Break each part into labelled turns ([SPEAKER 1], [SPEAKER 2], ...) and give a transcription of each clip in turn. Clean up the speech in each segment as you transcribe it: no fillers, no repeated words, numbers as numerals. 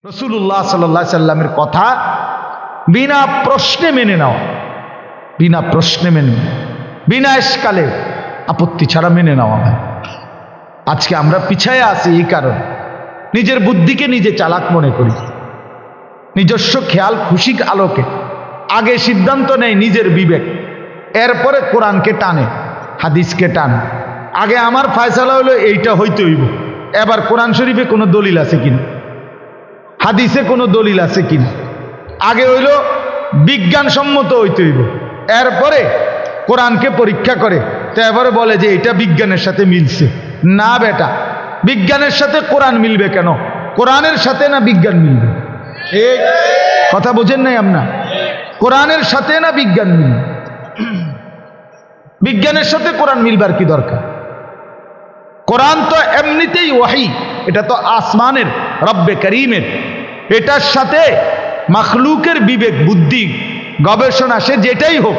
[SPEAKER 1] রাসূলুল্লাহ সাল্লাল্লাহু আলাইহি সাল্লামের কথা বিনা প্রশ্নে মেনে নাও, বিনা প্রশ্নে মেনে, বিনা ইশকালে আপত্তি ছাড়া মেনে নেওয়া হয়। আজকে আমরা পিছায় আছি এই কারণে নিজের বুদ্ধিকে নিজে চালাক মনে করি, নিজস্ব খেয়াল খুশির আলোকে আগে সিদ্ধান্ত নেয় নিজের বিবেক, এরপরে কোরআনকে টানে, হাদিসকে টানে। আগে আমার ফয়সালা হলো এইটা হইতে হইব, এবার কোরআন শরীফে কোনো দলিল আছে কিনা, হাদিসে কোনো দলিল আছে কিনা। আগে হইল বিজ্ঞানসম্মত হইতে হইব, এরপরে কোরআনকে পরীক্ষা করে তো এবারে বলে যে এটা বিজ্ঞানের সাথে মিলছে। না বেটা, বিজ্ঞানের সাথে কোরআন মিলবে কেন? কোরআনের সাথে না বিজ্ঞান মিলবে? কথা বোঝেন নাই আপনার? কোরআনের সাথে না বিজ্ঞান মিলবে? বিজ্ঞানের সাথে কোরআন মিলবার কি দরকার? কোরআন তো এমনিতেই ওয়াহি, এটা তো আসমানের রব্বে করিমের, এটার সাথে মাখলুকের বিবেক বুদ্ধি গবেষণা সে যেটাই হোক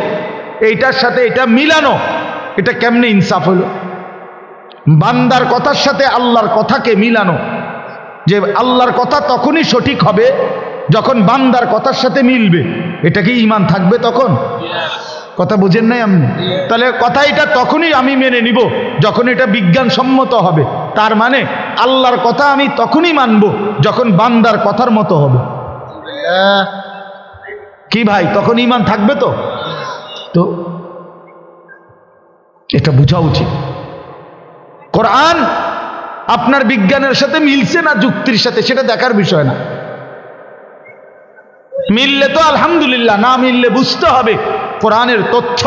[SPEAKER 1] এইটার সাথে এটা মিলানো, এটা কেমনে ইনসাফ হলো? বান্দার কথার সাথে আল্লাহর কথাকে মিলানো, যে আল্লাহর কথা তখনই সঠিক হবে যখন বান্দার কথার সাথে মিলবে, এটা কি ঈমান থাকবে তখন? কথা বুঝেন নাই আপনি? তাহলে কথা এটা তখনই আমি মেনে নিব যখন এটা বিজ্ঞানসম্মত হবে। তার মানে আল্লাহর কথা আমি তখনই মানব যখন বান্দার কথার মতো হবে। কি ভাই, তখন ঈমান থাকবে তো? তো এটা বোঝা উচিত। কোরআন আপনার বিজ্ঞানের সাথে মিলছে না যুক্তির সাথে সেটা দেখার বিষয় না। মিললে তো আলহামদুলিল্লাহ, না মিললে বুঝতে হবে কোরআনের তথ্য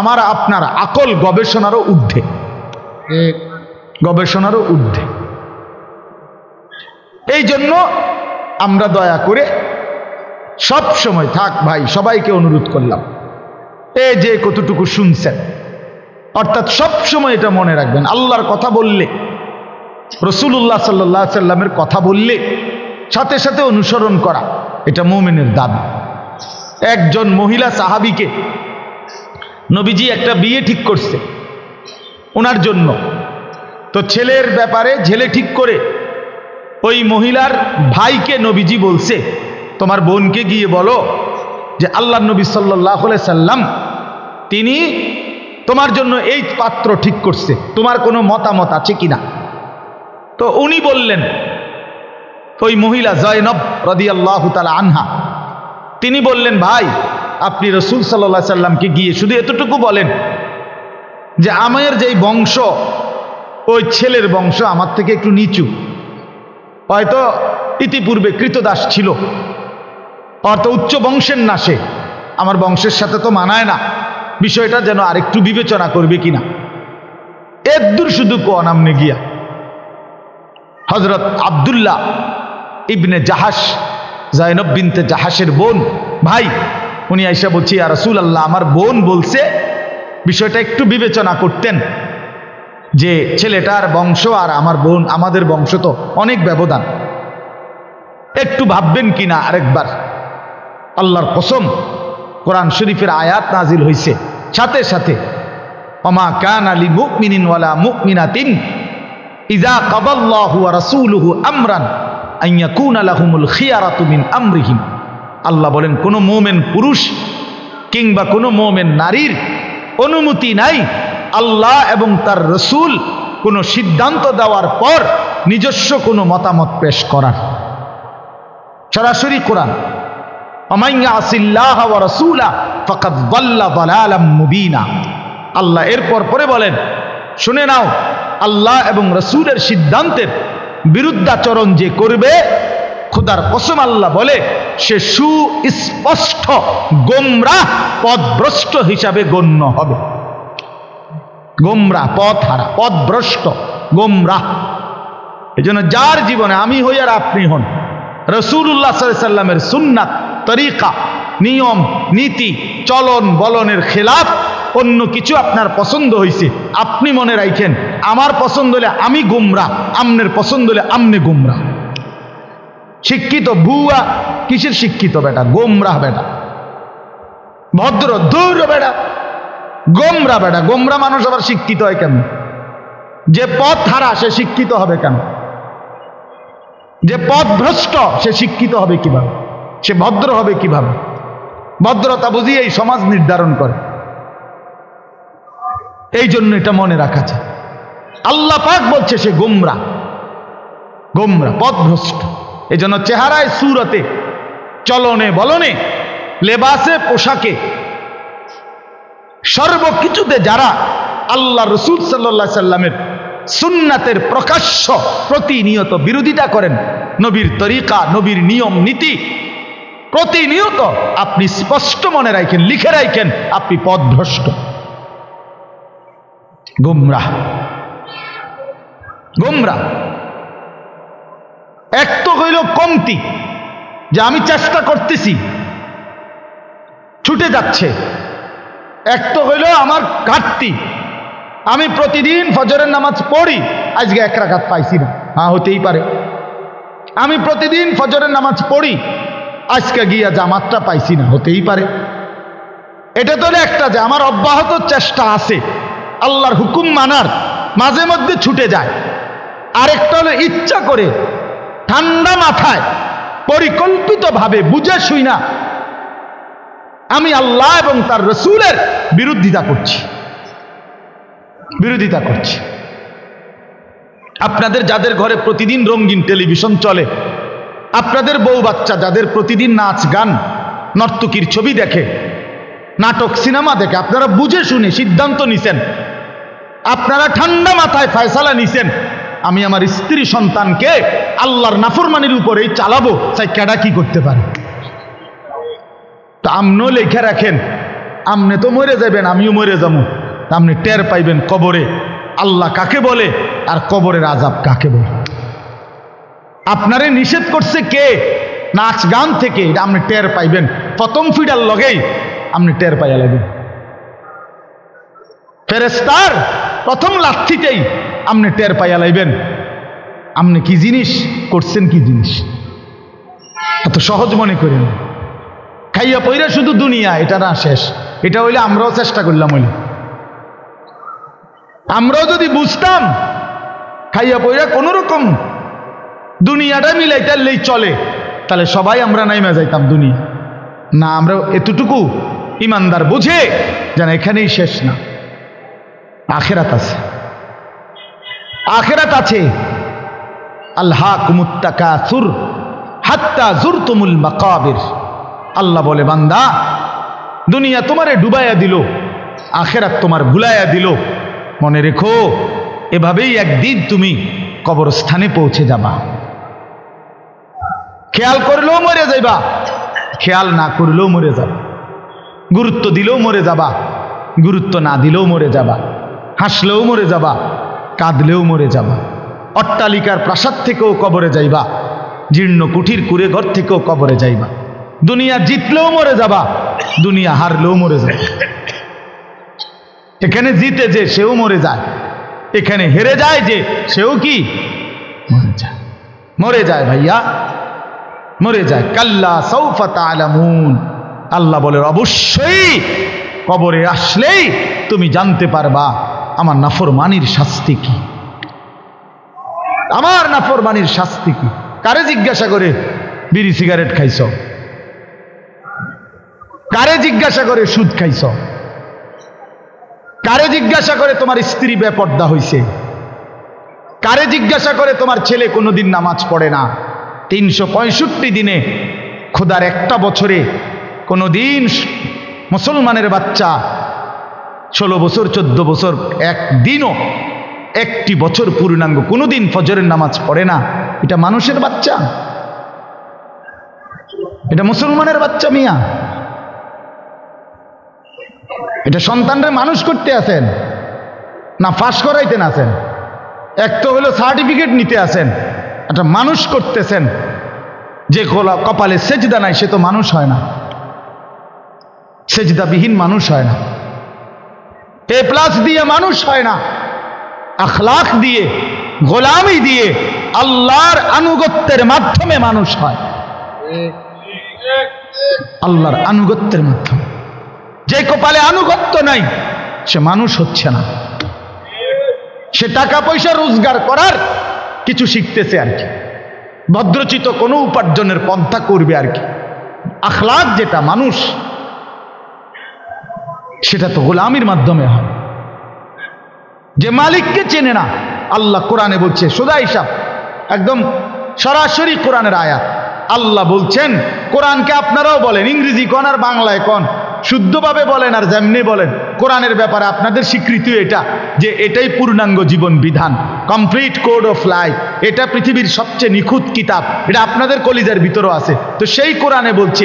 [SPEAKER 1] আমার আপনার আকল গবেষণারও ঊর্ধ্বে, গবেষণারও ঊর্ধ্বে। এই জন্য আমরা দয়া করে সব সময় থাক ভাই, সবাইকে অনুরোধ করলাম, এই যে কতটুকু শুনছেন, অর্থাৎ সব সময় এটা মনে রাখবেন, আল্লাহর কথা বললে, রাসূলুল্লাহ সাল্লাল্লাহু আলাইহি সাল্লামের কথা বললে সাথে সাথে অনুসরণ করা, এটা মুমিনের দাবি। একজন মহিলা সাহাবীকে নবীজি একটা বিয়ে ঠিক করছে ওনার জন্য, তো ছেলের ব্যাপারে ছেলে ঠিক করে ওই মহিলার ভাইকে নবীজি বলছে, তোমার বোনকে গিয়ে বলো যে আল্লাহর নবী সাল্লাল্লাহু আলাইহি সাল্লাম তিনি তোমার জন্য এই পাত্র ঠিক করছে, তোমার কোনো মতামত আছে কিনা? তো উনি বললেন, ওই মহিলা জয়নব রাদিয়াল্লাহু তাআলা আনহা, তিনি বললেন, ভাই আপনি রাসূল সাল্লাল্লাহু আলাইহি সাল্লামকে গিয়ে শুধু এতটুকু বলেন যে আমার যেই বংশ, ওই ছেলের বংশ আমার থেকে একটু নিচু, হয়তো ইতিপূর্বে কৃতদাস ছিল, অর্থাৎ উচ্চ বংশের না, সে আমার বংশের সাথে তো মানায় না, বিষয়টা যেন আরেকটু বিবেচনা করবে কিনা। এদূর শুধু কোন আমনে গিয়া হযরত আব্দুল্লাহ ইবনে জাহাশ, জায়নব বিনতে জাহাশের বোন, ভাই উনি আয়েশা বলছি, ইয়া রাসূলুল্লাহ আমার বোন বলছে বিষয়টা একটু বিবেচনা করতেন, যে ছেলেটার বংশ আর আমার বোন, আমাদের বংশ তো অনেক ব্যবধান, একটু ভাববেন কিনা আরেকবার। আল্লাহর কসম, কোরআন শরীফের আয়াত নাজিল হয়েছে সাথে সাথে, ওমা কানা লিমুমিনিন ওয়ালা মুমিনাতিন ইযা কাদাল্লাহু ওয়া রাসূলুহু আমরান আন ইয়াকুনা লাহুমুল খিয়ারাতু মিন আমরিহিম। আল্লাহ বলেন, কোনো মুমিন পুরুষ কিংবা কোনো মুমিন নারীর অনুমতি নাই আল্লাহ এবং তার রাসূল কোনো সিদ্ধান্ত দেওয়ার পর নিজস্ব কোনো মতামত পেশ করার। সরাসরি কোরআন, ওমান ইয়াসিল্লাহ ওয়া রাসূলা ফাকাদ যাল্লা যালালাম মুবিনা। আল্লাহ এরপর পরে বলেন, শুনে নাও, আল্লাহ এবং রাসূলের সিদ্ধান্তের বিরুদ্ধাচরণ যে করবে, খোদার কসম আল্লাহ বলে সে সুস্পষ্ট গোমরাহ পথভ্রষ্ট হিসাবে গণ্য হবে। গোমরাহ, পথহারা, পথভ্রষ্ট, গোমরাহ। এজন্য যার জীবনে আমি হই আর আপনি হন রাসূলুল্লাহ সাল্লাল্লাহু আলাইহি সাল্লামের সুন্নাত, তরিকা, নিয়ম, নীতি, চলন বলনের খেলাফ অন্য কিছু আপনার পছন্দ হয়েছে, আপনি মনে রাখেন আমার পছন্দ হলে আমি গুমরাহ, আমনের পছন্দ হলে আমনে গুমরাহ। শিক্ষিত বুয়া কিসের শিক্ষিত বেটা? গোমরাহ বেটা, ভদ্র দূর বেটা, গোমরাহ বেটা। গোমরাহ মানুষ আবার শিক্ষিত হয় কেন? যে পথ হারা সে শিক্ষিত হবে কেন? যে পথভ্রষ্ট সে শিক্ষিত হবে কিভাবে, সে ভদ্র হবে কিভাবে? ভদ্রতা বুঝিয়ে এই সমাজ নির্ধারণ করে। এই জন্য এটা মনে রাখা যায়। আল্লাহ পাক বলছে সে গোমরা, গোমরা, পথভ্রষ্ট। এই জন্য চেহারায়, সুরতে, চলনে বলনে, লেবাসে, পোশাকে, সর্বকিছুতে যারা আল্লাহ রসুল সাল্লাল্লাহু আলাইহি সাল্লামের সুন্নাতের প্রকাশ্য প্রতিনিয়ত বিরোধিতা করেন, নবীর তরিকা, নবীর নিয়ম নীতি প্রতিনিয়ত আপনি স্পষ্ট মনে রাখেন, লিখে রাখেন, আপনি পথভ্রষ্ট, গুমরাহ, গুমরাহ। এক তো হইল কমতি, যে আমি চেষ্টা করতেছি, ছুটে যাচ্ছে। এক তো হইল আমার ঘাটতি, আমি প্রতিদিন ফজরের নামাজ পড়ি, আজকে এক রাকাত পাইছি না। হ্যাঁ, হতেই পারে। আমি প্রতিদিন ফজরের নামাজ পড়ি, আজকে গিয়া জামাতটা পাইছি না, হতেই পারে। এটা তো একটা যে আমার অব্যাহত চেষ্টা আছে আল্লাহর হুকুম মানার, মাঝে মধ্যে ছুটে যায়। আরেকটা হলো ইচ্ছা করে ঠান্ডা মাথায় পরিকল্পিতভাবে বুঝে শুই না আমি আল্লাহ এবং তার রসুলের বিরোধিতা করছি, বিরোধিতা করছি। আপনাদের যাদের ঘরে প্রতিদিন রঙিন টেলিভিশন চলে, আপনাদের বউ বাচ্চা যাদের প্রতিদিন নাচ গান নর্তকীর ছবি দেখে, নাটক সিনেমা দেখে, আপনারা বুঝে শুনে সিদ্ধান্ত নিছেন, আপনারা ঠান্ডা মাথায় ফয়সালা নিছেন আমি আমার স্ত্রী সন্তানকে আল্লাহর নাফরমানির উপরেই চালাবো, চাই কেডা কি করতে পারে। তো আমনও লেখা রাখেন, আমনে তো মরে যাবেন, আমিও মরে যাবো, আপনি টের পাইবেন কবরে আল্লাহ কাকে বলে আর কবরের আযাব কাকে বলে। আপনারে নিষেধ করছে কে নাচ গান থেকে, এটা আপনি টের পাইবেন প্রথম ফিডার লগেই, আপনি টের পাইয়া লাগবেন। ফেরেশতার প্রথম লাথিতেই আপনি টের পাইয়া লাইবেন আপনি কি জিনিস করছেন, কি জিনিস। এত সহজ মনে করেন, খাইয়া পইরা শুধু দুনিয়া, এটা না শেষ। এটা হইলে আমরাও চেষ্টা করলাম, হইলে আমরাও যদি বুঝতাম খাইয়া পইরা কোন রকম দুনিয়াটা মিলাইতেই চলে, তাহলে সবাই আমরা নাইমা যাইতাম দুনিয়া না। আমরা এতটুকু ইমানদার বুঝে যেন এখানেই শেষ না, আখিরাত আছে, আখিরাত আছে। আলহাকুমুত তাকাসুর হাত্তা যুরতুমুল মাকাবির। আল্লাহ বলে, বান্দা দুনিয়া তোমারে ডুবাইয়া দিল, আখিরাত তোমার ভুলাইয়া দিল। মনে রেখো, এভাবেই একদিন তুমি কবরস্থানে পৌঁছে যাবা। খেয়াল করলেও মরে যাইবা, খেয়াল না করলেও মরে যাবা। গুরুত্ব দিলেও মরে যাবা, গুরুত্ব না দিলেও মরে যাবা। হাসলেও মরে যাবা, কাঁদলেও মরে যাবা। অট্টালিকার প্রাসাদ থেকেও কবরে যাইবা, জীর্ণ কুঠির কুড়ে ঘর থেকেও কবরে যাইবা। দুনিয়া জিতলেও মরে যাবা, দুনিয়া হারলেও মরে যাবে। এখানে জিতে যে সেও মরে যায়, এখানে হেরে যায় যে সেও কি মরে যায়, মরে যায় ভাইয়া, মরে যায়। কাল্লা সাউফা তা'লামুন। আল্লাহ বলে, অবশ্যই কবরে আসলেই তুমি জানতে পারবা আমার নাফরমানির শাস্তি কি, আমার নাফরমানির শাস্তি কি। কারে জিজ্ঞাসা করে বিড়ি সিগারেট খাইছ, কারে জিজ্ঞাসা করে সুদ খাইছ, কারে জিজ্ঞাসা করে তোমার স্ত্রী বেপর্দা হইছে, কারে জিজ্ঞাসা করে তোমার ছেলে কোনোদিন নামাজ পড়ে না। 365 দিনে খোদার একটা বছরে কোনোদিন মুসলমানের বাচ্চা 16 বছর 14 বছর একদিনও একটি বছর পূর্ণাঙ্গ কোনোদিন ফজরের নামাজ পড়ে না। এটা মানুষের বাচ্চা, এটা মুসলমানের বাচ্চা মিয়া। এটা সন্তানরা মানুষ করতে আসেন না ফাঁস করাইতেন আসেন। এক তো হলো সার্টিফিকেট নিতে আসেন, একটা মানুষ করতেছেন। যে কপালে সেজদা নাই সে তো মানুষ হয় না, সেজদাবিহীন মানুষ হয় না, A+ দিয়ে মানুষ হয় না। আখলাক দিয়ে, গোলামি দিয়ে, আল্লাহর আনুগত্যের মাধ্যমে মানুষ হয়, আল্লাহর আনুগত্যের মাধ্যমে। যে কপালে আনুগত্য নাই সে মানুষ হচ্ছে না, সে টাকা পয়সা রোজগার করার কিছু শিখতেছে আর কি। ভদ্রচিত কোনো উপার্জনের পন্থা করবে আর কি। আখলাক যেটা মানুষ, সেটা তো গোলামির মাধ্যমে হয়। যে মালিককে চেনে না, আল্লাহ কোরআনে বলছে সোজা হিসাব, একদম সরাসরি কোরআনের আয়াত। আল্লাহ বলছেন, কোরআনকে আপনারাও বলেন, ইংরেজি কন আর বাংলায় কন, শুদ্ধভাবে বলেন আর যেমনি বলেন, কোরআনের ব্যাপারে আপনাদের স্বীকৃতি এটা যে এটাই পূর্ণাঙ্গ জীবন বিধান, কমপ্লিট কোড অফ লাইফ। এটা পৃথিবীর সবচেয়ে নিখুঁত কিতাব, এটা আপনাদের কলিজার ভিতরও আছে। তো সেই কোরআনে বলছে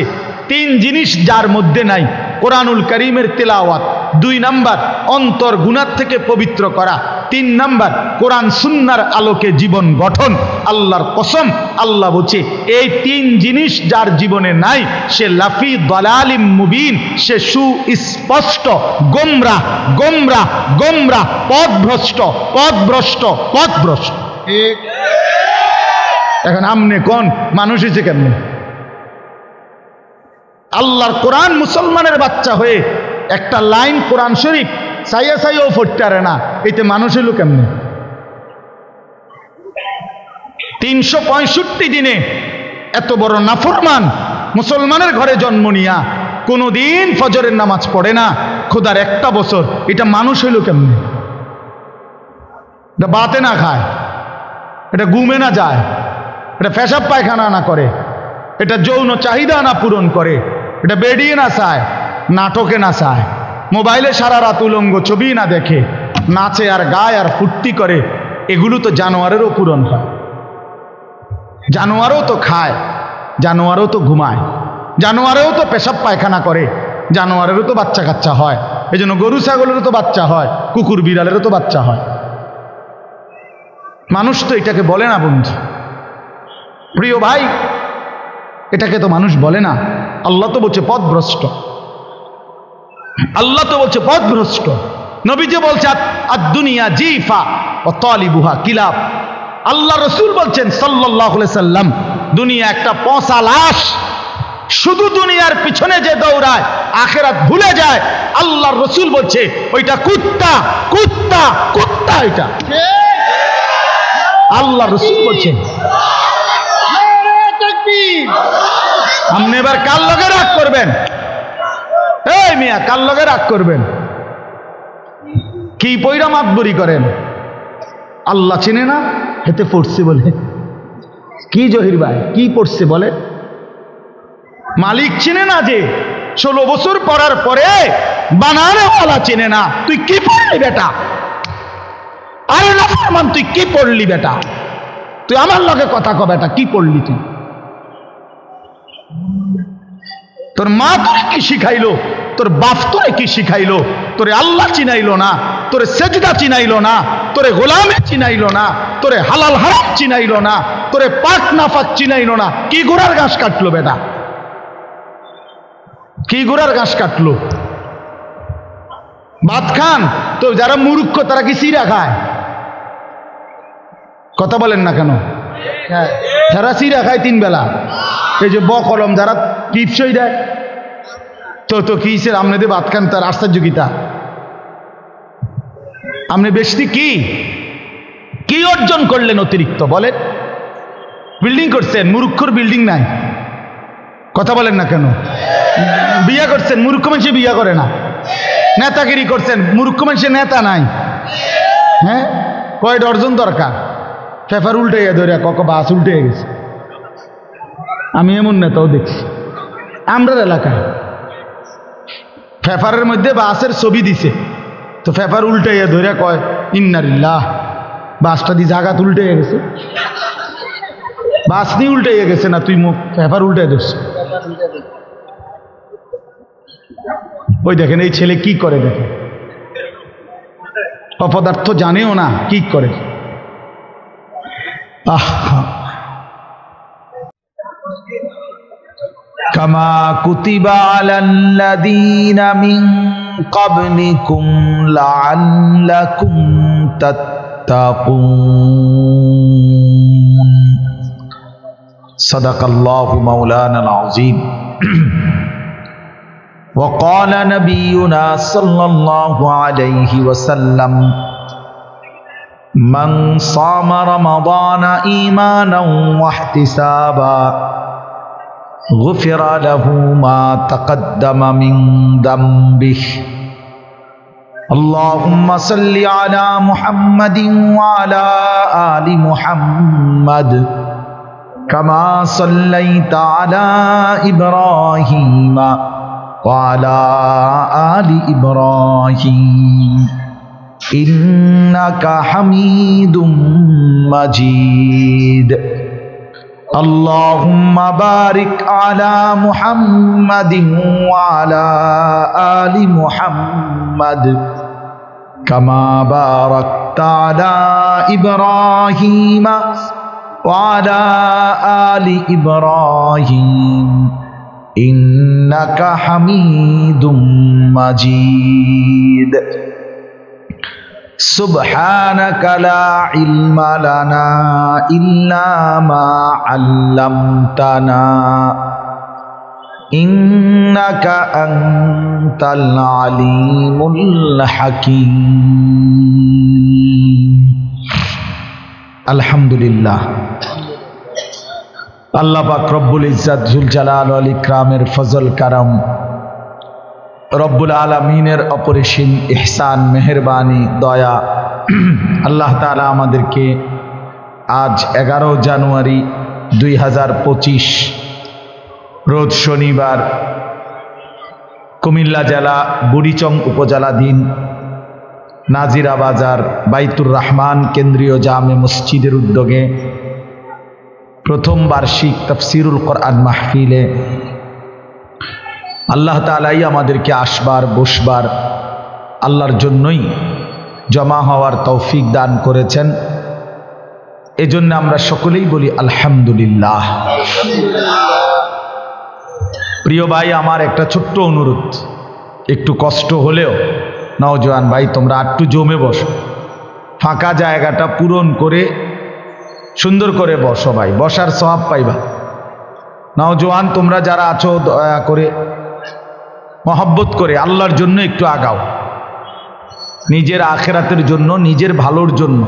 [SPEAKER 1] 3 জিনিস যার মধ্যে নাই, কোরআনুল কারীমের তেলাওয়াত, 2 নাম্বার অন্তর গুনাহ থেকে পবিত্র করা, 3 নাম্বার কোরআন সুন্নাহর আলোকে জীবন গঠন। আল্লাহর কসম, আল্লাহ বলছে এই 3 জিনিস যার জীবনে নাই, সে লাফি দালালিম মুবিন, সে সুস্পষ্ট গোমরাহ গোমরাহ গোমরাহ, পথভ্রষ্ট পথভ্রষ্ট পথভ্রষ্ট। এখন আমনে কোন মানুষ হয়েছে কেমনে? আল্লাহর কোরআন মুসলমানের বাচ্চা হয়ে একটা লাইন কোরআন শরীফ চাইয়া চাইয়াও পড়তে পারে না, এতে মানুষ হইল কেমনে? 365 দিনে এত বড় নাফরমান মুসলমানের ঘরে জন্ম নিয়া কোনোদিন ফজরের নামাজ পড়ে না, খোদার একটা বছর, এটা মানুষ হইল কেমনে? এটা বাতে না খায়, এটা ঘুমে না যায়, এটা পেশাব পায়খানা না করে, এটা যৌন চাহিদা না পূরণ করে, এটা বেডিয়ে না চায়, নাটকে না চায়, মোবাইলে সারা রাত উলঙ্গ ছবি না দেখে, নাচে আর গায় আর ফুর্তি করে, এগুলো তো জানোয়ারেরও পূরণ হয়। জানোয়ারও তো খায়, জানোয়ারও তো ঘুমায়, জানোয়ারেও তো পেশাব পায়খানা করে, জানোয়ারেরও তো বাচ্চা কাচ্চা হয়। এই জন্য গরু ছাগলেরও তো বাচ্চা হয়, কুকুর বিড়ালেরও তো বাচ্চা হয়। মানুষ তো এটাকে বলে না বন্ধু, প্রিয় ভাই, এটাকে তো মানুষ বলে না। আল্লাহ তো বলছে পথভ্রষ্ট, আল্লাহ তো বলছে পথভ্রষ্ট। নবীজি বলছে আদ-দুনিয়া জিফা ওয়া তালিবুহা কিলাব। আল্লাহ রাসূল বলছেন সাল্লাল্লাহু আলাইহি সাল্লাম, দুনিয়া একটা পচা লাশ, শুধু দুনিয়ার পিছনে যে দৌড়ায় আখিরাত ভুলে যায়। আল্লাহর রাসূল বলছে ওইটা কুত্তা কুত্তা কুত্তা, এটা আল্লাহ রাসূল বলছেন। আপনি এবার কার লগে রাগ করবেন? এই মিয়া, কার লগে রাগ করবেন? কি পয়রা মাতবরি করেন? আল্লাহ চিনে না, হেতে পড়ছে বলে। কি জহির ভাই, কি পড়ছে বলে? মালিক চিনে না যে 16 বছর পড়ার পরে বানানেওয়ালা চিনে না, তুই কি পড়লি বেটা? আরে না ফরমান, তুই কি পড়লি বেটা? তুই আমার লগে কথা ক বেটা, কি পড়লি তুই? তোর মা তোরে কি শিখাইলো? তোর বাপ তোরে কি শিখাইলো? তোরে আল্লাহ চিনাইলো না, তোরে সেজদা চিনাইলো না, তোরে গোলামে চিনাইলো না, তোরে হালাল হারাম চিনাইলো না, তোরে পাক নাফাক চিনাইলো না। কি গোড়ার ঘাস কাটলো বেটা? কি গোড়ার ঘাস কাটলো? ভাত খান তো যারা মূর্খ তারা কি সিরা খায়? কথা বলেন না কেন? যারা সিরা খায় 3 বেলা, এই যে বকলম যারা টিপসই দেয়, তো কিসের আপনাদের ভাত খান? তার আশ্চর্যকিতা। আপনি বেশি কি অর্জন করলেন অতিরিক্ত বলেন? বিল্ডিং করছেন, মূর্খর বিল্ডিং নাই। কথা বলেন না কেন? বিয়া করছেন, মূর্খ মানুষে বিয়া করে না। নেতাগিরি করছেন, মূর্খ মানুষের নেতা নাই। হ্যাঁ, কয় ডর্জন দরকার? পেপার উল্টে ধরে বাস উল্টে গেছে। আমি এমন নেতাও দেখছি আমরা এলাকায়, পেপারের মধ্যে বাসের ছবি দিছে, তো পেপার উল্টে ধরে কয় ইন্নালিল্লাহ, বাসটা দিয়ে জায়গা উল্টে গেছে। বাস নিয়ে উল্টে গেছে না, তুই মুখ পেপার উল্টে দিস। ওই দেখেন এই ছেলে কি করে, দেখেন অপদার্থ জানেও না কি করে। কামা কুতিবা আলাল্লাযীনা মিন ক্বাবলিকুম লাআল্লাকুম তাত্তাকুন। সাদাকাল্লাহু মাওলানাল আযীম। وقال نبينا صلى الله عليه وسلم মান সামা রমাদানা ঈমানান ওয়া ইহতিসাবা গুফিরা লাহু মা তাকদ্দামা মিন যামবিহি আল্লাহুম্মা সাল্লি আলা মুহাম্মাদিন ওয়া আলা আলি মুহাম্মাদ কামা সাল্লাইতা আলা ইব্রাহিমা ওয়া আলা আলি ইব্রাহিম ইন্নাকা হামিদুম মাজিদ আল্লাহুম্মা বারিক আলা মুহাম্মাদিন ওয়া আলা আলি মুহাম্মাদ কামা বারাকতা আলা ইব্রাহিমা ওয়া আলা আলি ইব্রাহিম ইন্নাকা হামিদুম মাজিদ সুবহানাকা লা ইলমা লানা ইল্লা মা আল্লামতানা ইন্নাকা আনতাল আলিমুল হাকীম। আলহামদুলিল্লাহ, আল্লাহ পাক রব্বুল ইজ্জত জুল জালাল ওয়াল ইকরামের ফজল কারাম, রব্বুল আলামিনের অপরিসীম ইহসান, মেহেরবানি, দয়া, আল্লাহ তাআলা আমাদেরকে আজ 11 জানুয়ারি 2025 রোজ শনিবার কুমিল্লা জেলা বুড়িচং উপজেলাধীন নাজিরা বাজার বাইতুর রহমান কেন্দ্রীয় জামে মসজিদের উদ্যোগে প্রথম বার্ষিক তাফসিরুল কোরআন মাহফিলে আল্লাহ তাআলাই আমাদেরকে আসবার বসবার আল্লাহর জন্যই জমা হওয়ার তৌফিক দান করেছেন। এজন্য আমরা সকলেই বলি আলহামদুলিল্লাহ। প্রিয় ভাই, আমার একটা ছোট্ট অনুরোধ, একটু কষ্ট হলেও নওজোয়ান ভাই তোমরা একটু জমে বসো, ফাঁকা জায়গাটা পূরণ করে সুন্দর করে বসো ভাই, বসার সওয়াব পাইবা। নওজোয়ান তোমরা যারা আছো দয়া করে মহব্বত করে আল্লাহর জন্য একটু আগাও, নিজের আখেরাতের জন্য, নিজের ভালোর জন্য।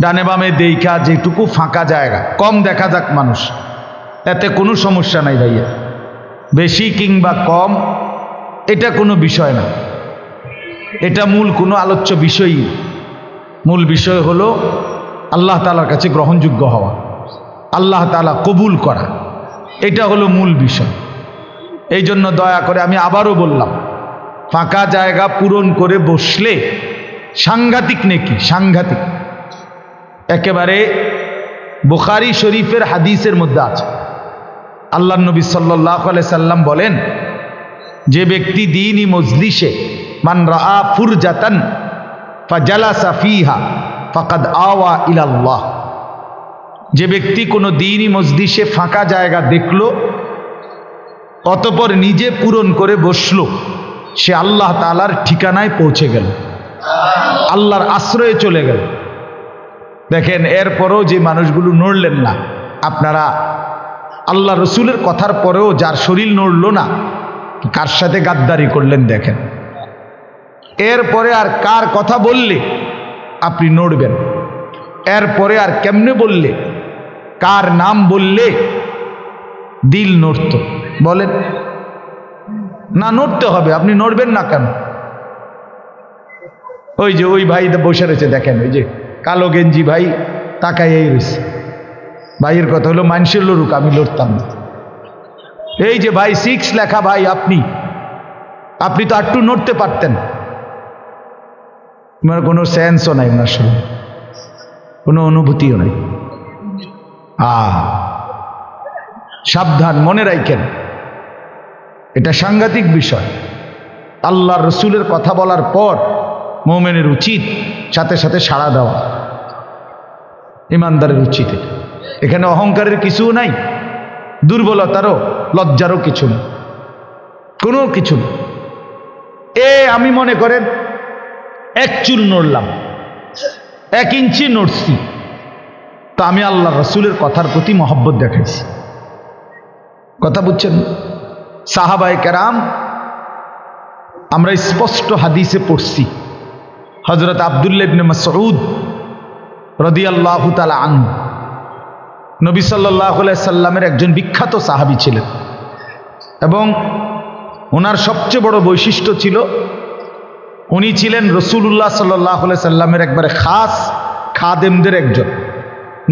[SPEAKER 1] ডানে বামে দেখা যেটুকু ফাঁকা জায়গা, কম দেখা যাক মানুষ, এতে কোনো সমস্যা নাই ভাইয়া, বেশি কিংবা কম এটা কোনো বিষয় না, এটা মূল কোনো আলোচ্য বিষয়ই। মূল বিষয় হলো আল্লাহ তাআলার কাছে গ্রহণযোগ্য হওয়া, আল্লাহ তাআলা কবুল করা, এটা হলো মূল বিষয়। এই জন্য দয়া করে আমি আবারও বললাম, ফাঁকা জায়গা পূরণ করে বসলে সাংঘাতিক নেকি, সাংঘাতিক। একেবারে বুখারী শরীফের হাদিসের মধ্যে আছে, আল্লাহর নবী সাল্লাল্লাহু আলাইহি সাল্লাম বলেন, যে ব্যক্তি দ্বীনি মজলিসে মান রাআ ফুরজাতান ফাজালাসা ফিহা ফাকাদ আওয়া ইলাল্লাহ, যে ব্যক্তি কোনো দ্বীনি মজলিসে ফাঁকা জায়গা দেখলো অতঃপর নিজে পূরণ করে বসলো, সে আল্লাহ তাআলার ঠিকানায় পৌঁছে গেল, আল্লাহর আশ্রয়ে চলে গেল। দেখেন, এরপরও যে মানুষগুলো নড়লেন না, আপনারা আল্লাহ রসুলের কথার পরেও যার শরীর নড়ল না, কার সাথে গাদ্দারি করলেন দেখেন। এরপরে আর কার কথা বললে আপনি নড়বেন, এরপরে আর কেমনে বললে, কার নাম বললে দিল নড়ত বলেন না? নড়তে হবে, আপনি নড়বেন না কেন? ওই যে ওই ভাই বসে রয়েছে দেখেন, ওই যে কালো গেঞ্জি ভাই তাকাই রয়েছে, ভাইয়ের কথা হলো মানুষের লড়ুক, আমি লড়তাম না। এই যে ভাই 6 লেখা ভাই, আপনি তো একটু নড়তে পারতেন। আমার কোনো সেন্সও নাই, ওনার সঙ্গে কোনো অনুভূতিও নাই। সাবধান, মনে রাখেন, এটা সাংঘাতিক বিষয়। আল্লাহ রসুলের কথা বলার পর মুমিনের উচিত সাথে সাথে সাড়া দেওয়া, ইমানদারের উচিত। এখানে অহংকারের কিছুও নাই, দুর্বলতারও লজ্জারও কিছু নেই, কোনো কিছু নেই। আমি মনে করেন 1 চুল নড়লাম, 1 ইঞ্চি নড়ছি, তা আমি আল্লাহ রসুলের কথার প্রতি মহব্বত দেখাইছি। কথা বুঝছেন? সাহাবায়ে কেরাম, আমরা স্পষ্ট হাদিসে পড়ছি, হযরত আব্দুল্লাহ ইবনে মাসউদ রাদিয়াল্লাহু তাআলা আনহু নবী সাল্লাল্লাহু আলাইহি সাল্লামের একজন বিখ্যাত সাহাবী ছিলেন এবং ওনার সবচেয়ে বড় বৈশিষ্ট্য ছিল উনি ছিলেন রাসূলুল্লাহ সাল্লাল্লাহু আলাইহি সাল্লামের একবারে খাস খাদেমদের একজন।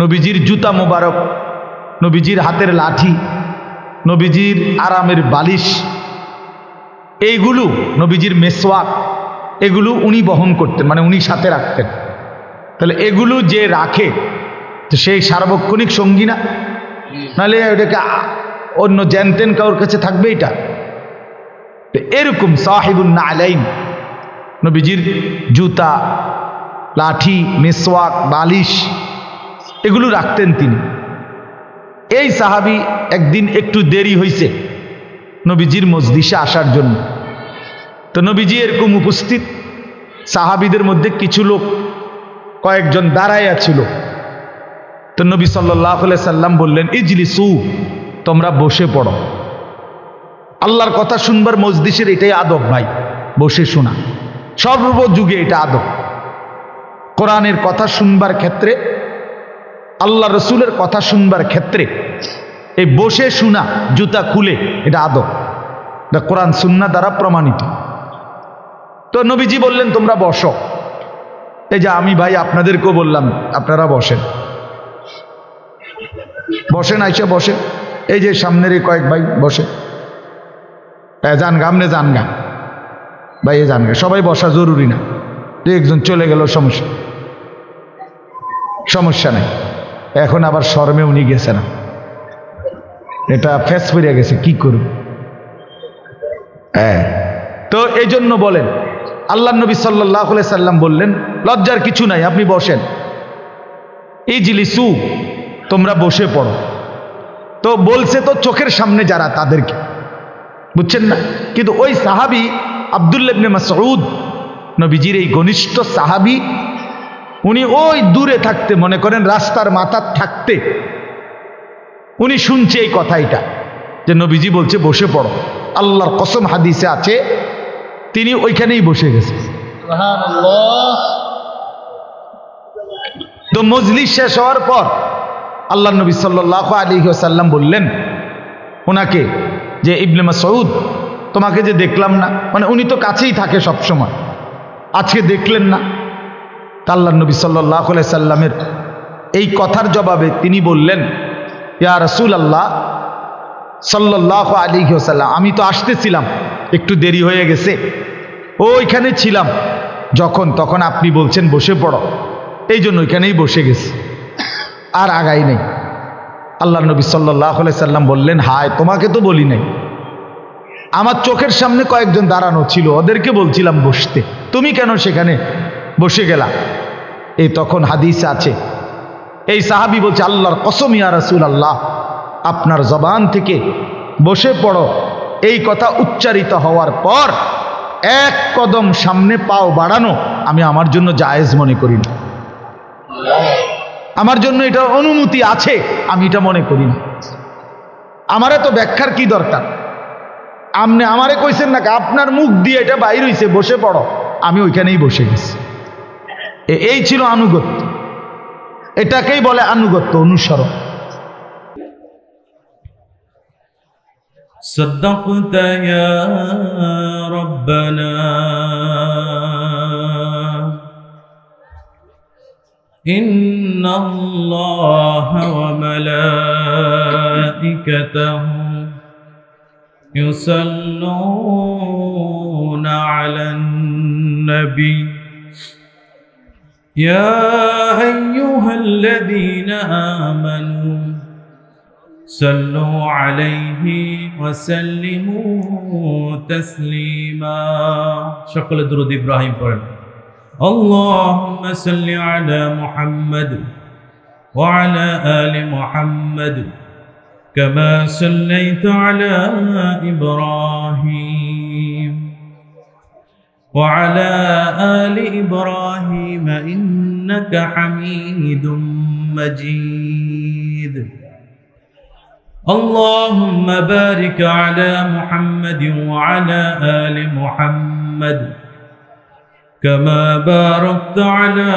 [SPEAKER 1] নবীজির জুতা মোবারক, নবীজির হাতের লাঠি, নবীজির আরামের বালিশ, এইগুলো নবীজির মেসওয়াক, এগুলো উনি বহন করতেন, মানে উনি সাথে রাখতেন। তাহলে এগুলো যে রাখে তো সেই সার্বক্ষণিক সঙ্গী না, নাহলে এটাকে অন্য জ্যানতেন কারোর কাছে থাকবে এটা। তো এরকম সাহিবুন নালাইন, নবীজির জুতা, লাঠি, মেসওয়াক, বালিশ এগুলো রাখতেন তিনি। এই সাহাবী একদিন একটু দেরি হয়েছে নবীজির মজলিসে আসার জন্য। তো নবীজি এরকম উপস্থিত, সাহাবীদের মধ্যে কিছু লোক কয়েকজন দাঁড়াইয়া ছিল। তো নবী সাল্লাল্লাহু আলাইহি সাল্লাম বললেন, ইজলিসু, তোমরা বসে পড়ো। আল্লাহর কথা শুনবার মজলিসের এটাই আদব ভাই, বসে শোনা সর্বযুগে এটা আদব। কোরআনের কথা শুনবার ক্ষেত্রে, আল্লাহ রসুলের কথা শুনবার ক্ষেত্রে এই বসে শোনা, জুতা খুলে, এটা আদব, এটা কোরআন সুন্নাহ দ্বারা প্রমাণিত। তো নবীজি বললেন তোমরা বসো। এই যে আমি ভাই আপনাদেরকেও বললাম আপনারা বসেন, বসেন, আইসা বসেন। এই যে সামনের এই কয়েক ভাই বসে, জান গা, আমনে জান গা ভাই, জান গা, সবাই বসা জরুরি না। যে একজন চলে গেল সমস্যা নাই। এখন আবার শরমে উনি গেছে না, এটা ফেস ফিরে গেছে, কি করব। হ্যাঁ, তো এই জন্য বলেন আল্লাহ নবী সাল্লাল্লাহু আলাইহি সাল্লাম বললেন লজ্জার কিছু নাই, আপনি বসেন। ইজলিসু, তোমরা বসে পড়ো। তো বলছে তো চোখের সামনে যারা, তাদেরকে, বুঝছেন না? কিন্তু ওই সাহাবী আব্দুল্লাহ ইবনে মাসউদ, নবীজির এই ঘনিষ্ঠ সাহাবী, উনি ওই দূরে থাকতে, মনে করেন রাস্তার মাথা থাকতে উনি শুনছে এই কথাটা যে নবীজি বলছে বসে পড়ো। আল্লাহর কসম হাদিসে আছে তিনি ওইখানেই বসে গেছে। তো মজলিস শেষ হওয়ার পর আল্লাহ নবী সাল্লাল্লাহু আলাইহি ওয়াসাল্লাম বললেন ওনাকে যে, ইবনে মাসউদ, তোমাকে যে দেখলাম না, মানে উনি তো কাছেই থাকে সব সময়, আজকে দেখলেন না। আল্লাহ নবী সাল্লাল্লাহু আলাইহি সাল্লামের এই কথার জবাবে তিনি বললেন, ইয়া রাসূলুল্লাহ সাল্লাল্লাহু আলাইহি ওয়াসাল্লাম, আমি তো আসতেছিলাম, একটু দেরি হয়ে গেছে, ওইখানে ছিলাম তখন আপনি বলছেন বসে পড়ো, এই জন্য ওইখানেই বসে গেছি, আর আগাই নেই। আল্লাহ নবী সাল্লাল্লাহু আলাইহি সাল্লাম বললেন, হায়, তোমাকে তো বলি নাই, আমার চোখের সামনে কয়েকজন দাঁড়ানো ছিল, ওদেরকে বলছিলাম বসতে, তুমি কেন সেখানে বসে গেলা? এই তখন হাদিস আছে, এই সাহাবী বলছে, আল্লাহর কসম ইয়া রাসূলুল্লাহ, আপনার জবান থেকে বসে পড়ো এই কথা উচ্চারিত হওয়ার পর এক কদম সামনে পাও বাড়ানো আমি আমার জন্য জায়েজ মনে করি না। আমার জন্য এটা অনুমতি আছে, আমি এটা মনে করি না। আমারে তো ব্যাখ্যার কি দরকার? আপনি আমারে কইছেন না, আপনার মুখ দিয়ে এটা বাইর হইছে বসে পড়ো, আমি ওইখানেই বসে গেছি। এই ছিল আনুগত্য, এটাকেই বলে আনুগত্য, অনুসরণ।
[SPEAKER 2] صدقت يا ربنا إن الله وملائكته يصلون على النبي يا أيها الذين آمنوا صلوا عليه وسلموا تسليما شكل درود إبراهيم قرن اللهم صل على محمد وعلى آل محمد كما صليت على إبراهيم وعلى آل إبراهيم إنك حميد مجيد اللهم بارك على محمد وعلى آل محمد كما باركت على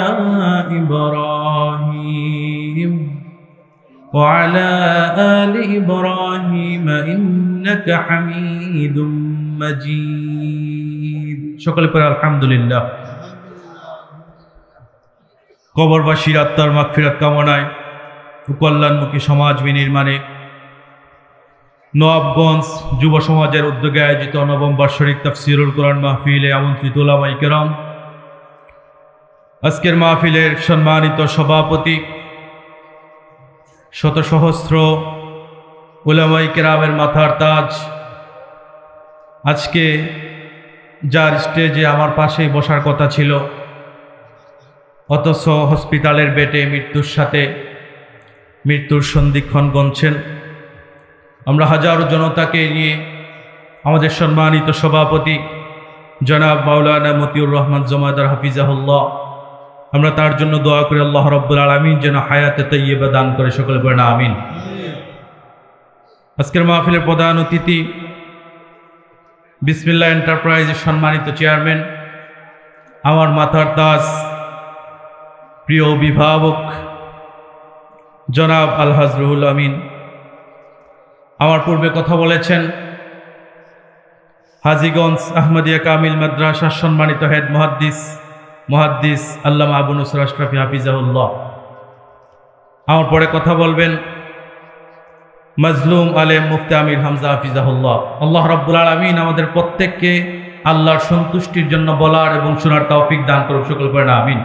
[SPEAKER 2] إبراهيم وعلى آل إبراهيم إنك حميد مجيد সকলে পড়ে আলহামদুলিল্লাহ। কবরবাসীর আত্মার মাগফিরাত কামনায় ও কল্যাণমুখী সমাজ বিনির্মাণে নবাবগঞ্জ যুব সমাজের উদ্যোগে আয়োজিত নবম বার্ষিক তাফসীরুল কোরআন মাহফিলে আমন্ত্রিত উলামায়ে কেরাম, আজকের মাহফিলের সম্মানিত সভাপতি, শত সহস্র উলামায়ে কেরামের মাথার তাজ, আজকে যার স্টেজে আমার পাশেই বসার কথা ছিল অথচ হসপিটালের বেডে মৃত্যুর সন্ধিক্ষণ গুনছেন, আমরা হাজারো জনতাকে নিয়ে আমাদের সম্মানিত সভাপতি জনাব মাওলানা মতিউর রহমান জমাদার হাফিজাহুল্লাহ, আমরা তার জন্য দোয়া করি আল্লাহ রাব্বুল আলামিন যেন হায়াতে তাইয়্যিবা দান করে, সকলে বলেন আমিন। আজকের মাহফিলের প্রধান অতিথি বিসমিল্লাহ এন্টারপ্রাইজের সম্মানিত চেয়ারম্যান, আমার মাথার তাজ, প্রিয় অভিভাবক জনাব আলহাজ রুহুল আমিন, আমার পূর্বে কথা বলেছেন হাজীগঞ্জ আহমদিয়া কামিল মাদ্রাসার সম্মানিত হেড মুহাদ্দিস আল্লামা আবু নসর আশরাফি হাফিজাহুল্লাহ, আমার পরে কথা বলবেন মাজলুম আলেম মুফতি আমির হামজা হাফিজাহুল্লাহ। আল্লাহ রাব্বুল আলামিন আমাদের প্রত্যেককে আল্লাহর সন্তুষ্টির জন্য বলার এবং শোনার তৌফিক দান করুন, সকলে বলেন আমিন।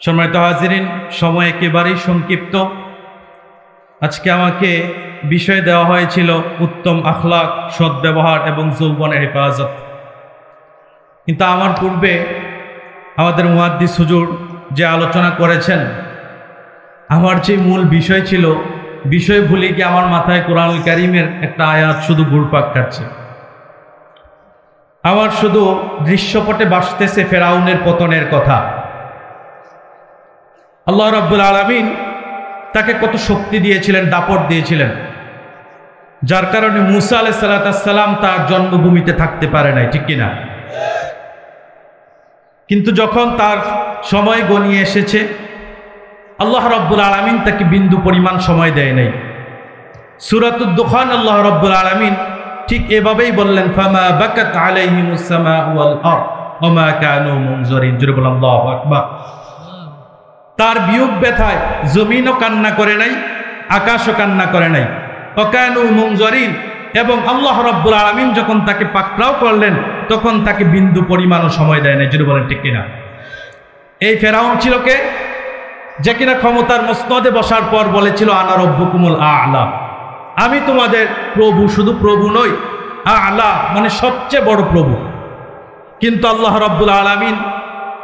[SPEAKER 2] সম্মানিত হাজিরিন, সময় একেবারেই সংক্ষিপ্ত। আজকে আমাকে বিষয় দেওয়া হয়েছিল উত্তম আখলাক, সদ্ব্যবহার এবং যৌবনের হেফাজত, কিন্তু আমার পূর্বে আমাদের মুহাদ্দিস হুজুর যে আলোচনা করেছেন, আমার যে মূল বিষয় ছিল, বিষয় ভুলে গিয়ে আমার মাথায় কোরআনুল কারীমের একটা আয়াত শুধু ঘুরপাক খাচ্ছে। আমার শুধু দৃশ্যপটে ভাসতেছে ফেরাউনের পতনের কথা। আল্লাহ রাব্বুল আলামিন তাকে কত শক্তি দিয়েছিলেন, দাপট দিয়েছিলেন, যার কারণে মূসা আলাইহিস সালাম তার জন্মভূমিতে থাকতে পারে নাই, ঠিক কিনা? কিন্তু যখন তার সময় গনিয়ে এসেছে, আল্লাহ রাব্বুল আলামিন তাকে বিন্দু পরিমাণ সময় দেয় নাই। সূরাতুদ দুখান আল্লাহ রাব্বুল আলামিন ঠিক এভাবেই বললেন, ফামা বাকাত আলাইহিমুস সামাউ ওয়াল আরদ ওয়া মা কানু মুনজারিন। জোরে বলেন আল্লাহু আকবার। তার বিয়োগ ব্যথায় জমিনও কান্না করে নাই, আকাশও কান্না করে নাই। ওয়া কানু মুনজারিন, এবং আল্লাহ রাব্বুল আলামিন যখন তাকে পাকড়াও করলেন তখন তাকে বিন্দু পরিমাণও সময় দেয় নাই। জোরে বলেন ঠিক কিনা? এই ফেরাউন ছিল কে? যে কিনা ক্ষমতার মসনদে বসার পর বলেছিল আনা রব্বুকুমুল আ'লা, আমি তোমাদের প্রভু, শুধু প্রভু নই, আ'লা মানে সবচেয়ে বড় প্রভু। কিন্তু আল্লাহ রাব্বুল আলামিন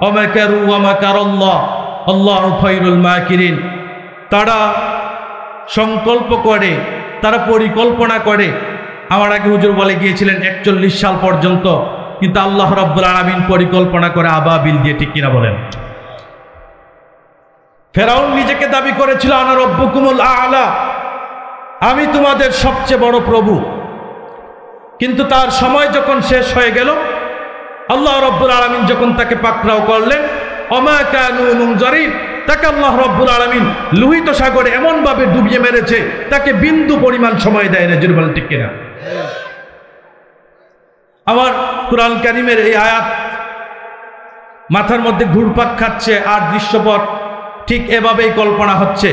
[SPEAKER 2] ওয়া মাকারু ওয়া মাকারাল্লাহ আল্লাহু খায়রুল মাকিরিন, তারা সংকল্প করে, তারা পরিকল্পনা করে। আমার আগে হুজুর বলে গিয়েছিলেন 41 সাল পর্যন্ত, কিন্তু আল্লাহ রাব্বুল আলামিন পরিকল্পনা করে আবাবিল দিয়ে, ঠিক কিনা বলেন? ফেরাউন নিজেকে দাবি করেছিল আনা রব্বুকুমুল আ'লা, আমি তোমাদের সবচেয়ে বড় প্রভু। কিন্তু তার সময় যখন শেষ হয়ে গেল, আল্লাহ রাব্বুল আলামিন যখন তাকে পাকড়াও করলেন, ওমা কানু মুনজারিন, তাকে আল্লাহ রাব্বুল আলামিন লোহিত সাগরে এমন ভাবে ডুবিয়ে মেরেছে, তাকে বিন্দু পরিমাণ সময় দেয় না। জোরে বলেন ঠিক কিনা? আমার কুরআন কারীমের এই আয়াত মাথার মধ্যে ঘুরপাক খাচ্ছে, আর দৃশ্যপট ঠিক এভাবেই কল্পনা হচ্ছে,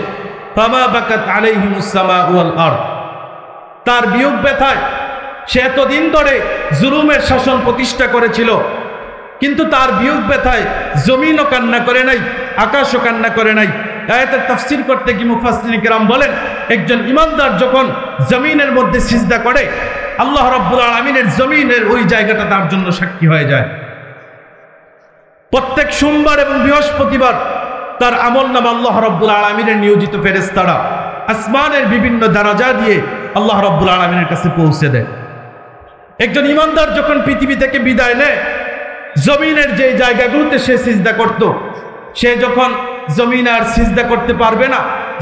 [SPEAKER 2] ফামা বাকাত আলাইহিমুস সামাউ ওয়াল আরদ। তার বিয়োগ ব্যথায় সে এতদিন ধরে জুলুমের শাসন প্রতিষ্ঠা করেছিল, কিন্তু তার বিয়োগ ব্যথায় জমিনও কান্না করে নাই, আকাশও কান্না করে নাই। আয়াতের তাফসীর করতে গিয়ে মুফাসসিরিন কিরাম বলেন, একজন ইমানদার যখন জমিনের মধ্যে সিজদা করে, আল্লাহ রাব্বুল আলামিনের জমিনের ওই জায়গাটা তার জন্য সাক্ষী হয়ে যায়। প্রত্যেক সোমবার এবং বৃহস্পতিবার তার আমলনামা আল্লাহ রাব্বুল আলামিনের নিয়োজিত ফেরেশতারা আসমানের বিভিন্ন দরজা দিয়ে আল্লাহ রাব্বুল আলামিনের কাছে পৌঁছে দেয়। একজন ইমানদার যখন পৃথিবী থেকে বিদায় নেয়, জমিনের যে জায়গাগুলোতে সে সিজদা করত, সে যখন জমিন আর সিজদা করতে পারবে না,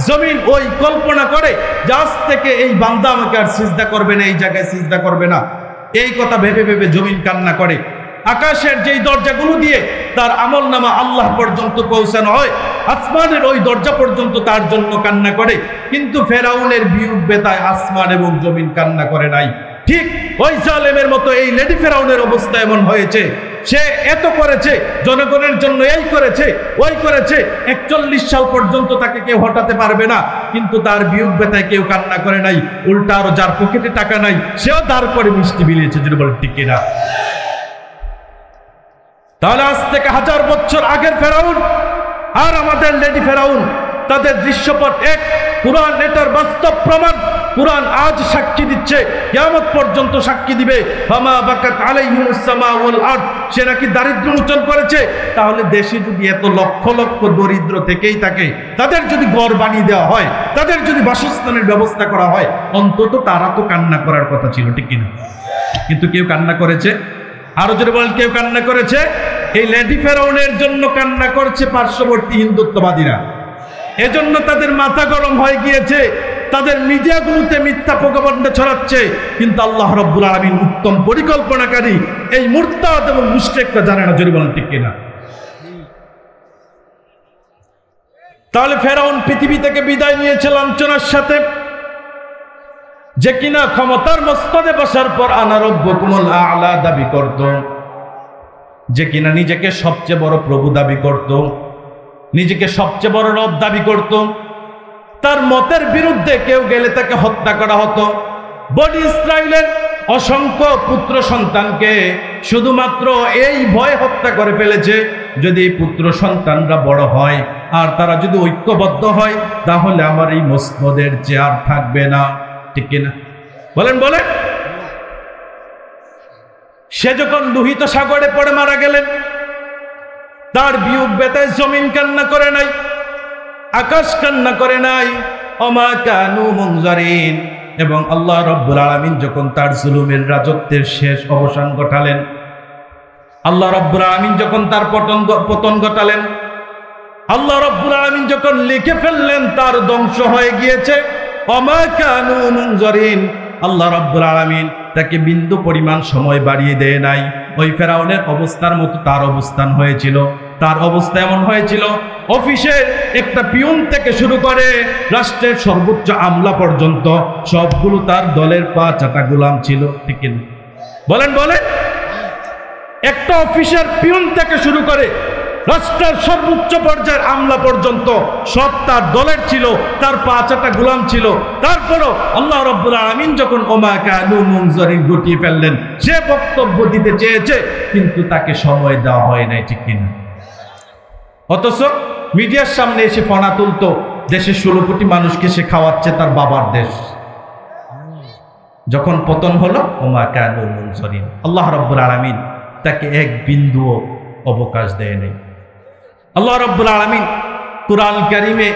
[SPEAKER 2] জমিন ওই কল্পনা করে যে আজ থেকে এই বান্দা আমাকে আর সিজদা করবে না, এই জায়গায় সিজদা করবে না। এই কথা ভেবে ভেবে জমিন কান্না করে। আকাশের যেই দরজাগুলো দিয়ে তার আমলনামা আল্লাহ পর্যন্ত পৌঁছানো হয়, আসমানের ওই দরজা পর্যন্ত তার জন্য কান্না করে। কিন্তু ফেরাউনের বিয়োগ বেতায় আসমান এবং জমিন কান্না করে নাই। ঠিক ওই জালেমের মতো এই লেডি ফেরাউনের অবস্থা এমন হয়েছে, সে এত করেছে, জনগণের জন্য এই করেছে ওই করেছে, 41 সাল পর্যন্ত তাকে কেউ হটাতে পারবে না, কিন্তু তার বিয়োগ বেতায় কেউ কান্না করে নাই। উল্টা আরো যার পকেটে টাকা নাই সেও দাঁড় করে মিষ্টি বিলিয়েছে, যদি বলে ঠিক কিনা। তাহলে আজ থেকে 1000 বছর আগের ফেরাউন আর আমাদের লেডি ফেরাউন, তাদের দৃশ্যপট এক। কুরআন এটার বাস্তব প্রমাণ। কুরআন আজ সাক্ষী দিচ্ছে, কিয়ামত পর্যন্ত সাক্ষী দিবে। ফামা বাকাত আলাইহিমুস সামা ওয়াল আরদ, সে নাকি দারিদ্র মোচন করেছে। তাহলে দেশে যদি এত লক্ষ লক্ষ দরিদ্র থেকেই থাকে, তাদের যদি ঘর বানিয়ে দেওয়া হয়, তাদের যদি বাসস্থানের ব্যবস্থা করা হয়, অন্তত তারা তো কান্না করার কথা ছিল, ঠিক কিনা? কিন্তু কেউ কান্না করেছে? আরো যদি বলেন কেউ কান্না করেছে? এই লেডি ফেরাউনের জন্য কান্না করছে পার্শ্ববর্তী হিন্দুত্ববাদীরা। এজন্য তাদের মাথা গরম হয়ে গিয়েছে, তাদের মিডিয়াগুলোতে মিথ্যা প্রোপাগান্ডা ছড়াচ্ছে। কিন্তু আল্লাহ রাব্বুল আলামিন উত্তম পরিকল্পনাকারী, এই মুরতাদ এবং মুশরিকরা জানে না, যদি বলেন ঠিক কিনা। তাহলে ফেরাউন পৃথিবী থেকে বিদায় নিয়েছে লাঞ্ছনার সাথে, যে কিনা ক্ষমতার মস্তদে বসার পর আনা রাব্বুকুমুল আ'লা দাবি করত, যে কিনা নিজেকে সবচেয়ে বড় প্রভু দাবি করত, নিজেকে সবচেয়ে বড় রব দাবি করত। তার মতের বিরুদ্ধে কেউ গেলে তাকে হত্যা করা হতো। বনি ইসরাইলের অসংখ্য পুত্র সন্তানকে শুধুমাত্র এই ভয় হত্যা করে ফেলেছে, যদি পুত্র সন্তানরা বড় হয় আর তারা যদি ঐক্যবদ্ধ হয়, তাহলে আমার এই মসনদের চেয়ার থাকবে না, ঠিক কিনা? বলেন বলেন। সে যখন লোহিত সাগরে পড়ে মারা গেলেন, তার বিয়োগ বেতায় জমিন কান্না করে নাই, আকাশ কান্না করে নাই। ওমা কানু মুনজারিন। এবং আল্লাহ রাব্বুল আলামিন যখন তার জুলুমের রাজত্বের শেষ অবসান ঘটালেন, আল্লাহ রাব্বুল আলামিন যখন তার পতন ঘটালেন, আল্লাহ রাব্বুল আলামিন যখন লিখে ফেললেন তার ধ্বংস হয়ে গিয়েছে, ওমা কানু মুনজারিন, আল্লাহ রাব্বুল আলামিন তাকে বিন্দু পরিমাণ সময় বাড়িয়ে দেয় নাই। ওই ফেরাউনের অবস্থার মতো তার অবস্থান হয়েছিল। তার অবস্থা এমন হয়েছিল, অফিসের একটা পিয়ন থেকে শুরু করে রাষ্ট্রের সর্বোচ্চ আমলা পর্যন্ত সবগুলো তার দলের পা চাটা গোলাম ছিল, ঠিক না? বলেন বলেন। একটা অফিসের পিয়ন থেকে শুরু করে রাষ্ট্রের সর্বোচ্চ পর্যায়ের আমলা পর্যন্ত সব তার দলের ছিল, তার পা চাটা গোলাম ছিল। তারপরও আল্লাহ রাব্বুল আলামিন যখন ওমা কানু মুনজারিন গুটিয়ে ফেললেন, সে বক্তব্য দিতে চেয়েছে কিন্তু তাকে সময় দেওয়া হয় নাই, ঠিক কিনা? অথচ মিডিয়ার সামনে এসে ফনা তুলতো, দেশের 16 কোটি মানুষকে সে খাওয়াচ্ছে তার বাবার দেশ। যখন পতন হলো, ওমা কানু মুনজারিন, আল্লাহ রাব্বুল আলামিন তাকে এক বিন্দুও অবকাশ দেয় নাই। আল্লাহ রাব্বুল আলামিন কুরআন কারীমে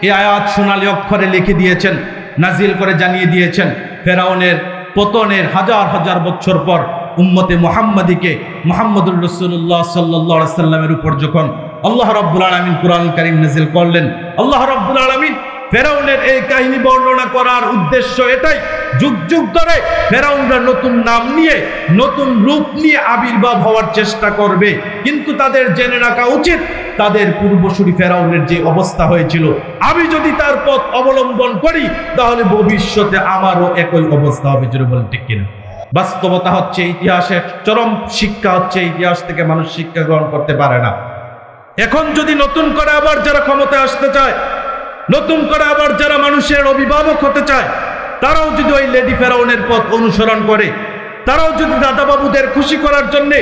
[SPEAKER 2] এই আয়াত সোনালী অক্ষরে লিখে দিয়েছেন, নাজিল করে জানিয়ে দিয়েছেন। ফেরাউনের পতনের হাজার হাজার বছর পর উম্মতে মুহাম্মাদীকে মুহাম্মদুর রাসূলুল্লাহ সাল্লাল্লাহু আলাইহি সাল্লামের উপর যখন আল্লাহ রাব্বুল আলামিন কুরআন কারীম নাজিল করলেন, আল্লাহ রাব্বুল আলামিন ফেরাউনের এই কাহিনী বর্ণনা করার উদ্দেশ্য এটাই, যুগ যুগ ধরে ফেরাউনরা নতুন নাম নিয়ে, নতুন রূপ নিয়ে আবির্ভাব হওয়ার চেষ্টা করবে, কিন্তু তাদের জেনে রাখা উচিত তাদের পূর্বসূরি ফেরাউনের যে অবস্থা হয়েছিল, আমি যদি তার পথ অবলম্বন করি তাহলে ভবিষ্যতে আমারও একই অবস্থা হবে, যদি বলেন ঠিক কিনা। বাস্তবতা হচ্ছে, ইতিহাসের চরম শিক্ষা হচ্ছে, ইতিহাস থেকে মানুষ শিক্ষা গ্রহণ করতে পারে না। এখন যদি নতুন করে আবার যারা ক্ষমতায় আসতে চায়, নতুন করে আবার যারা মানুষের অভিভাবক হতে চায়, তারাও যদি ওই লেডি ফেরাউনের পথ অনুসরণ করে, তারাও যদি দাদাবাবুদের খুশি করার জন্য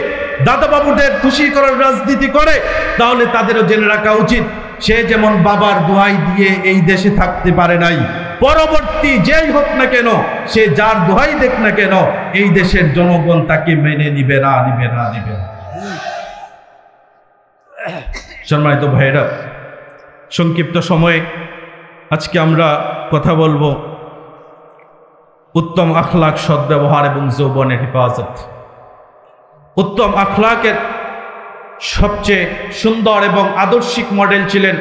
[SPEAKER 2] দাদাবাবুদের খুশি করার রাজনীতি করে, তাহলে তাদেরও জেনে রাখা উচিত সে যেমন বাবার দোহাই দিয়ে এই দেশে থাকতে পারে নাই, পরবর্তী যেই হোক না কেন, সে যার দোহাই দেখ না কেন, এই দেশের জনগণ তাকে মেনে নিবে না, নিবে না, নিবে না। সম্মানিত ভাইরা, সংক্ষিপ্ত সময়ে আজকে আমরা কথা বলবো উত্তম আখলাক, সদ্ব্যবহার এবং যৌবনের হেফাজত। উত্তম আখলাকের সবচেয়ে সুন্দর এবং আদর্শিক মডেল ছিলেন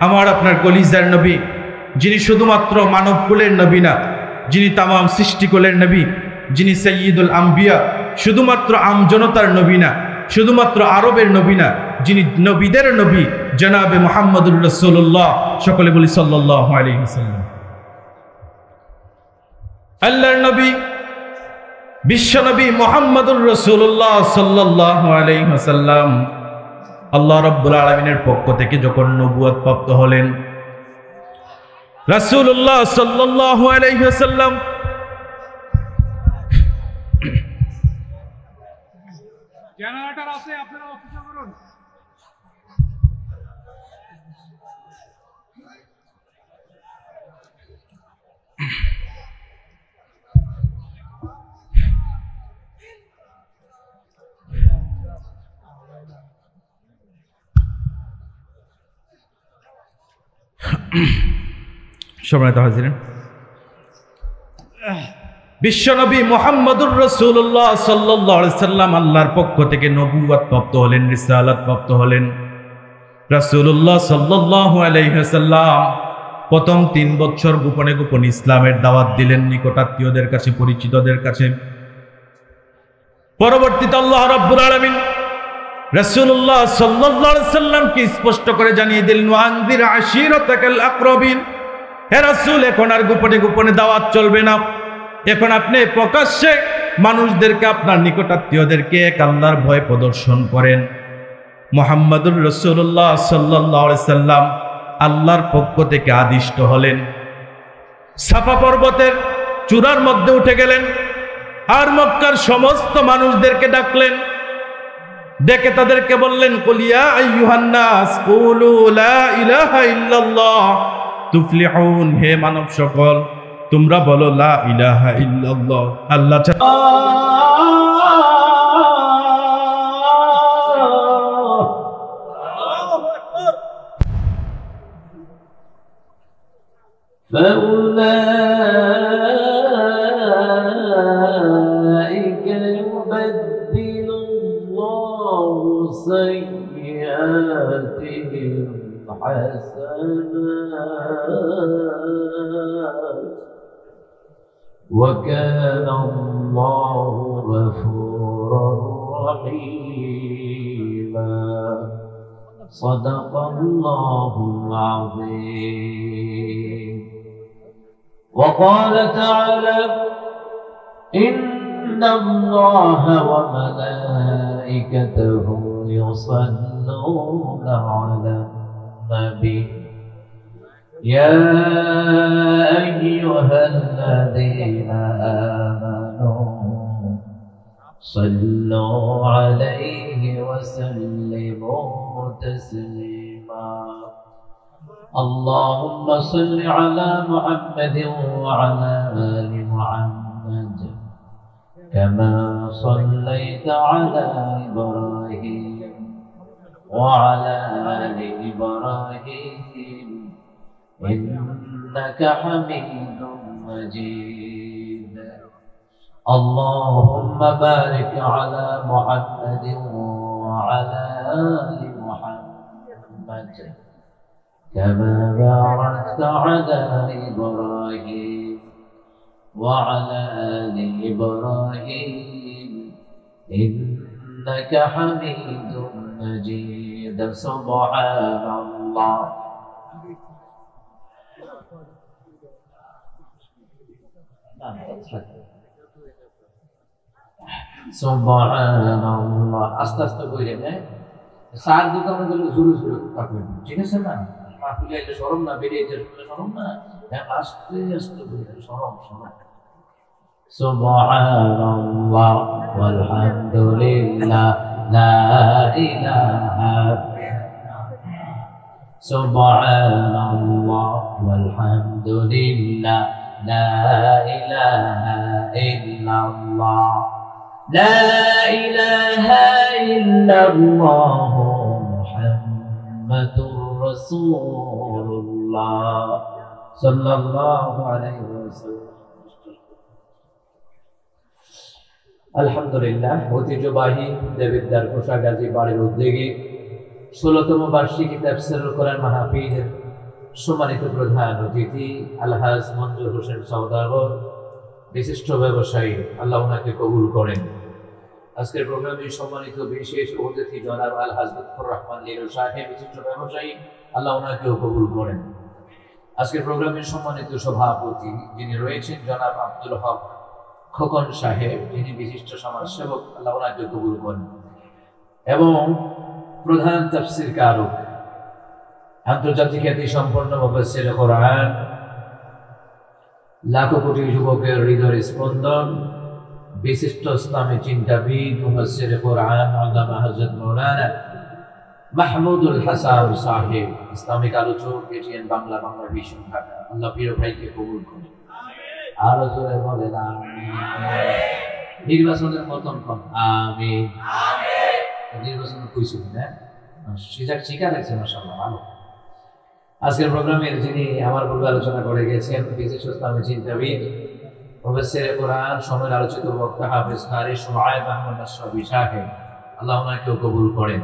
[SPEAKER 2] আমার আপনার কলিজার নবী, যিনি শুধুমাত্র মানবকুলের নবী না, যিনি তামাম সৃষ্টিকুলের নবী, যিনি সাইয়্যিদুল আম্বিয়া, শুধুমাত্র আমজনতার নবী না, শুধুমাত্র আরবের নবী না, যিনি নবীদের নবী জনাবে মুহাম্মদুর রাসূলুল্লাহ, সকলে বলি সাল্লাল্লাহু আলাইহি ওয়াসাল্লাম। আল্লাহর নবী বিশ্বনবী মুহাম্মদুর রাসূলুল্লাহ সাল্লাল্লাহু আলাইহি ওয়াসাল্লাম আল্লাহ রাব্বুল আলামিনের পক্ষ থেকে যখন নবুয়ত প্রাপ্ত হলেন, রাসূলুল্লাহ সাল্লাল্লাহু আলাইহি ওয়াসাল্লাম
[SPEAKER 3] জেনারেটর আছে, আপনারা অপেক্ষা করুন।
[SPEAKER 2] সম্মানিত হাজিরিন, বিশ্বনবী মুহাম্মদুর রাসূলুল্লাহ সাল্লাল্লাহু আলাইহি সাল্লাম আল্লাহর পক্ষ থেকে নবুয়ত প্রাপ্ত হলেন, রিসালাত প্রাপ্ত হলেন। রাসূলুল্লাহ সাল্লাল্লাহু আলাইহি ওয়াসাল্লাম প্রথম 3 বছর গোপনে গোপনে ইসলামের দাওয়াত দিলেন নিকটাত্মীয়দের কাছে, পরিচিতদের কাছে। পরবর্তীতে আল্লাহ রাব্বুল আলামিন রাসূলুল্লাহ সাল্লাল্লাহু আলাইহি সাল্লামকে স্পষ্ট করে জানিয়ে দিলেন, ওয়ানজির আশিরাতাকাল আকরাবিন। হে রাসূল, এখন আর গোপনে গোপনে দাওয়াত চলবে না, এখন আপনি প্রকাশ্যে মানুষদেরকে, আপনার নিকটাত্মীয়দেরকে এক আল্লাহর ভয় প্রদর্শন করেন। মুহাম্মদুর রাসূলুল্লাহ সাল্লাল্লাহু আলাইহি সাল্লাম আল্লাহর পক্ষ থেকে আদিষ্ট হলেন, সাফা পর্বতের চূড়ার মধ্যে উঠে গেলেন, আর মক্কার সমস্ত মানুষদেরকে ডাকলেন, ডেকে তাদেরকে বললেন, কুল ইয়া আইয়ুহান নাস কুলু লা ইলাহা ইল্লাল্লাহ তুফলিহুন। হে মানব সকল, তোমরা বলো লা ইলাহা ইল্লাল্লাহ, আল্লাহ ছাড়া
[SPEAKER 4] فأولئك يبدل الله سيئاتهم حسنات وكان الله غفورا رحيما صدق الله العظيم. وقال تعالى إن الله وملائكته يصلون على النبي يا أيها الذين آمنوا صلوا عليه وسلموا تسليما. اللهم صل على محمد وعلى آل محمد كما صليت على إبراهيم وعلى آل إبراهيم إنك حميد مجيد. اللهم بارك على محمد وعلى آل محمد كما باركت على إبراهيم وعلى آل إبراهيم إنك حميد مجيد. سبحان الله. সুবহানাল্লাহ। আস্তে আস্তে কইলেন, হ্যাঁ সার দোকানে গেলে জোরে জোরে কাটবেন, ঠিক আছে না? মাহফিলে এটা শরম না, বেরিয়ে যেতে শরম না, হ্যাঁ আস্তে আস্তে কইলেন, শরম শরম। সুবহানাল্লাহ ওয়ালহামদুলিল্লাহ লা ইলাহা সুবহানাল্লাহ ওয়ালহামদুলিল্লাহ লা ইলাহা ইল্লাল্লাহ লা ইলাহা ইল্লাল্লাহ মুহাম্মাদুর রাসূলুল্লাহ সাল্লাল্লাহু আলাইহি ওয়াসাল্লাম। আলহামদুলিল্লাহ, ঐতিহ্যবাহী দেবিদ্দার কোষাগাজী বাড়ির উদ্যোগে 16তম বার্ষিকী তাফসীরুল কোরআন মাহফিলের সম্মানিত প্রধান অতিথি আলহাজ মঞ্জুর হোসেন সওদাগর, বিশিষ্ট ব্যবসায়ী, আল্লাহ ওনাকে কবুল করেন। আজকের প্রোগ্রামে সম্মানিত বিশেষ অতিথি জনাব আলহাজ লুৎফর রহমান লিলু সাহেব, বিশিষ্ট ব্যবসায়ী, আল্লাহ ওনাকেও কবুল করেন। আজকের প্রোগ্রামের সম্মানিত সভাপতি যিনি রয়েছেন জনাব আব্দুল হক খোকন সাহেব, যিনি বিশিষ্ট সমাজসেবক, আল্লাহ ওনাকেও কবুল করেন। এবং প্রধান তাফসীর কারক, আন্তর্জাতিক খ্যাতি সম্পন্ন মুফাসসির কোরআন, লাখো কোটি যুবকের হৃদয়ের স্পন্দন, বিশিষ্ট ইসলামী চিন্তাবিদ, মুফাসসির কোরআন আল্লামা হযরত মাওলানা মাহমুদুল হাসান সাহেব, ইসলামিক আলোচক, এটিএন বাংলা, বাংলা ভিশন ঢাকা, আল্লাহ প্রিয় ভাইকে কবুল করুন। আরো জোরে বলেন আমিন। নির্বাচনের মতন কোন আমিন। নির্বাচন কইছিল না, সিজাক শিকার আছে, মাশাআল্লাহ ভালো। আজকের প্রোগ্রামের যিনি আমার পূর্বে আলোচনা করে গেছেন, বিশিষ্ট ইসলামী চিন্তাবিদ, মুফাসসির কোরআন, সময়ের আলোচিত বক্তা হাফেজ কারি শুআয়ব আহমদ আশরাফি সাহেব, আল্লাহ ওনাকেও কবুল করেন।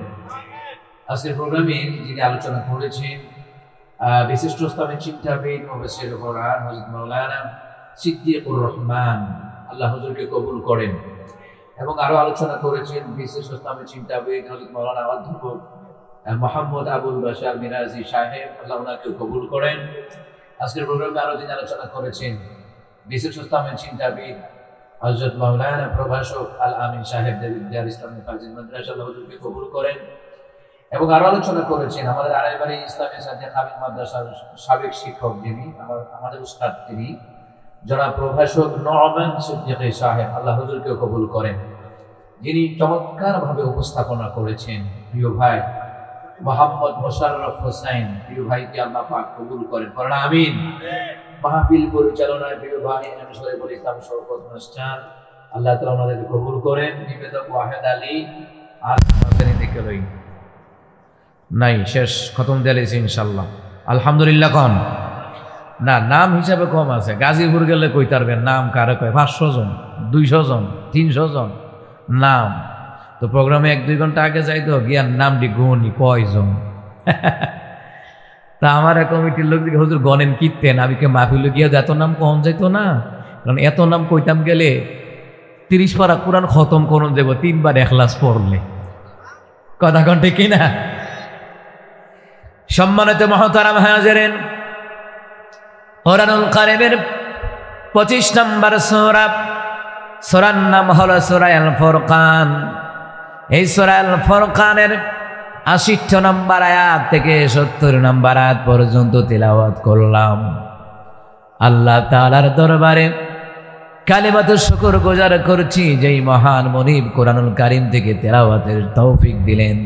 [SPEAKER 4] আজকের প্রোগ্রামে যিনি আলোচনা করেছেন, বিশিষ্ট ইসলামী চিন্তাবিদ, মুফাসসির কোরআন হযরত মাওলানা সিদ্দিকুর রহমান, আল্লাহ হুজুরকে কবুল করেন। এবং আরো আলোচনা করেছেন বিশিষ্ট ইসলামী চিন্তাবিদ হযরত মাওলানা অধ্যাপক মোহাম্মদ আবুল বাশার মিরাজি সাহেব, আল্লাহ ওনাকেও কবুল করেন। আজকের প্রোগ্রামে আরো যিনি আলোচনা করেছেন বিশিষ্ট ইসলামী চিন্তাবিদ হযরত মাওলানা প্রভাষক আল আমিন সাহেব, দেবিদ্দার ইসলামী ফাজিল মাদ্রাসা, আল্লাহ হুজুরকে কবুল করেন। এবং আরো আলোচনা করেছেন আমাদের আড়াইবাড়ি ইসলামী সাদিয়া কামিল মাদ্রাসার সাবেক শিক্ষক, যিনি আমাদের উস্তাদ, তিনি জনাব প্রভাষক নোমান সিদ্দিকী সাহেব, আল্লাহ হুজুরকেও কবুল করেন। যিনি চমৎকার ভাবে উপস্থাপনা করেছেন প্রিয় ভাই মোহাম্মদ মোশাররফ হোসেন, প্রিয় ভাইকে আল্লাহ পাক কবুল করেন, কারণ আমিন। মাহফিল পরিচালনায় প্রিয় ভাই শরীফুল ইসলাম শওকত অনুষ্ঠান, আল্লাহ তাআলা ওনাদেরকে কবুল করেন। নিবেদক ওয়াহেদ আলী আর মাদানী থেকে লই নাই, শেষ খতম দিয়েছে ইনশাআল্লাহ, আলহামদুলিল্লাহ। কোন না নাম হিসাবে কম আছে, গাজীপুর গেলে কই তারবেন নাম কারে কয়, 500 জন, 200 জন, 300 জন নাম। তো প্রোগ্রামে 1-2 ঘন্টা আগে যাইতো গিয়া নামটি গুনি কয়জন। তা আমার কমিটির লোক দিকে হুজুর গনেন কীর্তেন, আমি কে মাহফিলে গিয়া এত নাম কম যাইতো না, কারণ এত নাম কইতাম গেলে 30 পারা কোরআন খতম করুন দেব 3 বার ইখলাস পড়লে, কথা কণ্ঠে কিনা। সম্মানিত মুহতারাম হাজিরিন, কোরআনুল কারীমের 25 নম্বর সূরা, সূরার নাম হলো সূরা আল ফুরকান। এই সূরা আল ফুরকানের 80 নম্বর আয়াত থেকে 70 নম্বর আয়াত পর্যন্ত তিলাওয়াত করলাম। আল্লাহ তাআলার দরবারে কালিমাতু শুকর গুজার করছি, যেই মহান মুনিব কোরআনুল কারীম থেকে তেলাওয়াতের তৌফিক দিলেন,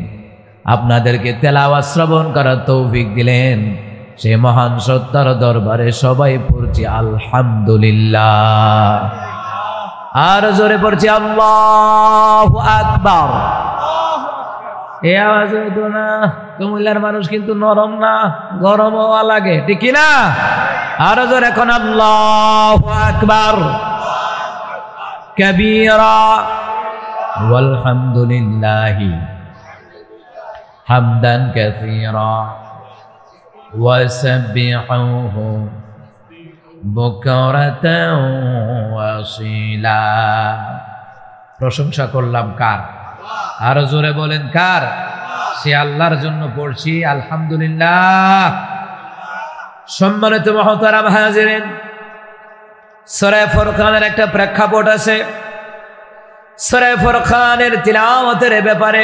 [SPEAKER 4] আপনাদেরকে তেলাওয়াত শ্রবণ করার তৌফিক দিলেন, সেই মহান সত্তার দরবারে সবাই পড়ছি আলহামদুলিল্লাহ। আর জোরে পড়ছি আল্লাহু আকবার। এই আওয়াজ হইতো না, কুমিল্লার মানুষ কিন্তু নরম না, গরম হওয়া লাগে, ঠিক না? আর জোরে এখন আল্লাহু আকবার কাবীরা ওয়ালহামদুলিল্লাহি হামদান কাসীরা ওয়াসাব্বিহুহু বুকরাতাও ওয়াসিলা। প্রশংসা করলাম কার? আরো জোরে বলেন কার? সে আল্লাহর জন্য পড়ছি আলহামদুলিল্লাহ। সম্মানিত মুহতারাম হাজিরিন, সূরা ফুরকানের একটা প্রেক্ষাপট আছে। সূরা ফুরকানের তিলাওয়াতের ব্যাপারে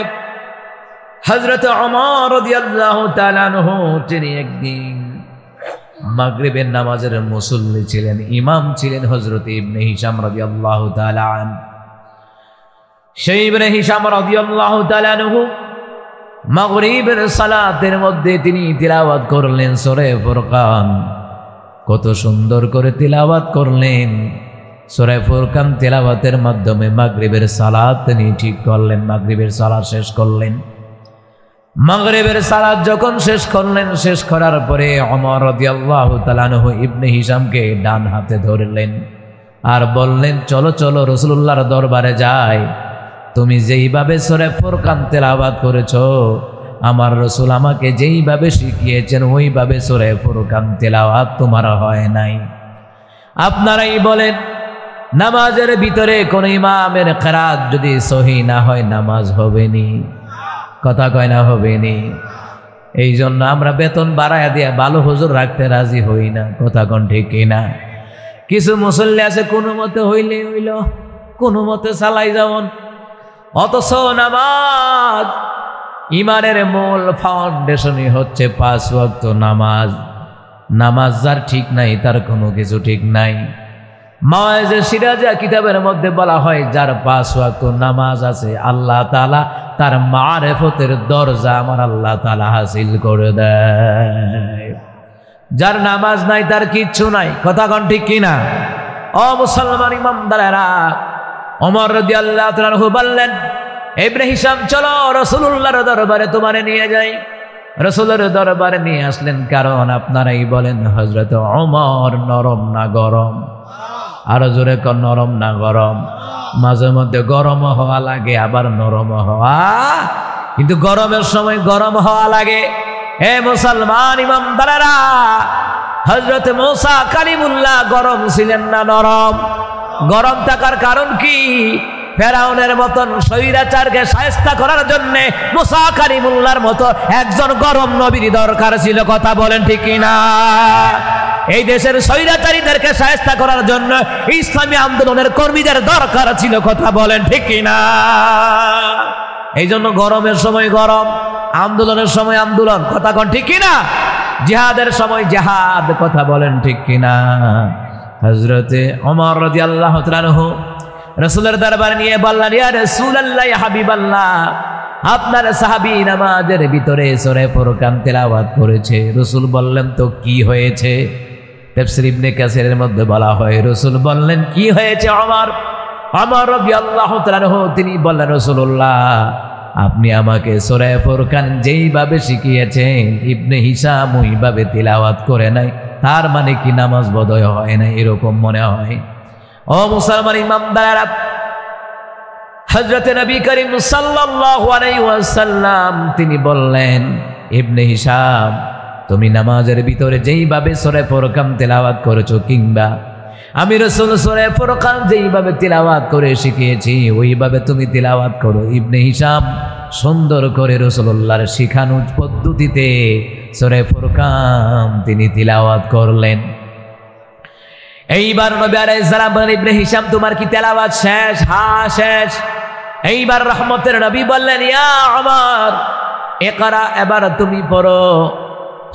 [SPEAKER 4] হযরত ওমর রাদিয়াল্লাহু তাআলা আনহু, তিনি একদিন মাগরিবের নামাজের মুসল্লি ছিলেন, ইমাম ছিলেন হযরত ইবনে হিশাম রাদিয়াল্লাহু তাআলা আন। সেই ইবনে হিশাম রাদিয়াল্লাহু তাআলা আনহু মাগরিবের সালাতের মধ্যে তিনি তিলাওয়াত করলেন সূরা ফুরকান। কত সুন্দর করে তিলাওয়াত করলেন সূরা ফুরকান। তিলাওয়াতের মাধ্যমে মাগরিবের সালাত তিনি ঠিক করলেন, মাগরিবের সালাত শেষ করলেন। মাগরিবের সালাত যখন শেষ করলেন, শেষ করার পরে ওমর রাদিয়াল্লাহু তাআলা আনহু ইবনে হিশামকে ডান হাতে ধরলেন আর বললেন, চলো চলো রাসূলুল্লাহর দরবারে যাই। তুমি যেইভাবে সূরা ফুরকান তেলাওয়াত করেছো, আমার রাসূল আমাকে যেইভাবে শিখিয়েছেন ওইভাবে সূরা ফুরকান তেলাওয়াত তোমার হয় নাই। আপনারাই বলেন নামাজের ভিতরে কোন ইমামের কিরাত যদি সহি না হয় নামাজ হবে নি। কথা কয় না হবে নি? এই জন্য আমরা বেতন বাড়ায় দিয়ে ভালো হুজুর রাখতে রাজি হই না। কথা কোন ঠিক কিনা? কিছু মুসল্লি আছে কোনো মতে হইলে হইল, কোনো মতে চালাই যাওন। অথচ নামাজ ইমানের মূল ফাউন্ডেশনই হচ্ছে 5 ওয়াক্ত নামাজ। নামাজ যার ঠিক নাই তার কোনো কিছু ঠিক নাই। মাওয়াইজে সিরাজা কিতাবের মধ্যে বলা হয় যার 5 ওয়াক্ত নামাজ আছে আল্লাহ তাআলা তার মারিফতের দরজা আমার আল্লাহ তাআলা হাসিল করে দেয়। যার নামাজ নাই তার কিচ্ছু নাই। কথা কোন ঠিক কিনা? ও মুসলমান ইমামদারেরা, ওমর রাদিয়াল্লাহু তাআলা আনহু বললেন, ইবনে হিশাম চলো রাসূলুল্লাহর দরবারে তোমারে নিয়ে যাই। রাসূলের দরবারে নিয়ে আসলেন, কারণ আপনারাই বলেন হযরত ওমর নরম না গরম? আরো জোরে কোন নরম না গরম? মাঝে মধ্যে গরম হওয়া লাগে আবার নরম হওয়া, কিন্তু গরমের সময় গরম হওয়া লাগে। হে মুসলমান ইমামদারেরা, হযরত মুসা কালিমুল্লাহ গরম ছিলেন না নরম? গরম থাকার কারণ কি? ফেরাউনের মতন স্বৈরাচারকে শায়েস্তা করার জন্য মুসা কালিমুল্লাহর মতো একজন গরম নবীর দরকার ছিল। কথা বলেন ঠিক কিনা? এই দেশের স্বৈরাচারীদেরকে শায়েস্তা করার জন্য ইসলামী আন্দোলনের কর্মীদের দরকার ছিল। কথা বলেন ঠিক কিনা? এই জন্য গরমের সময় গরম, আন্দোলনের সময় আন্দোলন। কথা কোন ঠিক কিনা? জিহাদের সময় জিহাদ। কথা বলেন ঠিক কিনা? হযরতে ওমর রাদিয়াল্লাহু তাআলা আনহু রাসূলের দরবারে নিয়ে বললেন, ইয়া রাসূলুল্লাহ, ইয়া হাবিবাল্লাহ, আপনার সাহাবী নামাজের ভিতরে সূরা ফুরকান তেলাওয়াত করেছে। রাসূল বললেন, তো কি হয়েছে? তাফসীর ইবনে কাসিরের মধ্যে বলা হয়, রাসূল বললেন, কি হয়েছে ওমর? ওমর রাদিয়াল্লাহু তাআলা আনহু তিনি বললেন, রাসূলুল্লাহ, আপনি আমাকে সূরা ফুরকান যেইভাবে শিখিয়েছেন ইবনে হিশাম ওইভাবে তিলাওয়াত করে নাই, তার মানে কি নামাজ বোধহয় হয় না এরকম মনে হয়। ও মুসলমান ইমামদারেরা, হযরত নবী করিম সাল্লাল্লাহু আলাইহি ওয়াসাল্লাম তিনি বললেন, ইবনে হিশাম, তুমি নামাজের ভিতরে যেইভাবে সূরা ফুরকান তেলাওয়াত করেছো, কিংবা আমি রাসূল সূরা ফুরকান যেইভাবে তিলাওয়াত করে শিখিয়েছি ওইভাবে তুমি তিলাওয়াত করো। ইবনে হিশাম সুন্দর করে রাসূলুল্লাহর শিখানো পদ্ধতিতে সূরা ফুরকান তিনি তিলাওয়াত করলেন। এইবার নবী আলাইহিস সালাম বলেন, ইবনে হিশাম, তোমার কি তেলাওয়াত শেষ? হ্যাঁ শেষ। এইবার রহমতের নবী বললেন, ইয়া ওমর, ইকরা, এবার তুমি পড়ো,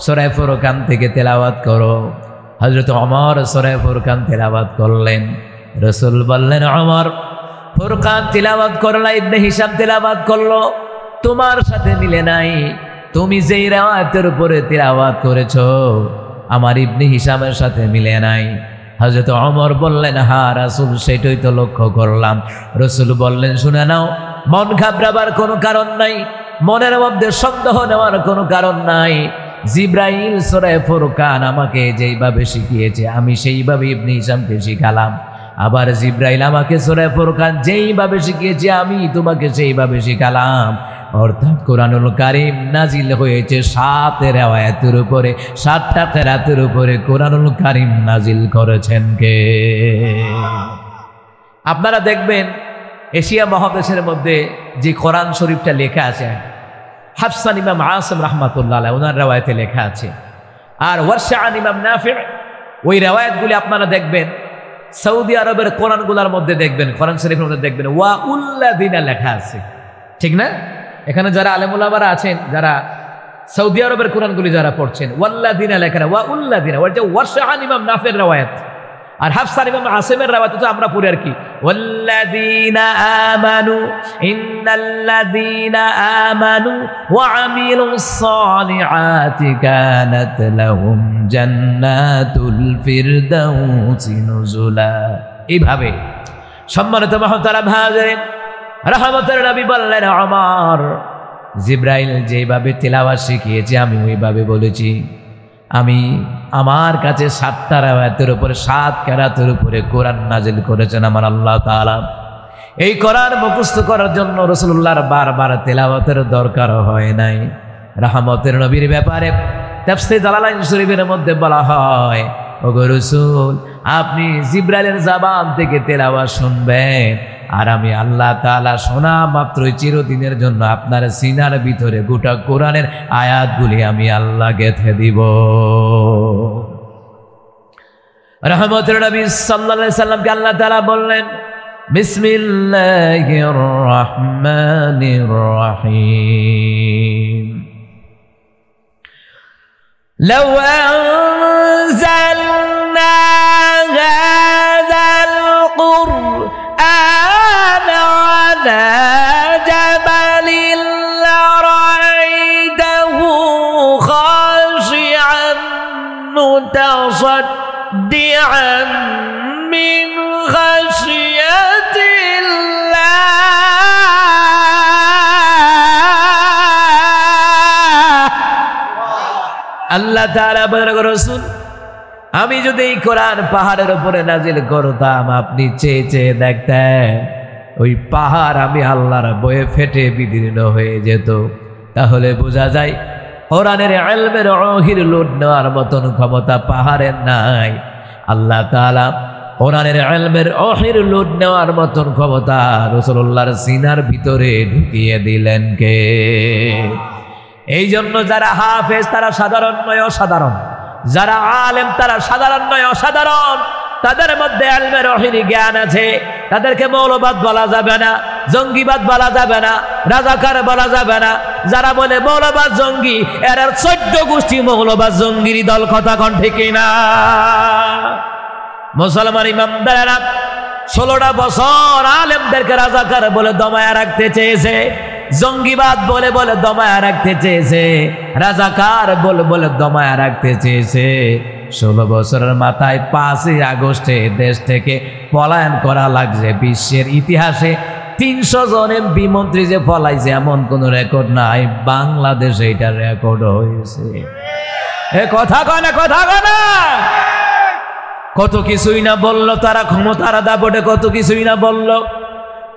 [SPEAKER 4] সূরা ফুরকান থেকে তেলাওয়াত করো। হযরত ওমর সূরা ফুরকান তিলাওয়াত করলেন। রাসূল বললেন, ওমর ফুরকান তিলাওয়াত করলা, ইবনে হিশাম তিলাওয়াত করলো, তোমার সাথে মিলে নাই। তুমি যেই riwayতের উপরে তিলাওয়াত করেছো আমার ইবনে হিশামের সাথে মিলে নাই। হযরত ওমর বললেন, হ্যাঁ রাসূল, সেটাই তো লক্ষ্য করলাম। রাসূল বললেন, শুনে নাও, মন ঘাবড়াবার কোনো কারণ নাই, মনের মধ্যে সন্দেহ নেওয়ার কোনো কারণ নাই। জিব্রাইল সূরা ফুরকান আমাকে যেইভাবে শিখিয়েছে আমি সেইভাবে ইবনে হিশামকে শিখালাম। আবার জিব্রাইল আমাকে সূরা ফুরকান যেইভাবে শিখিয়েছে আমি তোমাকে সেইভাবে শিখালাম। অর্থাৎ কোরআনুল কারীম নাজিল হয়েছে 7 riwayতের উপরে, 7টা কিরাতের উপরে কোরআনুল কারীম নাজিল করেছেন কে? আপনারা দেখবেন এশিয়া মহাদেশের মধ্যে যে কোরআন শরীফটা লেখা আছে, হাফসান ইমাম আসিম রাহমাতুল্লাহ আলাইহি ওনার riwayতে লেখা আছে, আর ওয়ারশান ইমাম নাফি' ওই riwayতগুলি আপনারা দেখবেন সৌদি আরবের কোরআনগুলোর মধ্যে দেখবেন, কোরআন শরীফের মধ্যে দেখবেন ওয়া উল্লাযিনা লেখা আছে, ঠিক না? এখানে যারা আলেম উলামারা আছেন, যারা সৌদি আরবের কোরআনগুলি যারা পড়ছেন, ওয়াল্লাযিনা লেখা না, ওয়া উল্লাযিনা, ওটা ওয়ারশান ইমাম নাফি'র riwayat। আর হাফসান ইমাম আসিমের riwayat তো আমরা পড়ি আর কি, ওয়াল্লাযিনা আমানু ইন্নাল্লাযিনা আমানু ওয়া আমিলুস সালিহাতি কানাত লাহুম জান্নাতুল ফিরদাউসি নুজুলা। এইভাবে সম্মানিত মুহতারা হাজিরিন, রহমতের নবী বললেন, ওমর জিব্রাইল যেভাবে তিলাওয়াত শিখিয়েছে আমি ওইভাবে বলেছি। আমি আমার কাছে 7টা riwayতের উপরে 7 কিরাতের উপরে কোরআন নাজিল করেছেন আমার আল্লাহ তাআলা। এই কোরআন মুখস্থ করার জন্য রাসূলুল্লাহর বারবার তেলাওয়াতের দরকার হয় নাই। রহমতের নবীর ব্যাপারে তাফসীর জালালাইন শরীফের মধ্যে বলা হয়, ওগো রাসূল আপনি জিব্রাইলের জবান থেকে তেলাওয়াত শুনবেন, আর আমি আল্লাহ তাআলা শোনা মাত্রই চিরদিনের জন্য আপনার সিনার ভিতরে গোটা কোরআনের আয়াতগুলি আমি আল্লাহ গেঁথে দিব। রহমতের নবী সাল্লাল্লাহু আলাইহি সাল্লামকে আল্লাহ তাআলা বললেন, বিসমিল্লাহির রহমানির রহিম, লাউ আনজালনা হাযাল কুরআন আলা জাবালিন লারাআইতাহু খাশি'আন মুতাসাদ্দি'আন মিন খাশিয়াতিল্লাহ। আল্লাহ তাআলা বলেন, রাসূল আমি যদি এই কোরআন পাহাড়ের উপরে নাজিল করতাম, আপনি চেয়ে চেয়ে দেখতেন ওই পাহাড় আমি আল্লাহর বয়ে ফেটে বিদীর্ণ হয়ে যেত। তাহলে বোঝা যায় কোরআনের ইলমের ওহির লুট নেওয়ার মতন ক্ষমতা পাহাড়ের নাই। আল্লাহ তাআলা কোরআনের ইলমের ওহির লুট নেওয়ার মতন ক্ষমতা রাসূলুল্লাহর সিনার ভিতরে ঢুকিয়ে দিলেন কে? এই জন্য যারা হাফেজ তারা সাধারণ নয় অসাধারণ, যারা আলেম তারা সাধারণ নয় অসাধারণ। তাদের মধ্যে ইলমের ওহির জ্ঞান আছে। তাদেরকে মৌলবাদ বলা যাবে না, জঙ্গিবাদ বলা যাবে না, রাজাকার বলা যাবে না। যারা বলে মৌলবাদ জঙ্গি, এর 14 গোষ্ঠী মৌলবাদ জঙ্গির দল। কথা কোন ঠিক না? মুসলমান ইমামদারেরা 16টা বছর আলেমদেরকে রাজাকার বলে দমায়া রাখতে চেয়েছে, জঙ্গিবাদ বলে বলে দমায়া রাখতে চেয়েছে, রাজাকার বলে বলে দমায়া রাখতে চেয়েছে। 16 বছরের মাথায় 5ই আগস্টে দেশ থেকে পলায়ন করা লাগছে। বিশ্বের ইতিহাসে 300 জন এমপি মন্ত্রী যে পলাইছে এমন কোন রেকর্ড নাই, বাংলাদেশে এটা রেকর্ড হয়েছে। এ কথা কয় না, কথা কয় না। কত কিছুই না বললো তারা, ক্ষমতার দাপটে কত কিছুই না বললো।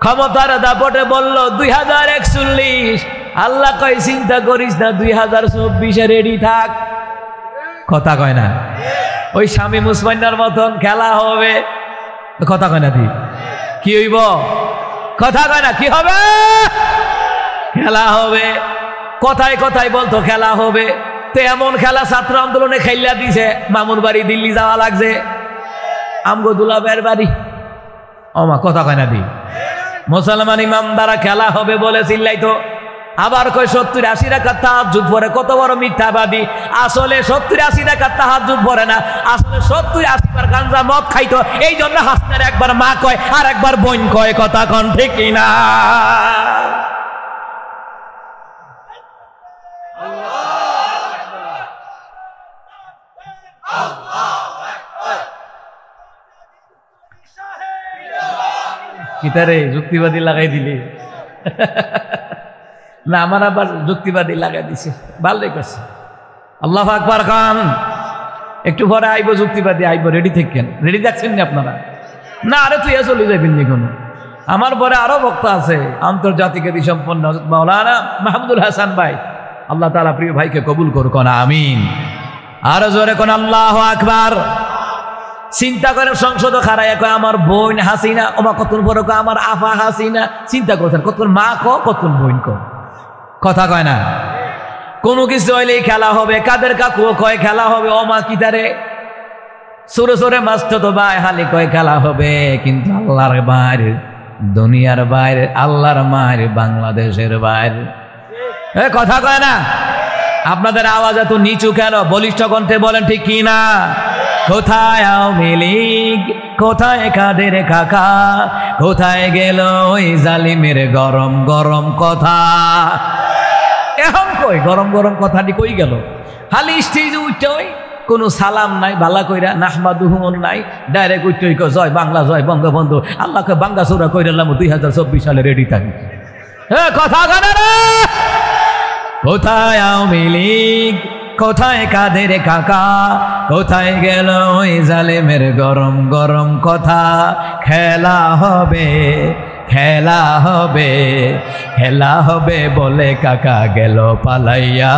[SPEAKER 4] ক্ষমতার দাপটে বলল 2041। আল্লাহ কয় চিন্তা করিস না, 2024-এ রেডি থাক। কথা কয় না? ওই স্বামী মুসমাইনার মতন খেলা হবে। কথা কয় না? দি কি হইব? কথা কয় না? কি হবে? খেলা হবে। কথায় কথায় বলতো খেলা হবে। তো এমন খেলা ছাত্র আন্দোলনে খেলা দিছে, মামুর বাড়ি দিল্লি যাওয়া লাগছে, আমগো দুলাবের বাড়ি। ওমা কথা কয় না? দি মুসলমান ইমাম দ্বারা খেলা হবে বলে চিল্লাই তো। আবার কয় 70-80 রাকাত তাহাজ্জুদ পড়ে। কত বড় মিথ্যাবাদী! আসলে 70-80 রাকাত তাহাজ্জুদ পড়ে না, আসলে 70-80 বার গাঞ্জা মদ খাইতো। এই জন্য হাসনার একবার মা কয় আর একবার বোন কয়। কথা কোন ঠিক না? কিতারে যুক্তিবাদী লাগাই দিলি না? আমার আবার যুক্তিবাদী লাগাই দিছে, ভালোই করছে। আল্লাহু আকবার খান। একটু পরে আইব যুক্তিবাদী, আইব। রেডি থাকেন। রেডি থাকছেন না আপনারা? না, আরে তুই চলে যাবেন নি কোনো। আমার পরে আরো বক্তা আছে, আন্তর্জাতিক সম্পন্ন মাওলানা মাহমুদুল হাসান ভাই। আল্লাহ তাআলা প্রিয় ভাইকে কবুল করুক, আমিন। আরো জোরে কোন আল্লাহু আকবার। চিন্তা করে সংসদ খারাই কয় আমার বোন হাসিনা, ওমা কতক্ষণ পরে কয় আমার আফা হাসিনা। চিন্তা করছেন কতক্ষণ মা কতক্ষণ বোন কথা কয় না? কোনো কিছু হইলেই খেলা হবে। কাদের কাকুও কয় খেলা হবে। ওমা কিতারে সুরে সুরে মাস্ত তো ভাই হালি কয় খেলা হবে, কিন্তু আল্লাহর বাইরে, দুনিয়ার বাইরে, আল্লাহর মায়ের, বাংলাদেশের বাইরে। কথা কয় না? আপনাদের আওয়াজ এত নিচু কেন? বলিষ্ঠ কণ্ঠে বলেন ঠিক কি না? কোথায় আওয়ামী লীগ, কোথায় কাদের কাকা, কোথায় গেল ওই জালিমের গরম গরম কথা? এখন কই গরম গরম কথাটি কই গেল? খালি স্টেজে উঠতে ওই কোনো সালাম নাই, বালা কইরা নাহমাদুহু নাই, ডাইরেক্ট উঠতে জয় বাংলা, জয় বঙ্গবন্ধু। আল্লাহকে বাঙ্গা চৌরা কইরালাম 2024 সালে রেডি থাকি। কথা কানে না? কোথায় আওয়ামী লীগ, কোথায় কাদের কাকা, কোথায় গেল ওই জালেমের গরম গরম কথা? খেলা হবে, খেলা হবে, খেলা হবে বলে কাকা গেল পালাইয়া।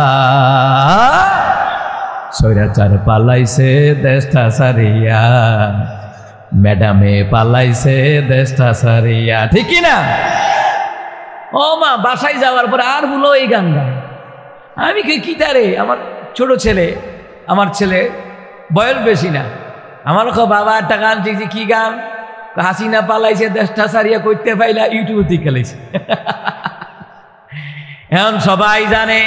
[SPEAKER 4] স্বৈরাচার পালাইছে দেশটা সারিয়া। ম্যাডামে পালাইছে দেশটা সারিয়া, ঠিক কি না? ও মা বাসায় যাওয়ার পরে আর হলো এই গান গান। আমি কি তারে, আমার ছোট ছেলে, আমার ছেলে বয়স বেশি না, আমার বাবা একটা গান শিখছি, কি গান? হাসিনা পালাইছে দেশটা সারিয়া করতে পাইলা, ইউটিউবে থেকে খেলেছে। এখন সবাই জানে,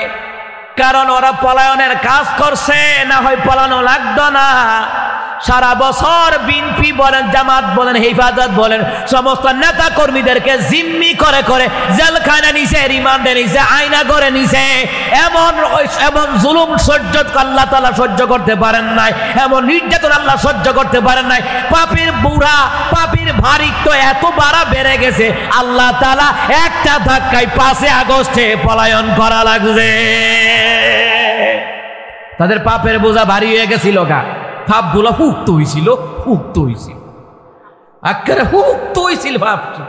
[SPEAKER 4] কারণ ওরা পলায়নের কাজ করছে, না হয় পলানো লাগতো না। সারা বছর বিএনপি বলেন, জামাত বলেন, হেফাজত বলেন, সমস্ত নেতা কর্মীদেরকে জিম্মি করে করে জেলখানা নিছে, রিমান্ডে নিছে, আয়না করে নিছে। এমন জুলুম সহ্য আল্লাহ তাআলা সহ্য করতে পারেন নাই, এমন নির্যাতন আল্লাহ সহ্য করতে পারেন নাই। পাপীর বুড়া, পাপীর ভারিত্ব এত বাড়া বেড়ে গেছে, আল্লাহ তাআলা একটা ধাক্কায় 5 আগস্টে পলায়ন করা লাগছে। তাদের পাপের বোঝা ভারী হয়ে গেছিল, ভাবগুলো হুক্ত হয়েছিল, আক্কারে হুক্ত হয়েছিল ভাবটি।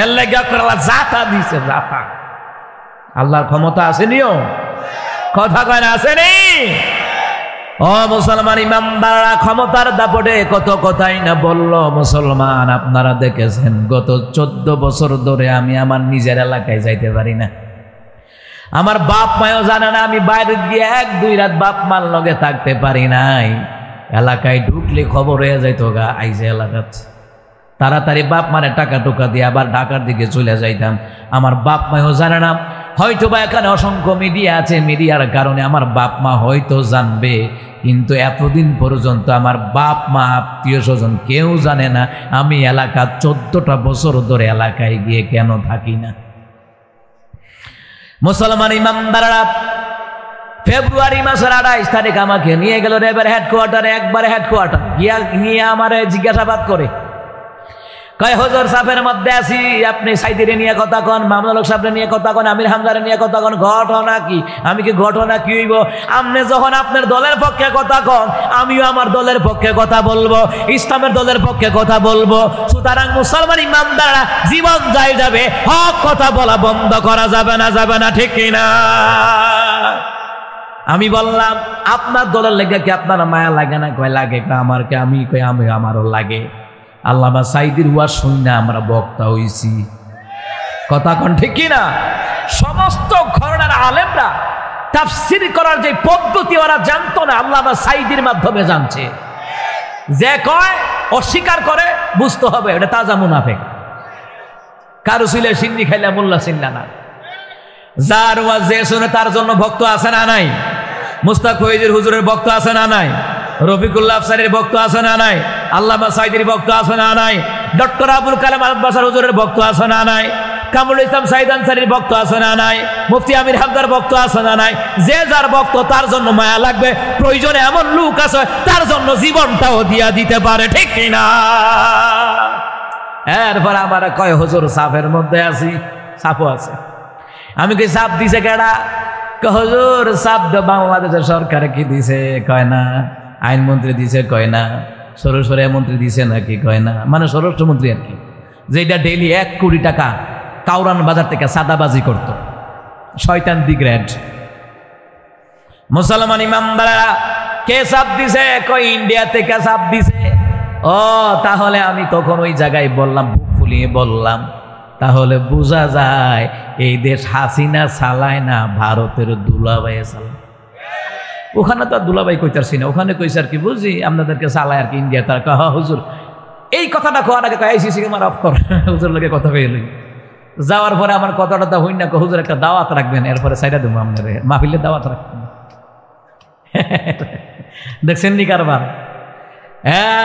[SPEAKER 4] এর লাগে আল্লাহ জাতা দিছে, জাতা। আল্লাহর ক্ষমতা আসেনিও, কথা কয় না, আসেনি? ও মুসলমান ইমানদাররা, ক্ষমতার দাপটে কত কথাই না বলল। মুসলমান আপনারা দেখেছেন, গত 14 বছর ধরে আমি আমার নিজের এলাকায় যাইতে পারি না। আমার বাপ মায়ও জানে না, আমি বাইরে গিয়ে 1-2 রাত বাপ মার লগে থাকতে পারি নাই। এলাকায় ঢুকলে খবর হয়ে যাইতো, আইসে এলাকাত। তাড়াতাড়ি বাপ মারে টাকা টুকা দিয়ে আবার ঢাকার দিকে চলে যাইতাম। আমার বাপ মায়ও জানে না, হয়তো বা এখানে অসংখ্য মিডিয়া আছে, মিডিয়ার কারণে আমার বাপ মা হয়তো জানবে, কিন্তু এতদিন পর্যন্ত আমার বাপ মা আত্মীয় স্বজন কেউ জানে না আমি এলাকা 14টা বছর ধরে এলাকায় গিয়ে কেন থাকি না। মুসলমান ইমানদাররা, ফেব্রুয়ারি মাসের 28 তারিখ আমাকে নিয়ে গেল র্যাবের হেডকোয়ার্টারে, একবারে হেডকোয়ার্টার গিয়ে আমারে জিজ্ঞাসাবাদ করে, কয় হুজুর সাহেবের মধ্যে আছি, আপনি সাইদিরে নিয়ে কথা কন, মামলালক সাহেবের নিয়ে কথা কন, আমির হামজারে নিয়ে কথা কন, ঘটনা কি? আমি কি ঘটনা কি হইব? আপনি যখন আপনার দলের পক্ষে কথা কন, আমিও আমার দলের পক্ষে কথা বলবো, ইসলামের দলের পক্ষে কথা বলবো। সুতরাং মুসলমান ইমানদাররা, জীবন যাই যাবে, হক কথা বলা বন্ধ করা যাবে না, ঠিক কিনা? আমি বললাম, আপনার দলের লেগে কি আপনার মায়া লাগে না? কয় লাগে। আমি আমারও লাগে। আল্লামা সাইদির ওয়াজ শুনে আমরা বক্তা হইছি, কথা কোন ঠিক কিনা? সমস্ত ঘরানার আলেমরা তাফসীর করার যে পদ্ধতি ওরা জানতো না, আল্লামা সাইদির মাধ্যমে জানছে। যে কয় অস্বীকার করে, বুঝতে হবে এটা তাজা মুনাফিক। কারো ছিলে সিন্নি খাইলে মোল্লা চিন্না না। যার ওয়াজ যে শুনে তার জন্য ভক্ত আছে না নাই? মুস্তাক ফৈজির হুজুরের ভক্ত আছে না নাই? রফিকুল্লাহ আফসারির ভক্ত আছে না নাই? আল্লামা সাইদির ভক্ত আছে না নাই? ডক্টর আবুল কালাম আল-বাসার হুজুরের ভক্ত আছে না নাই? কামরুল ইসলাম সাইদ আনসারীর ভক্ত আছে না নাই? মুফতি আমির হামদার ভক্ত আছে না নাই? যে যার ভক্ত তার জন্য মায়া লাগবে, প্রয়োজনে এমন লোক আছে তার জন্য জীবনটাও দিয়া দিতে পারে, ঠিক কিনা? এরপর আমার কয় হুজুর সাফের মধ্যে আছি, সাফও আছে। আমি কি সাপ দিছে কেডা? হুজুর সাপ বাংলাদেশের সরকারে কি দিছে? কয় না। আইনমন্ত্রী দিছে? কয় না। সরসরে মন্ত্রী দিছে নাকি? কয় না। মানে স্বরাষ্ট্রমন্ত্রী আর কি, যেটা ডেইলি 1 কোটি টাকা কাউরান বাজার থেকে সাদাবাজি করত, শয়তান দি গ্রেড। মুসলমান ইমামদারা, কে সাপ দিছে? কয় ইন্ডিয়া থেকে সাপ দিছে। ও তাহলে আমি তখন ওই জায়গায় বললাম, বুক ফুলিয়ে বললাম, তাহলে বোঝা যায় এই দেশ হাসিনা চালায় না, ভারতের দুলাভাই চালায়। ওখানে তো আর দুলাভাই কইতারছি না, ওখানে কইছে আর কি, বুঝি আপনাদেরকে চালায় আর কি ইন্ডিয়া। তার কহ হুজুর এই কথাটা কোয়ার আগে আইসিসি আমার অফ কর, হুজুর লোকে কথা পেয়ে যাওয়ার পরে আমার কথাটা হই না, হুজুর একটা দাওয়াত রাখবেন, এরপরে সাইডা দেবো আপনার মাহফিলে দাওয়াত রাখবেন। দেখছেন নি কারবার?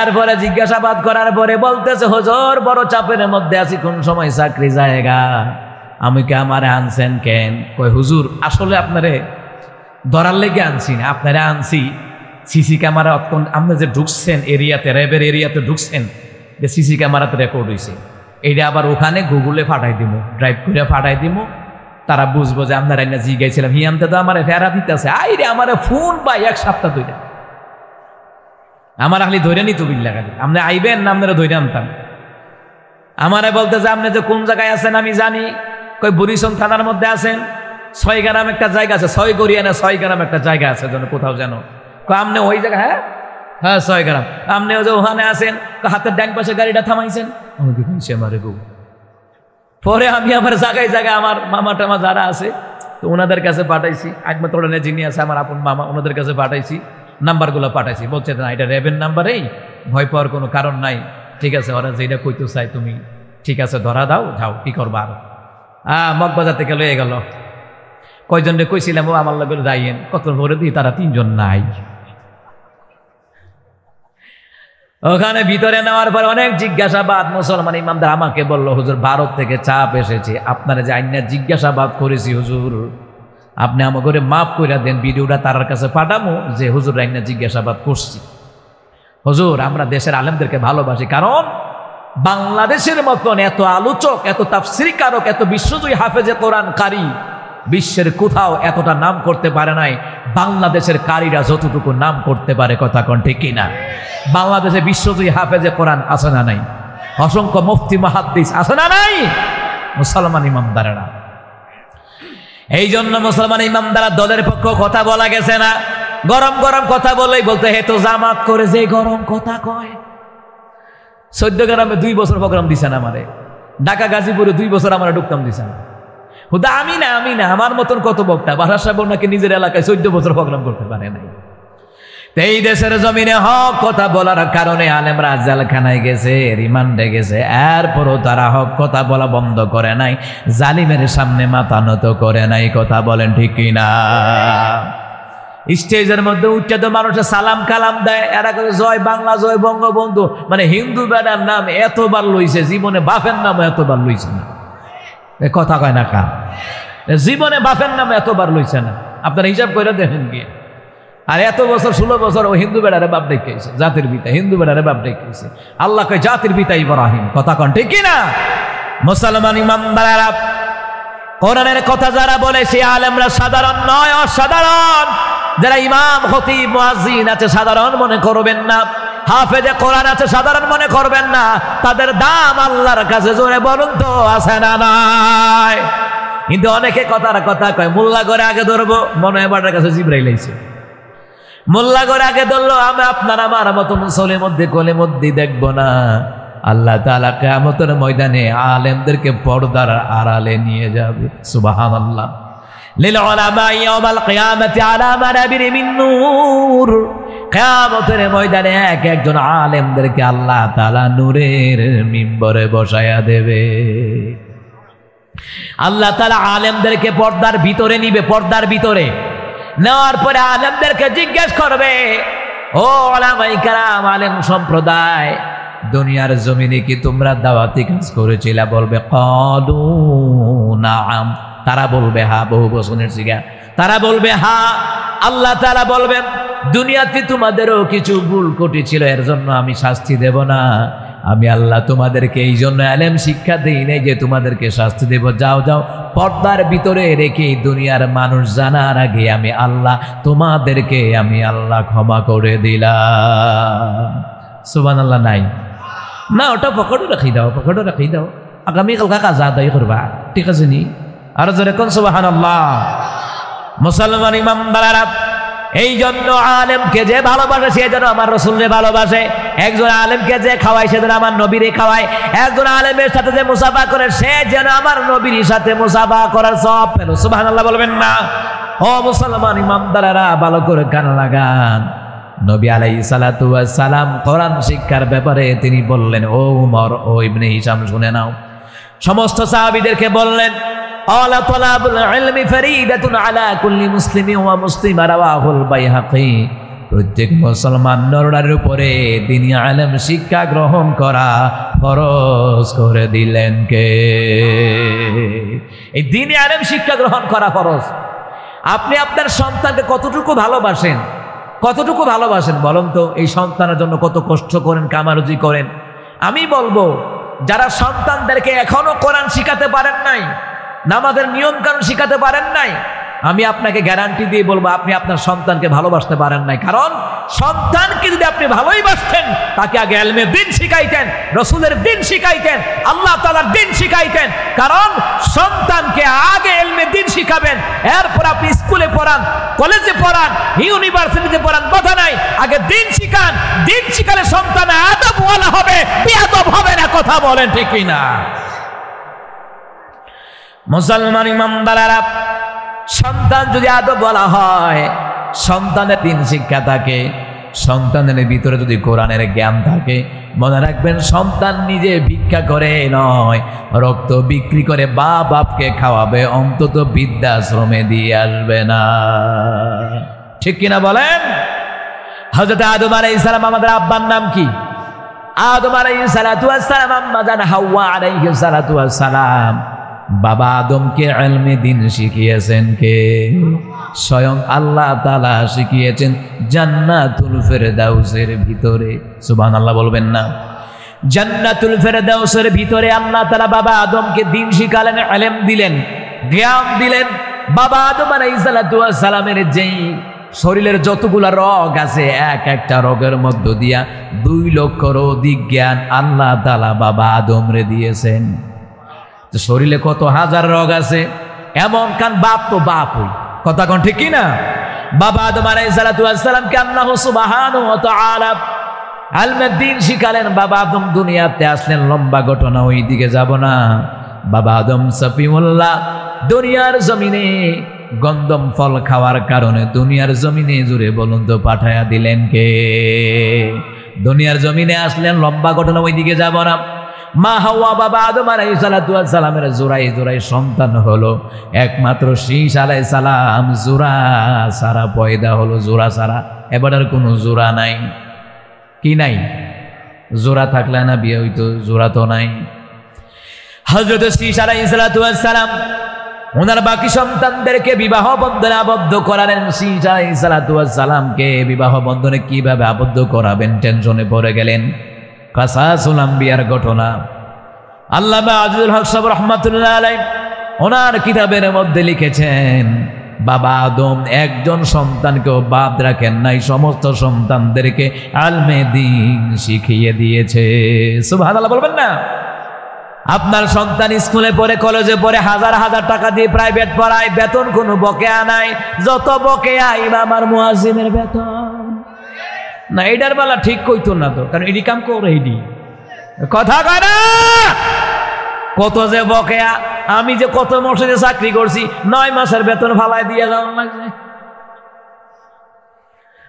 [SPEAKER 4] এরপরে জিজ্ঞাসাবাদ করার পরে বলতেছে, হুজুর বড় চাপের মধ্যে আছি, কোন সময় চাকরি জায়গা, আমি কে আমারে আনছেন কেন? কই হুজুর আসলে আপনারে ধরার লেগে আনছি না, আপনারা আনছি সিসি ক্যামেরা, আপনি যে ঢুকছেন এরিয়াতে, র্যাবের এরিয়াতে ঢুকছেন, যে সিসি ক্যামেরাতে রেকর্ড হয়েছে, এইটা আবার ওখানে গুগলে ফাটাই দিব, ড্রাইভ করে ফাটাই দিব, তারা বুঝবো যে আপনারা না জিগাইছিলাম। হিয়ামতে তো আমার ফেরা দিতেছে, আইরে আমার ফোন পাই 1 সপ্তাহ 2টা, আমার খালি ধরে নিত বিল্লা খালি, আপনি আইবেন না আপনারা ধরে আনতাম। আমারে বলতেছে, আপনি যে কোন জায়গায় আছেন আমি জানি, কই বুড়িচং থানার মধ্যে আছেন, 6 গ্রাম একটা জায়গা আছে, 6 গড়িয়া না 6 গ্রাম একটা জায়গা আছে যেন কোথাও যেন, আপনি ওই জায়গা, হ্যাঁ হ্যাঁ 6 গ্রাম। আপনিও যে ওখানে আছেন হাতের ডান পাশে গাড়িটা থামাইছেন, আমাকে কইছে আমারে গো। পরে আমি আমার জায়গায় জায়গায় আমার মামা টামা যারা আছে তো ওনাদের কাছে পাঠাইছি, একমাত্র যিনি আছে আমার আপন মামা, ওনাদের কাছে পাঠাইছি, নাম্বারগুলো পাঠাইছি। বলছে না এটা র্যাবের নাম্বারেই, ভয় পাওয়ার কোনো কারণ নাই, ঠিক আছে ওরা যেটা কইতে চাই তুমি ঠিক আছে ধরা দাও, যাও কি করবা। আর মগবাজার থেকে লয়ে গেল, কয়জনরে কইছিলাম ও আমার লোকের যাইয়েন, কত ভরে দিই তারা 3 জন নাই। ওখানে ভিতরে নেওয়ার পর অনেক জিজ্ঞাসাবাদ, মুসলমান ইমামদার আমাকে বলল হুজুর ভারত থেকে চাপ এসেছে, আপনারা যে আইনা জিজ্ঞাসাবাদ করেছি হুজুর, আপনি আমাকে মাফ করে দেন, ভিডিওটা তার কাছে পাঠাবো যে হুজুর আইনা জিজ্ঞাসাবাদ করছি। হুজুর আমরা দেশের আলেমদেরকে ভালোবাসি, কারণ বাংলাদেশের মতন এত আলোচক, এত তাফসীরকারক, এত বিশ্বজয়ী হাফেজে কোরআন কারি বিশ্বের কোথাও এতটা নাম করতে পারে নাই বাংলাদেশের কারীরা যতটুকু নাম করতে পারে, কথা কোন ঠিক কিনা? বাংলাদেশে বিশ্বজয়ী হাফেজে কোরআন আছে না নাই? অসংখ্য মুফতি মুহাদ্দিস আছে না নাই? মুসলমান ইমামদারেরা। এই জন্য মুসলমান ইমামদারা দলের পক্ষে কথা বলা গেছে না, গরম গরম কথা বলেই বলতে হে তো জামাত করে যে গরম কথা কয়। 14 গ্রামে 2 বছর প্রোগ্রাম দিছেন আমারে, ঢাকা গাজীপুরে 2 বছর আমরা ঢুকতাম দিছেন। হুদা আমি না আমার মতন কত বক্তা বাদশা সাহেব নাকি নিজের এলাকায় 14 বছর প্রোগ্রাম করতে পারে নাই। এই দেশের জমিনে হক কথা বলার কারণে আলেমরা জেলখানায় গেছে, রিমান্ডে গেছে, এরপরও তারা হক কথা বলা বন্ধ করে নাই, জালিমের সামনে মাথা নত করে নাই, কথা বলেন ঠিক কিনা? স্টেজের মধ্যে উঠে তো মানুষের সালাম কালাম দেয়, এরা করে জয় বাংলা জয় বঙ্গবন্ধু, মানে হিন্দু বেড়ার নাম এতবার লইছে, জীবনে বাপের নাম এতবার লইছে না। কথা কয় না কা, জীবনে বাপের নাম এতবার লইছে না, আপনারা হিসাব করে দেখেন গিয়ে। আর এত বছর 16 বছর ও হিন্দু বেড়ারে বাপ ডেকেছে, জাতির পিতা হিন্দু বেড়ারে বাপ ডেকেছে। আল্লাহ কয় জাতির পিতা ইব্রাহিম, কথা কন ঠিক কিনা? মুসলমান ইমামদারেরা কোরআনের কথা যারা বলে সে আলেমরা সাধারণ নয়, অসাধারণ। যারা ইমাম খতিব মুয়াজ্জিন আছে সাধারণ মনে করবেন না, হাফেজে কোরআন আছে সাধারণ মনে করবেন না, তাদের দাম আল্লাহর কাছে জোরে বলুন তো আছে না নাই? কিন্তু অনেকে কথার কথা কয় মোল্লা করে আগে ধরবো, মনে হয় বাটার কাছে জিবরাইল আইছে, মোল্লা করে আগে ধরলো, আমি আপনার আমার মতো মুসলের মধ্যে কোলের মধ্যে দেখবো না। আল্লাহ তাআলা কিয়ামতের ময়দানে আলেমদেরকে পর্দার আড়ালে নিয়ে যাবে। সুবহানাল্লাহ। লিল উলামা ইয়াউমাল কিয়ামাতি আলা মানাবির মিন নূর। কিয়ামতের ময়দানে এক একজন আলেমদেরকে আল্লাহ তাআলা নূরের মিম্বরে বসায়া দেবে। আল্লাহ তাআলা আলেমদেরকে পর্দার ভিতরে নিবে, পর্দার ভিতরে নেওয়ার পরে আলেমদেরকে জিজ্ঞেস করবে, ও উলামায়ে কেরাম, আলেম সম্প্রদায়, দুনিয়ার জমিনে কি তোমরা দাওয়াতি কাজ করেছিলে? বলবে ক্বালু নাআম, তারা বলবে হ্যাঁ, বহু বচনের সিগা, তারা বলবে হ্যাঁ। আল্লাহ তাআলা বলবেন দুনিয়াতে তোমাদেরও কিছু ভুল ত্রুটি ছিল, এর জন্য আমি শাস্তি দেব না। আমি আল্লাহ তোমাদেরকে এই জন্য আলেম শিক্ষা দেই নাই যে তোমাদেরকে শাস্তি দেব। যাও যাও, পর্দার ভিতরে রেখে দুনিয়ার মানুষ জানার আগে আমি আল্লাহ তোমাদেরকে আমি আল্লাহ ক্ষমা করে দিলাম। সুবহানাল্লাহ। নাই না, ওটা পকেটে রাখি দাও, পকেটে রাখি দাও, আগামীকাল কাজ আদায় করবা, ঠিক আছে নি? আর জোরে কোন সুবহানাল্লাহ। মুসলমান ইমামদারেরা, এই জন্য আলেমকে যে ভালোবাসে সে যেন আমার রাসূলকে ভালোবাসে, একজন আলেমকে যে খাওয়ায় সে যেন আমার নবীরে খাওয়ায়, একজন আলেমের সাথে যে মুসাফা করে সে যেন আমার নবীর সাথে মুসাফা করার সওয়াব পেল। সুবহানাল্লাহ বলবেন না? ও মুসলমান ইমামদারেরা, ভালো করে কান লাগান। নবী আলাইহিস সালাতু ওয়াস সালাম কোরআন শিক্ষার ব্যাপারে তিনি বললেন, ও উমর, ও ইবনে হিশাম শুনে নাও। সমস্ত সাহাবীদেরকে বললেন, আলা তালাবুল ইলমি ফরিদাতুন আলা কুল্লি মুসলিমিন ওয়া মুসলিমা, রাওয়াহুল বাইহাকী। প্রত্যেক মুসলমান নরের উপরে দ্বীনি ইলম শিক্ষা গ্রহণ করা ফরজ করে দিলেন কে? এই দ্বীনি ইলম শিক্ষা গ্রহণ করা ফরজ। আপনি আপনার সন্তানকে কতটুকু ভালোবাসেন, কতটুকু ভালোবাসেন বলুন তো? এই সন্তানের জন্য কত কষ্ট করেন, কামারুজি করেন। আমি বলবো যারা সন্তানদেরকে এখনো কোরআন শিখাতে পারেন নাই, নামাজের নিয়ম কানুন শিখাতে পারেন নাই, আমি আপনাকে গ্যারান্টি দিয়ে বলবো আপনি আপনার সন্তানকে ভালোবাসতে পারেন নাই। কারণ সন্তানকে যদি আপনি ভালোইবাসতেন তাকে আগে ইলমের দ্বীন শিখাইতেন, রাসূলের দ্বীন শিখাইতেন, আল্লাহ তাআলার দ্বীন শিখাইতেন। কারণ সন্তানকে আগে ইলমের দিন শিখাবেন, এরপর আপনি স্কুলে পড়ান, কলেজে পড়ান, ইউনিভার্সিটিতে পড়ান, কথা নাই, আগে দিন শিখান। দিন শিখালে সন্তান আদবওয়ালা হবে, বেয়াদব হবে না। কথা বলেন ঠিক কিনা? মুসলমান ইমানদারেরা, সন্তান যদি আদবওয়ালা হয়, সন্তানের দিন শিক্ষা থাকে, সন্তানের ভিতরে যদি কোরআনের জ্ঞান থাকে, মনে রাখবেন সন্তান নিজে ভিক্ষা করে নয়, রক্ত বিক্রি করে বাপকে খাওয়াবে, অন্তত বৃদ্ধাশ্রমে দিয়ে আসবে না। ঠিক কিনা বলেন? হযরত আদম আলাইহিস সালাম, আমাদের আব্বার নাম কি? আদম আলাইহিস সালাতু ওয়াস সালাম, আম্মা জান হাওয়া আলাইহিস সালাতু ওয়াস সালাম। বাবা আদমকে ইলমে দ্বীন শিখিয়েছেন কে? স্বয়ং আল্লাহ তাআলা শিখিয়েছেন জান্নাতুল ফেরদাউসের ভিতরে। সুবহানাল্লাহ বলবেন না? জান্নাতুল ফেরদাউসের ভিতরে আল্লাহ তাআলা বাবা আদমকে দ্বীন শিখালেন, ইলম দিলেন, জ্ঞান দিলেন। বাবা আদম আলাইহিস সালাতু ওয়াস সালামের যেই শরীরের যতগুলা রগ আছে, এক একটা রগের মধ্য দিয়া 2 লক্ষর অধিক জ্ঞান আল্লাহ তাআলা বাবা আদমরে দিয়েছেন। তো শরীরে কত হাজার রগ আছে, এমন কান বাপ তো বাপই, কথা কোন ঠিক কি না? বাবা আদম আলাইহিস সালাতু ওয়াস সালামকে আল্লাহ সুবহানাহু ওয়া তাআলা ইলমে দ্বীন শিখালেন। বাবা আদম দুনিয়াতে আসলেন, লম্বা ঘটনা, ওই দিকে যাব না। বাবা আদম সফিউল্লাহ দুনিয়ার জমিনে গন্ধম ফল খাওয়ার কারণে দুনিয়ার জমিনে, জুড়ে বলুন তো, পাঠায়া দিলেন কে? দুনিয়ার জমিনে আসলেন, লম্বা ঘটনা, ওই দিকে যাব না। মা হাওয়া বাবা আদম আলাইহিস সালাতু ওয়াস সালামের জোড়ায় জোড়ায় সন্তান হলো। একমাত্র শীশ আলাইহিস সালাম জোড়া সারা পয়দা হলো, জোড়া সারা। এবার আর কোনো জোড়া নাই। কি নাই? জোড়া থাকলে না বিয়ে হইতো, জোড়া তো নাই। হযরত শীশ আলাইহিস সালাতু ওয়াস সালাম ওনার বাকি সন্তানদেরকে বিবাহ বন্ধনে আবদ্ধ করালেন। শীশ আলাইহিস সালাতু ওয়াস সালামকে বিবাহ বন্ধনে কিভাবে আবদ্ধ করাবেন টেনশনে পড়ে গেলেন। কাসাসুল আম্বিয়ার ঘটনা আল্লামা আজিজুল হক সাহেব রাহমাতুল্লাহ আলাইহি ওনার কিতাবের মধ্যে লিখেছেন, বাবা আদম একজন সন্তানকেও বাদ রাখেন নাই, সমস্ত সন্তানদেরকে ইলমে দ্বীন শিখিয়ে দিয়েছে। সুবহানাল্লাহ বলবেন না? আপনার সন্তান স্কুলে পড়ে, কলেজে পড়ে, হাজার হাজার টাকা দিয়ে প্রাইভেট পড়ায়, বেতন কোনো বকেয়া নাই। যত বকেয়া ইমাম আর মুয়াজ্জিনের বেতন না। এটার বেলা ঠিক কইতো না তো, কারণ এডি কাম করে, এডি কথা কয় না। কত যে বকেয়া! আমি যে কত মসজিদে চাকরি করছি, 9 মাসের বেতন ফালাই দিয়ে যাওয়া লাগছে।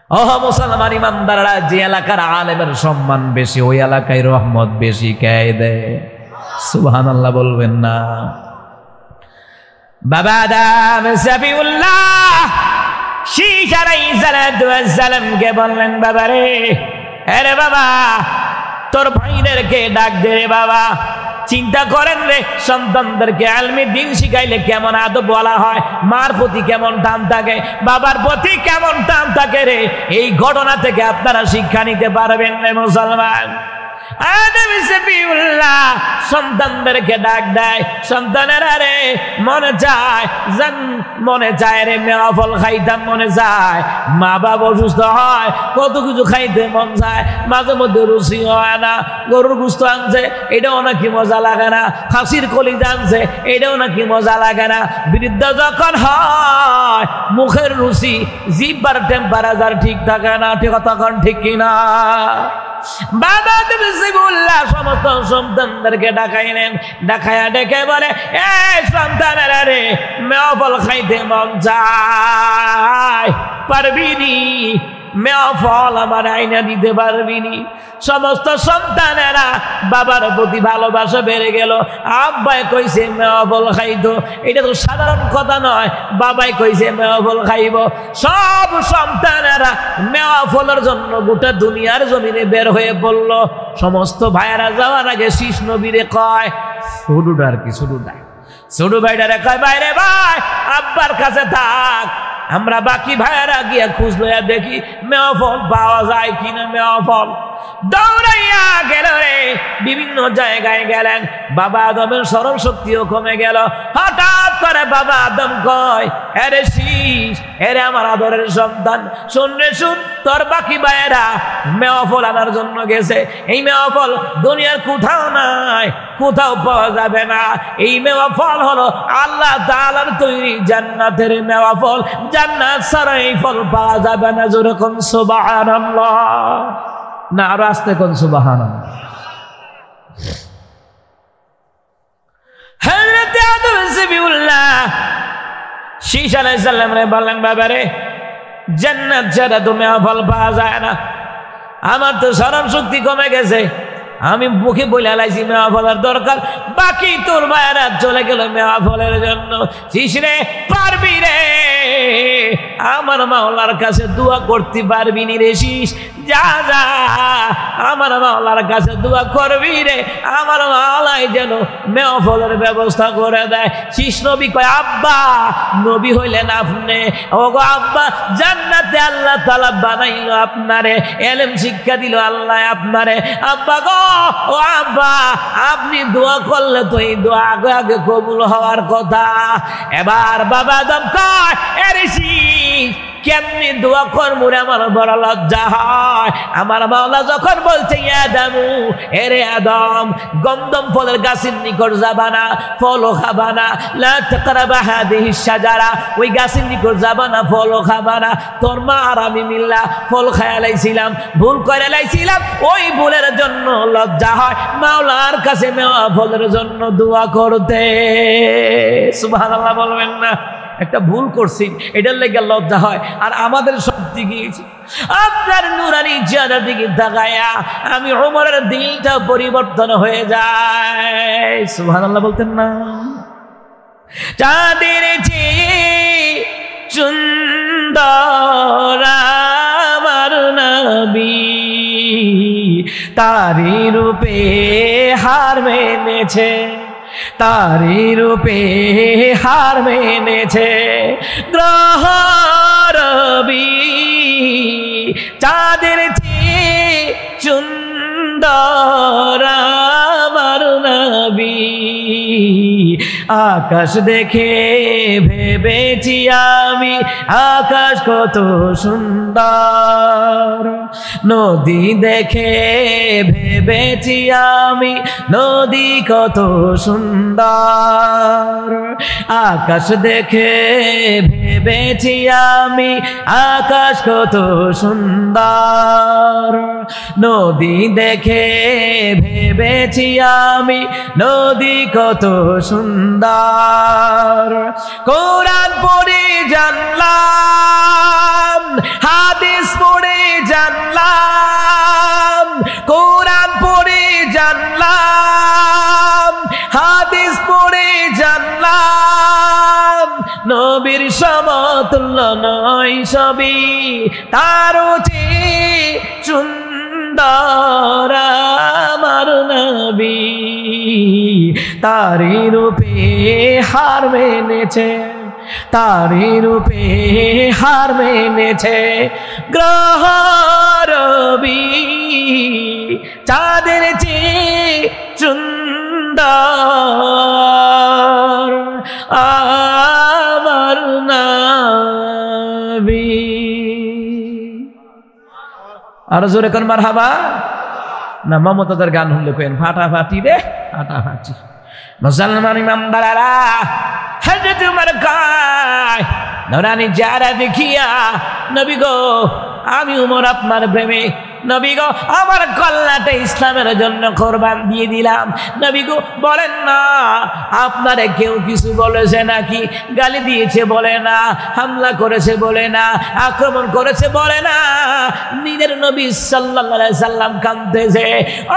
[SPEAKER 4] ওহ মুসলমান ইমানদাররা, যে এলাকার আলেমের সম্মান বেশি, ওই এলাকায় রহমত বেশি কে দেয়? সুবহানাল্লাহ বলবেন না? বাবা আদম সফিউল্লাহ শীশ আলাইহিস সালাতু ওয়াস সালামকে বললেন, বাবা রে, আরে বাবা, তোর ভাইদেরকে ডাক দে রে বাবা। চিন্তা করেন রে, সন্তানদেরকে ইলমে দ্বীন শিখাইলে কেমন আদব বলা হয়, মার প্রতি কেমন টান থাকে, বাবার প্রতি কেমন টান থাকে রে। এই ঘটনা থেকে আপনারা শিক্ষা নিতে পারবেন রে মুসলমান। আদম সফিউল্লাহ সন্তানদেরকে ডাক দেয়, সন্তানেরা রে, মনে চায় রে মেওয়া ফল খাইতাম, মনে চায়। মা বাবা অসুস্থ হয়, কত কিছু খাইতে মন চায়, মাঝে মধ্যে রুচি হয় না। গরুর গোশত আনছে, এটাও নাকি মজা লাগে না। খাসির কলিজা আনছে, এটাও নাকি মজা লাগে না। বৃদ্ধ যখন হয়, মুখের রুচি, জিহ্বার টেম্পারেচার ঠিক থাকে না। তখন ঠিক কিনা? বাবা তুমি সফিউল্লাহ সমস্ত সন্তানদেরকে ডাকাইলেন, ডাকায়া ডেকে বলে, এ সন্তানেরা রে, মেওয়া ফল খাইতে মন চায়, পারবি নি? মেওয়া ফল আমার আইনা দিতে পারবি নি? সমস্ত সন্তানেরা বাবার প্রতি ভালোবাসা বেড়ে গেল। আব্বাই কইছে মেওয়া ফল খাইতো, এটা তো সাধারণ কথা নয়। বাবাই কইছে মেওয়া ফল খাইব। সব সন্তানেরা মেওয়া ফলের জন্য গোটা দুনিয়ার জমিনে বের হয়ে পড়ল। সমস্ত ভাইয়েরা যাওয়ার আগে শীষ নবীরে কয়, ছোটটা আর কি, ছোট ভাইটারে কয়, বাইরে ভাই, আব্বার কাছে থাক, আমরা বাকি ভাইয়েরা গিয়া খুঁজ লইয়া দেখি মেওয়া ফল পাওয়া যায় কিনা। মেওয়া ফল দৌড়াইয়া গেল রে, বিভিন্ন জায়গায় গেলেন। বাবা আদমের স্মরণ শক্তিও কমে গেল। হঠাৎ করে বাবা আদম কয়, আরে শীষ, এরে আমার আদরের সন্তান, শুন রে শুন, তোর বাকি ভাইয়েরা মেওয়া ফল আনার জন্য গেছে। এই মেওয়া ফল দুনিয়ার কোথাও নাই, কোথাও পাওয়া যাবে না। এই মেওয়া ফল হলো আল্লাহ তাআলার তৈরি জান্নাতের মেওয়া ফল। জান্নাত ছাড়া এই ফল পাওয়া যাবে না। যেরকম সুবহানাল্লাহ, না আরো আস্তে কোন সুবহানাল্লাহ। হযরত আদম সবিউল্লাহ শীষ আলাইহিস সালাম রে বললেন, বাবা রে, জান্নাত ছাড়া তো মেওয়া ফল পাওয়া যায় না। আমার তো স্মরণ শক্তি কমে গেছে, আমি মুখে বলে লাইছি মেওয়া ফলের দরকার, বাকি তোর ভাইয়েরা চলে গেল মেওয়া ফলের জন্য। শীষ রে, পারবি রে, আমার মাওলার কাছে দোয়া করতে পারবি নি রে শীষ? যা যা, আমার মাওলার কাছে দোয়া করবি রে, আমার মাওলাই যেন মেওয়া ফলের ব্যবস্থা করে দেয়। শীষ নবী কয়, আব্বা, নবী হইলেন আপনি, ওগো আব্বা, জান্নাতে আল্লাহ তাআলা বানাইলো আপনারে, ইলম শিক্ষা দিল আল্লাহ আপনারে। আব্বা গো, ও আব্বা, আপনি দোয়া করলে তো এই দোয়া আগে আগে কবুল হওয়ার কথা। এবার বাবা আদম কয়, আরে শীষ, কেমনি দোয়া করবো রে, আমার বড় লজ্জা হয়। আমার মাওলা যখন বলছে, আদমু, এরে আদম, গন্ধম ফলের গাছের নিকট যাবা না, ফলও খাবা না, লা তাকরাবা হাদিহিস শাজারা, ওই গাছের নিকট যাবা না, ফলও খাবা না। তোর মা আর আমি মিল্লা ফল খায়া লাইছিলাম, ভুল করে লাইছিলাম, ওই ভুলের জন্য লজ্জা হয় মাওলার কাছে মেওয়া ফলের জন্য দোয়া করতে। সুবহানাল্লাহ বলবেন না? একটা ভুল করছি, এটার লেগে লজ্জা হয়। আর আমাদের সব দিকে আপনার নুরানি চেহারার দিকে তাকায়া আমি ওমরের দিলটা পরিবর্তন হয়ে যায়। সুবহানাল্লাহ বলতেন না? চাঁদের চেয়ে সুন্দর আমার নবী, তারি রূপে হার মেনেছে, তারি রূপে হার মেনেছে গ্রহ রবি। চাঁদের চেয়ে সুন্দর আমার নবী, আকাশ দেখে ভেবেছি আমি আকাশ কত সুন্দর, নদী দেখে ভেবেছি আমি নদী কত সুন্দর, আকাশ দেখে ভেবেছি আমি আকাশ কত সুন্দর, নদী দেখে ভেবেছি আমি নদী কত সুন্দর। কোরআন পড়ে জানলাম, হাদিস পড়ে জানলাম, কোরআন পড়ে জানলাম, হাদিস পড়ে জানলাম, নবীর সমতুল্য নয় সবই, তারও চেয়ে সুন্দর আমার নবী, তারি রূপে হার মেনেছে, তারি রূপে হার মেনেছে গ্রহ রবি। চাঁদের চেয়ে সুন্দর আমার নবী। আরো জোরে কোন মারহাবা না? মমতাদের গান হলে কেন ফাটাফাটি রে, ফাটাফাটি। মুসলমান ইমানদারেরা, হযরত উমর কয়, নূরানি চেহারা দেখিয়া নবী গো, আমি উমর আপনার প্রেমে, নবী গো আমার কল্যাণটা ইসলামের জন্য কোরবান দিয়ে দিলাম। নবী গো বলেন না, আপনারে কেউ কিছু বলেছে নাকি? গালি দিয়েছে বলে না, হামলা করেছে বলে না, আক্রমণ করেছে বলে না, নিজের নবী সাল্লাল্লাহু আলাইহি সাল্লাম কাঁদতেছে।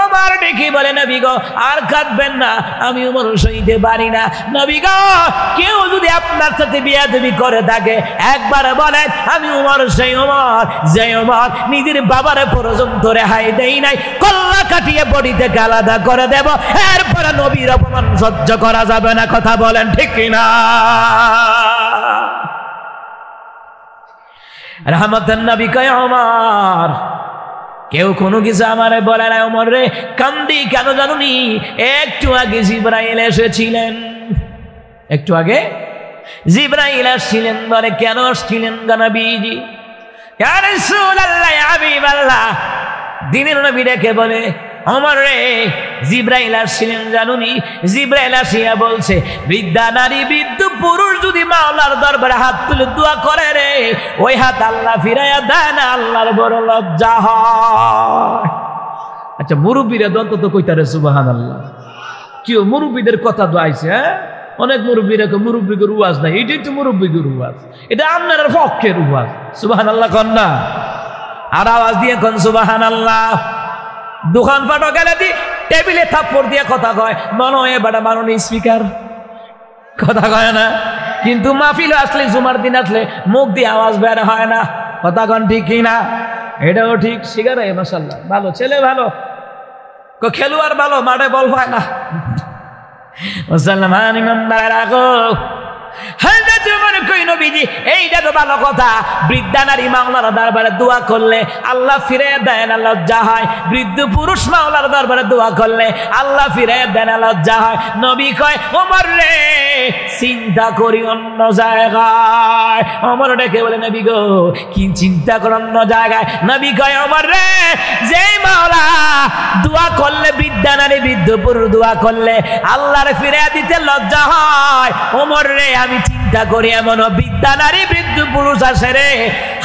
[SPEAKER 4] ওমর দেখি বলে, নবী গো আর কাঁদবেন না, আমি উমর সইতে পারি না। নবী গো কেউ যদি আপনার সাথে বিয়াদবি করে থাকে একবার বলেন, আমি উমর সেই উমর যে উমর নিজের বাবারে পর্যন্ত রেহাই দেই নাই, কল্লা কাটিয়ে বডি থেকে আলাদা করে দেব, এরপরে নবীর অপমান সহ্য করা যাবে না। কথা বলেন ঠিক কিনা? রহমতের নবী কয়, ওমর কেউ কোনো কিছু আমারে বলে না। ওমর রে কান্দি কেন জানুনি? একটু আগে জিবরাইল এসেছিলেন, একটু আগে
[SPEAKER 5] জিবরাইল আসছিলেন, বলে কেন আসছিলেন গো নবীজি? ইয়া রাসূলুল্লাহ, ইয়া হাবিবাল্লাহ, দিনের নবী ডেকে বলে, ওমর রে, জিবরাইল আসছিলেন জানুনি? জিবরাইল আসিয়া বলছে, বৃদ্ধা নারী বৃদ্ধ পুরুষ যদি মাওলার দরবারে হাত তুলে দোয়া করে রে, ওই হাত আল্লাহ ফিরাইয়া দেয় না, আল্লাহর বড় লজ্জা হয়। আচ্ছা, মুরব্বীরা অন্তত কইতারে সুবহানাল্লাহ। কি মুরব্বীদের কথা দোয়াইছে? হ্যাঁ, অনেক মুরব্বীরা মুরব্বীর ওয়াজ নাই, এটাই তো মুরব্বীর ওয়াজ, এটা আপনার পক্ষের ওয়াজ। সুবহানাল্লাহ কন না, আর আওয়াজ দিয়ে কোন সুবহানাল্লাহ। দোকান পাটো গেলে দি টেবিলে থাপ্পড় দিয়ে কথা কয়, মনে হয় বাটা মাননীয় স্পিকার, কথা কয় না। কিন্তু মাহফিল আসলে, জুমার দিন আসলে মুখ দিয়ে আওয়াজ বের হয় না, কথা কন ঠিক কিনা? এটাও ঠিক। শিকারে মাশাআল্লাহ, ভালো ছেলে, ভালো খেলোয়াড়, ভালো মাঠে বল পায় না। মুসলমান ইমানদারেরা গো, হযরত ওমর কই নবীজি এইটা তো ভালো কথা, বৃদ্ধা নারী মাওলার দরবারে দোয়া করলে আল্লাহ ফিরে দেয় না, লজ্জা হয়। বৃদ্ধ পুরুষ মাওলার দরবারে দোয়া করলে আল্লাহ ফিরে দেয় না, লজ্জা হয়। নবী কয়, ওমর রে, চিন্তা করি অন্য জায়গায়। ওমর ডেকে বলে, নবী গো, কি চিন্তা কর অন্য জায়গায়? নবী কয়, ওমর রে, যেই মাওলা দোয়া করলে, বৃদ্ধা নারী বৃদ্ধ পুরুষ দোয়া করলে আল্লাহর ফিরে দিতে লজ্জা হয়, ওমর রে, আমি চিন্তা করি এমন বৃদ্ধা নারী বৃদ্ধ পুরুষ আসে রে,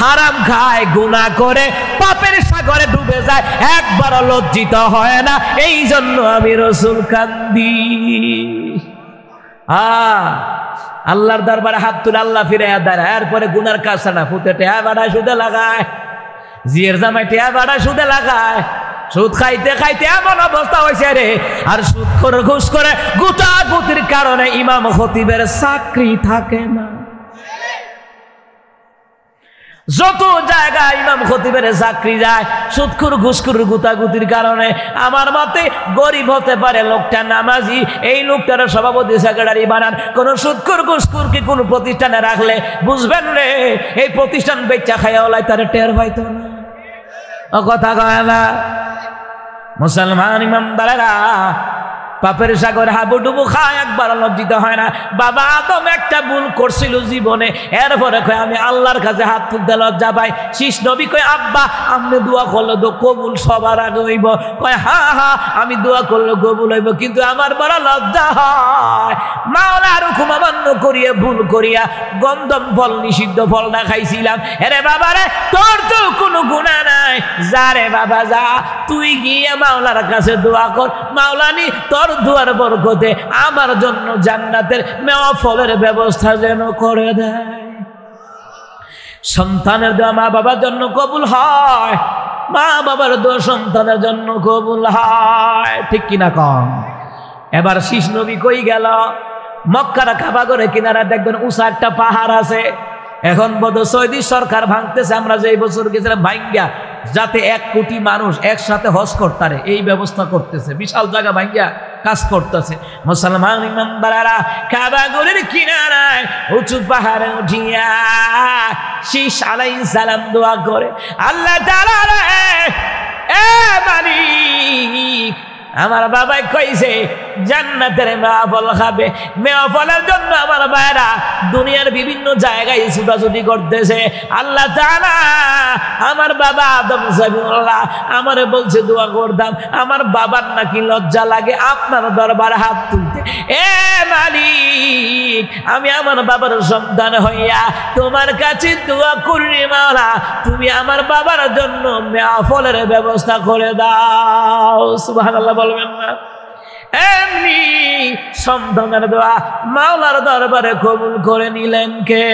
[SPEAKER 5] হারাম খায়, গুনাহ করে, পাপের সাগরে ডুবে যায়, একবারও লজ্জিত হয় না। এই জন্য আমি রাসূল কান্দি। আল্লাহর দরবারে হাত তুলে আল্লাহ ফিরে দেয়, এরপরে গুনার কাজ না, ফুটে টেহা বাড়া সুদে লাগায়, জিয়ের জামাই টেহা বাড়া সুদে লাগায়, সুদ খাইতে খাইতে এমন অবস্থা হয়েছে রে। আর সুদ করে ঘুষ করে গুতাগুতির কারণে ইমাম খতিবের চাকরি থাকে না। যত জায়গায় ইমাম খতিবের চাকরি যায়, সুদখোর ঘুষখোর গুতাগুতির কারণে। আমার মতে গরিব হতে পারে লোকটা নামাজি, এই লোকটার সভাপতি সেক্রেটারি বানান, কোন সুদখোর ঘুষখোরকে কোন প্রতিষ্ঠানে রাখলে বুঝবেন রে, এই প্রতিষ্ঠান বেচা খাইয়া ওলাই তার টের পাইতো না, কথা কয় না। মুসলমান ইমানদারেরা, পাপের সাগরে হাবুডুবু খায়, একবার লজ্জিত হয় না। বাবা আদম একটা ভুল করছিল জীবনে, এরপরে কয় আমি আল্লাহর কাছে হাত তুলতে লজ্জা পাই। শীষ নবী কয়, আব্বা আপনি দোয়া করলে তো কবুল সবার আগে হইব। কয়, হ্যাঁ হ্যাঁ, আমি দোয়া করলে কবুল হইব, কিন্তু আমার বড় লজ্জা হয়। মাওলার হুকুম অমান্য করিয়া, ভুল করিয়া গন্ধম ফল, নিষিদ্ধ ফলটা খাইছিলাম। আরে বাবা রে, তোর তো কোনো গুনাহ নাই, যা রে বাবা যা, তুই গিয়ে মাওলার কাছে দোয়া কর, মাওলানি তোর দুয়ার বরকতে আমার জন্য জান্নাতের মেওয়া ফলের ব্যবস্থা যেন করে দেয়। সন্তানের দোয়া মা বাবার জন্য কবুল হয়, মা বাবার দোয়া সন্তানের জন্য কবুল হয়, ঠিক কিনা কম? এবার শীষ নবী কই গেল? মক্কার কাবা করে কিনারা দেখবেন উঁচা একটা পাহাড় আছে। এখন বোধ সৌদি সরকার ভাঙতেছে, আমরা যে বছর গেছিলাম ভাঙ্গা, যাতে 1 কোটি মানুষ একসাথে হজ করতারে এই ব্যবস্থা করতেছে, বিশাল জায়গা ভাঙ্গা কাজ করতেছে। মুসলমান ইমানদারেরা, কাবাগরের কিনারায় উঁচু পাহাড়ে উঠিয়া শীষ আলাইহিস সালাম দোয়া করে, আল্লাহ তাআলা রে, এ মালিক, আমার বাবাই কইছে জান্নাতের মেওয়া ফল খাবে, মেওয়া ফলের জন্য আমার ভাইরা দুনিয়ার বিভিন্ন জায়গায় ছুটাছুটি করতেছে। আল্লাহ তাআলা আমার বাবা আদম সাবিউল্লাহ আমারে বলছে দোয়া করতাম, আমার বাবার নাকি লজ্জা লাগে আপনার দরবারে হাত তুলতে। এ মালিক, আমি আমার বাবার সন্তান হইয়া তোমার কাছে দোয়া করি মাওলা, তুমি আমার বাবার জন্য মেওয়া ফলের ব্যবস্থা করে দাও। সুবহানাল্লাহ বলবেন না? এমনি সন্তানের দোয়া মাওলার দরবারে কবুল করে নিলেন কে?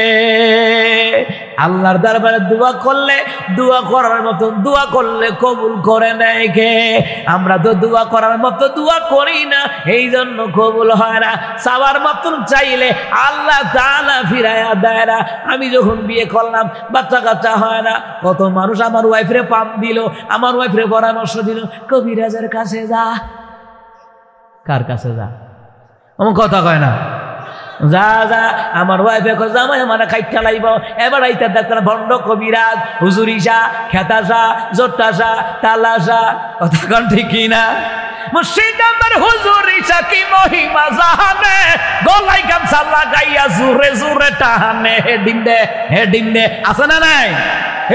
[SPEAKER 5] আল্লাহর দরবারে দোয়া করলে, দোয়া করার মতো দোয়া করলে কবুল করে নেয় কে? আমরা তো দোয়া করার মতো দোয়া করি না, এই জন্য কবুল হয় না। চাওয়ার মতন চাইলে আল্লাহ তাআলা ফিরাইয়া দেয় না। আমি যখন বিয়ে করলাম, বাচ্চা কাচ্চা হয় না, কত মানুষ আমার ওয়াইফরে পাম দিল, আমার ওয়াইফরে পরামর্শ দিল, কবিরাজের কাছে যা। কার কাছে যা? আমার কথা কয় না, যা যা। আমার ওয়াইফে কয় জামাই আমার খাইটা লাইব, এবার আইতা ডাক্তার ভণ্ড কবিরাজ, হুজুরিসা, খেতাসা, জোট্টাসা, তালাসা, কথা কন ঠিক কিনা? মুর্শিদ আমার হুজুরিসা কি মহিমা জানে, গলায় গামছা পয়সা লাগাইয়া জোরে জোরে টানে হে ডিম দে আছে না নাই?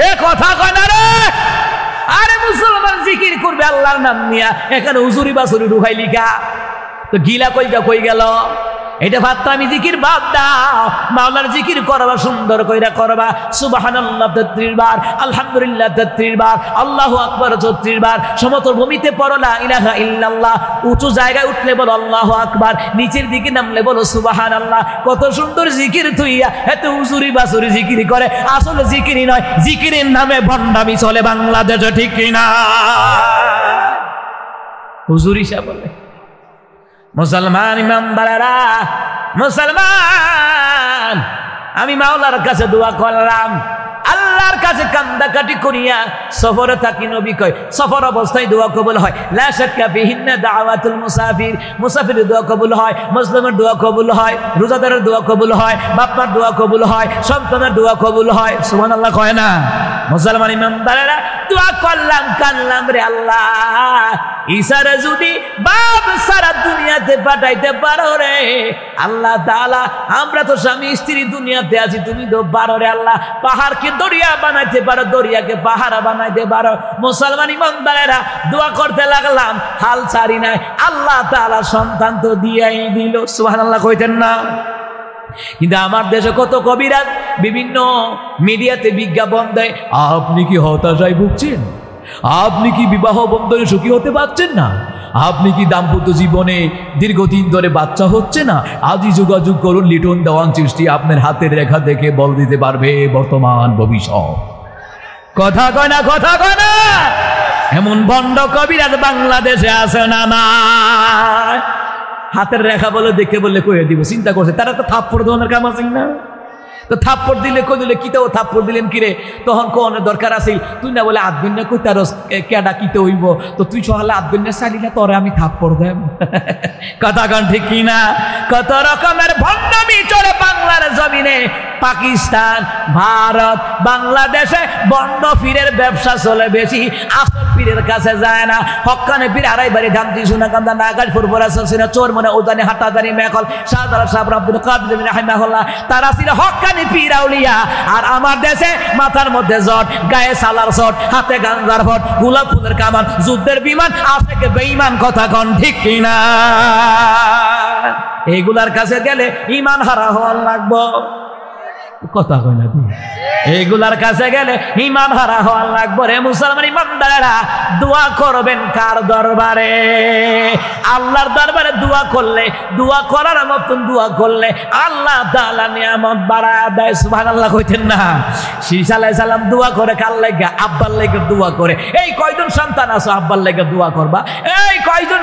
[SPEAKER 5] এ কথা কয় না রে। আরে মুসলমান জিকির করবে আল্লাহর নাম নিয়া, এখানে হুজুরি বাসুরি ঢুকাই লিখা তো গিলা কইটা কই গেল? এটা ভাবতা আমি জিকির বাদ দাও, মাওলার জিকির করবা, সুন্দর কইরা করবা। সুবহানাল্লাহ 33 বার, আলহামদুলিল্লাহ 33 বার, আল্লাহু আকবার 34 বার। সমতল ভূমিতে পড়ো লা ইলাহা ইল্লাল্লাহ, উঁচু জায়গায় উঠলে বলো আল্লাহু আকবার, নিচের দিকে নামলে বলো সুবহানাল্লাহ। কত সুন্দর জিকির তুইয়া এত হুজুরি বাসুরি জিকির করে, আসলে জিকিরই নয়, জিকিরের নামে ভণ্ডামি চলে বাংলাদেশে, ঠিক কিনা? হুজুরি সাহেব বলে মুসলমান ইমানদারেরা, মুসলমান আমি মাওলার কাছে দোয়া করলাম, আল্লাহর কাছে কান্দাকাটি করিয়া সফরে থাকি। নবী কয় সফর অবস্থায় দোয়া কবুল হয়। লা শাক্কা ফিহিন্না দাওয়াতুল মুসাফির, মুসাফিরের দোয়া কবুল হয়, মুসলিমের দোয়া কবুল হয়, রোজাদারের দোয়া কবুল হয়, বাপমার দোয়া কবুল হয়, সন্তানের দোয়া কবুল হয়। সুবহানাল্লাহ কয় না? মুসলমান ইমানদারেরা দোয়া করলাম, কানলাম রে আল্লাহ, ইসারে যদি বাপ সারা দুনিয়াতে পাঠাইতে পারো রে আল্লাহ তাআলা, আমরা তো স্বামী স্ত্রী দুনিয়াতে আছি, তুমি তো পারো রে আল্লাহ, পাহাড়কে দরিয়া বানাইতে পারো, দরিয়াকে পাহাড় বানাইতে পারো। মুসলমান ইমানদারেরা দোয়া করতে লাগলাম, হাল ছাড়ি নাই। আল্লাহ তাআলা সন্তান তো দিয়াই দিল, সুবহানাল্লাহ কইতেন না? কিন্তু আমার দেশে কত কবিরাজ বিভিন্ন মিডিয়াতে বিজ্ঞাপন দেয়, আপনি কি হতাশায় ভুগছেন? আপনি কি বিবাহ বন্ধনে সুখী হতে পারছেন না? আপনি কি দাম্পত্য জীবনে দীর্ঘদিন ধরে বাচ্চা হচ্ছে না? আজই যোগাযোগ করুন লিটন দেওয়ান সৃষ্টি, আপনার হাতের রেখা দেখে বল দিতে পারবে বর্তমান ভবিষ্যৎ। কথা কয় না, কথা কয় না? এমন ভণ্ড কবিরাজ বাংলাদেশে আছে না? না, হাতের রেখা বলে দেখে বললে কয়ে দিব, চিন্তা করছে তারা তো থাপ্পড় দেওয়ার কাম আছে না? তো থাপ্পড় দিলে কই দিলে কিতে, ও থাপ্পড় দিলেন কিরে, তখন কোন দরকার আছে? তুই না বলে আদবিন না কই তার কেডা কিতে হইব, তো তুই সকালে আদবিন না চাইলি না, তোরে আমি থাপ্পড় দেব। কথা কন ঠিক কিনা? কত রকমের ভণ্ডামি চলে বাংলার জমিনে। পাকিস্তান, ভারত, বাংলাদেশে বন্ড পীরের ব্যবসা চলে বেশি, আসল পীরের কাছে যায় না। হক্কানে পীর আড়াই বাড়ি ধামতি সোনা কান্দা নাগাজ ফুরফুরা সলসিনা চোর মনে উদানি হাটাদানি মেকল শাহদার সাহেব আব্দুল কাদের রাহিমাহুল্লাহ, তারা ছিল হক্কানি পীর আউলিয়া। আর আমার দেশে মাথার মধ্যে জট, গায়ে সালার শট, হাতে গাঞ্জার ফট, গোলাপ ফুলের কামান, যুদ্ধের বিমান, আজকে বেঈমান। কথা কন ঠিক কিনা? এইগুলার কাছে গেলে ইমান হারা হওয়ার লাগবো। কথা কয় না? এইগুলার কাছে গেলে ইমান হারা হওয়ার লাগবে রে। মুসলমান ইমানদারেরা দোয়া করবেন কার দরবারে? আল্লাহর দরবারে দোয়া করলে, দোয়া করার মতন দোয়া করলে আল্লাহ তাআলা নিয়ামত বাড়ায় দেয়। সুবহানাল্লাহ কইতেন না? শীস আলাইহিস সালাম দোয়া করে কার লাগা? আব্বার লাগা দোয়া করে। এই কয়জন সন্তান আছে আব্বার লাগা দোয়া করবা? এই কয়জন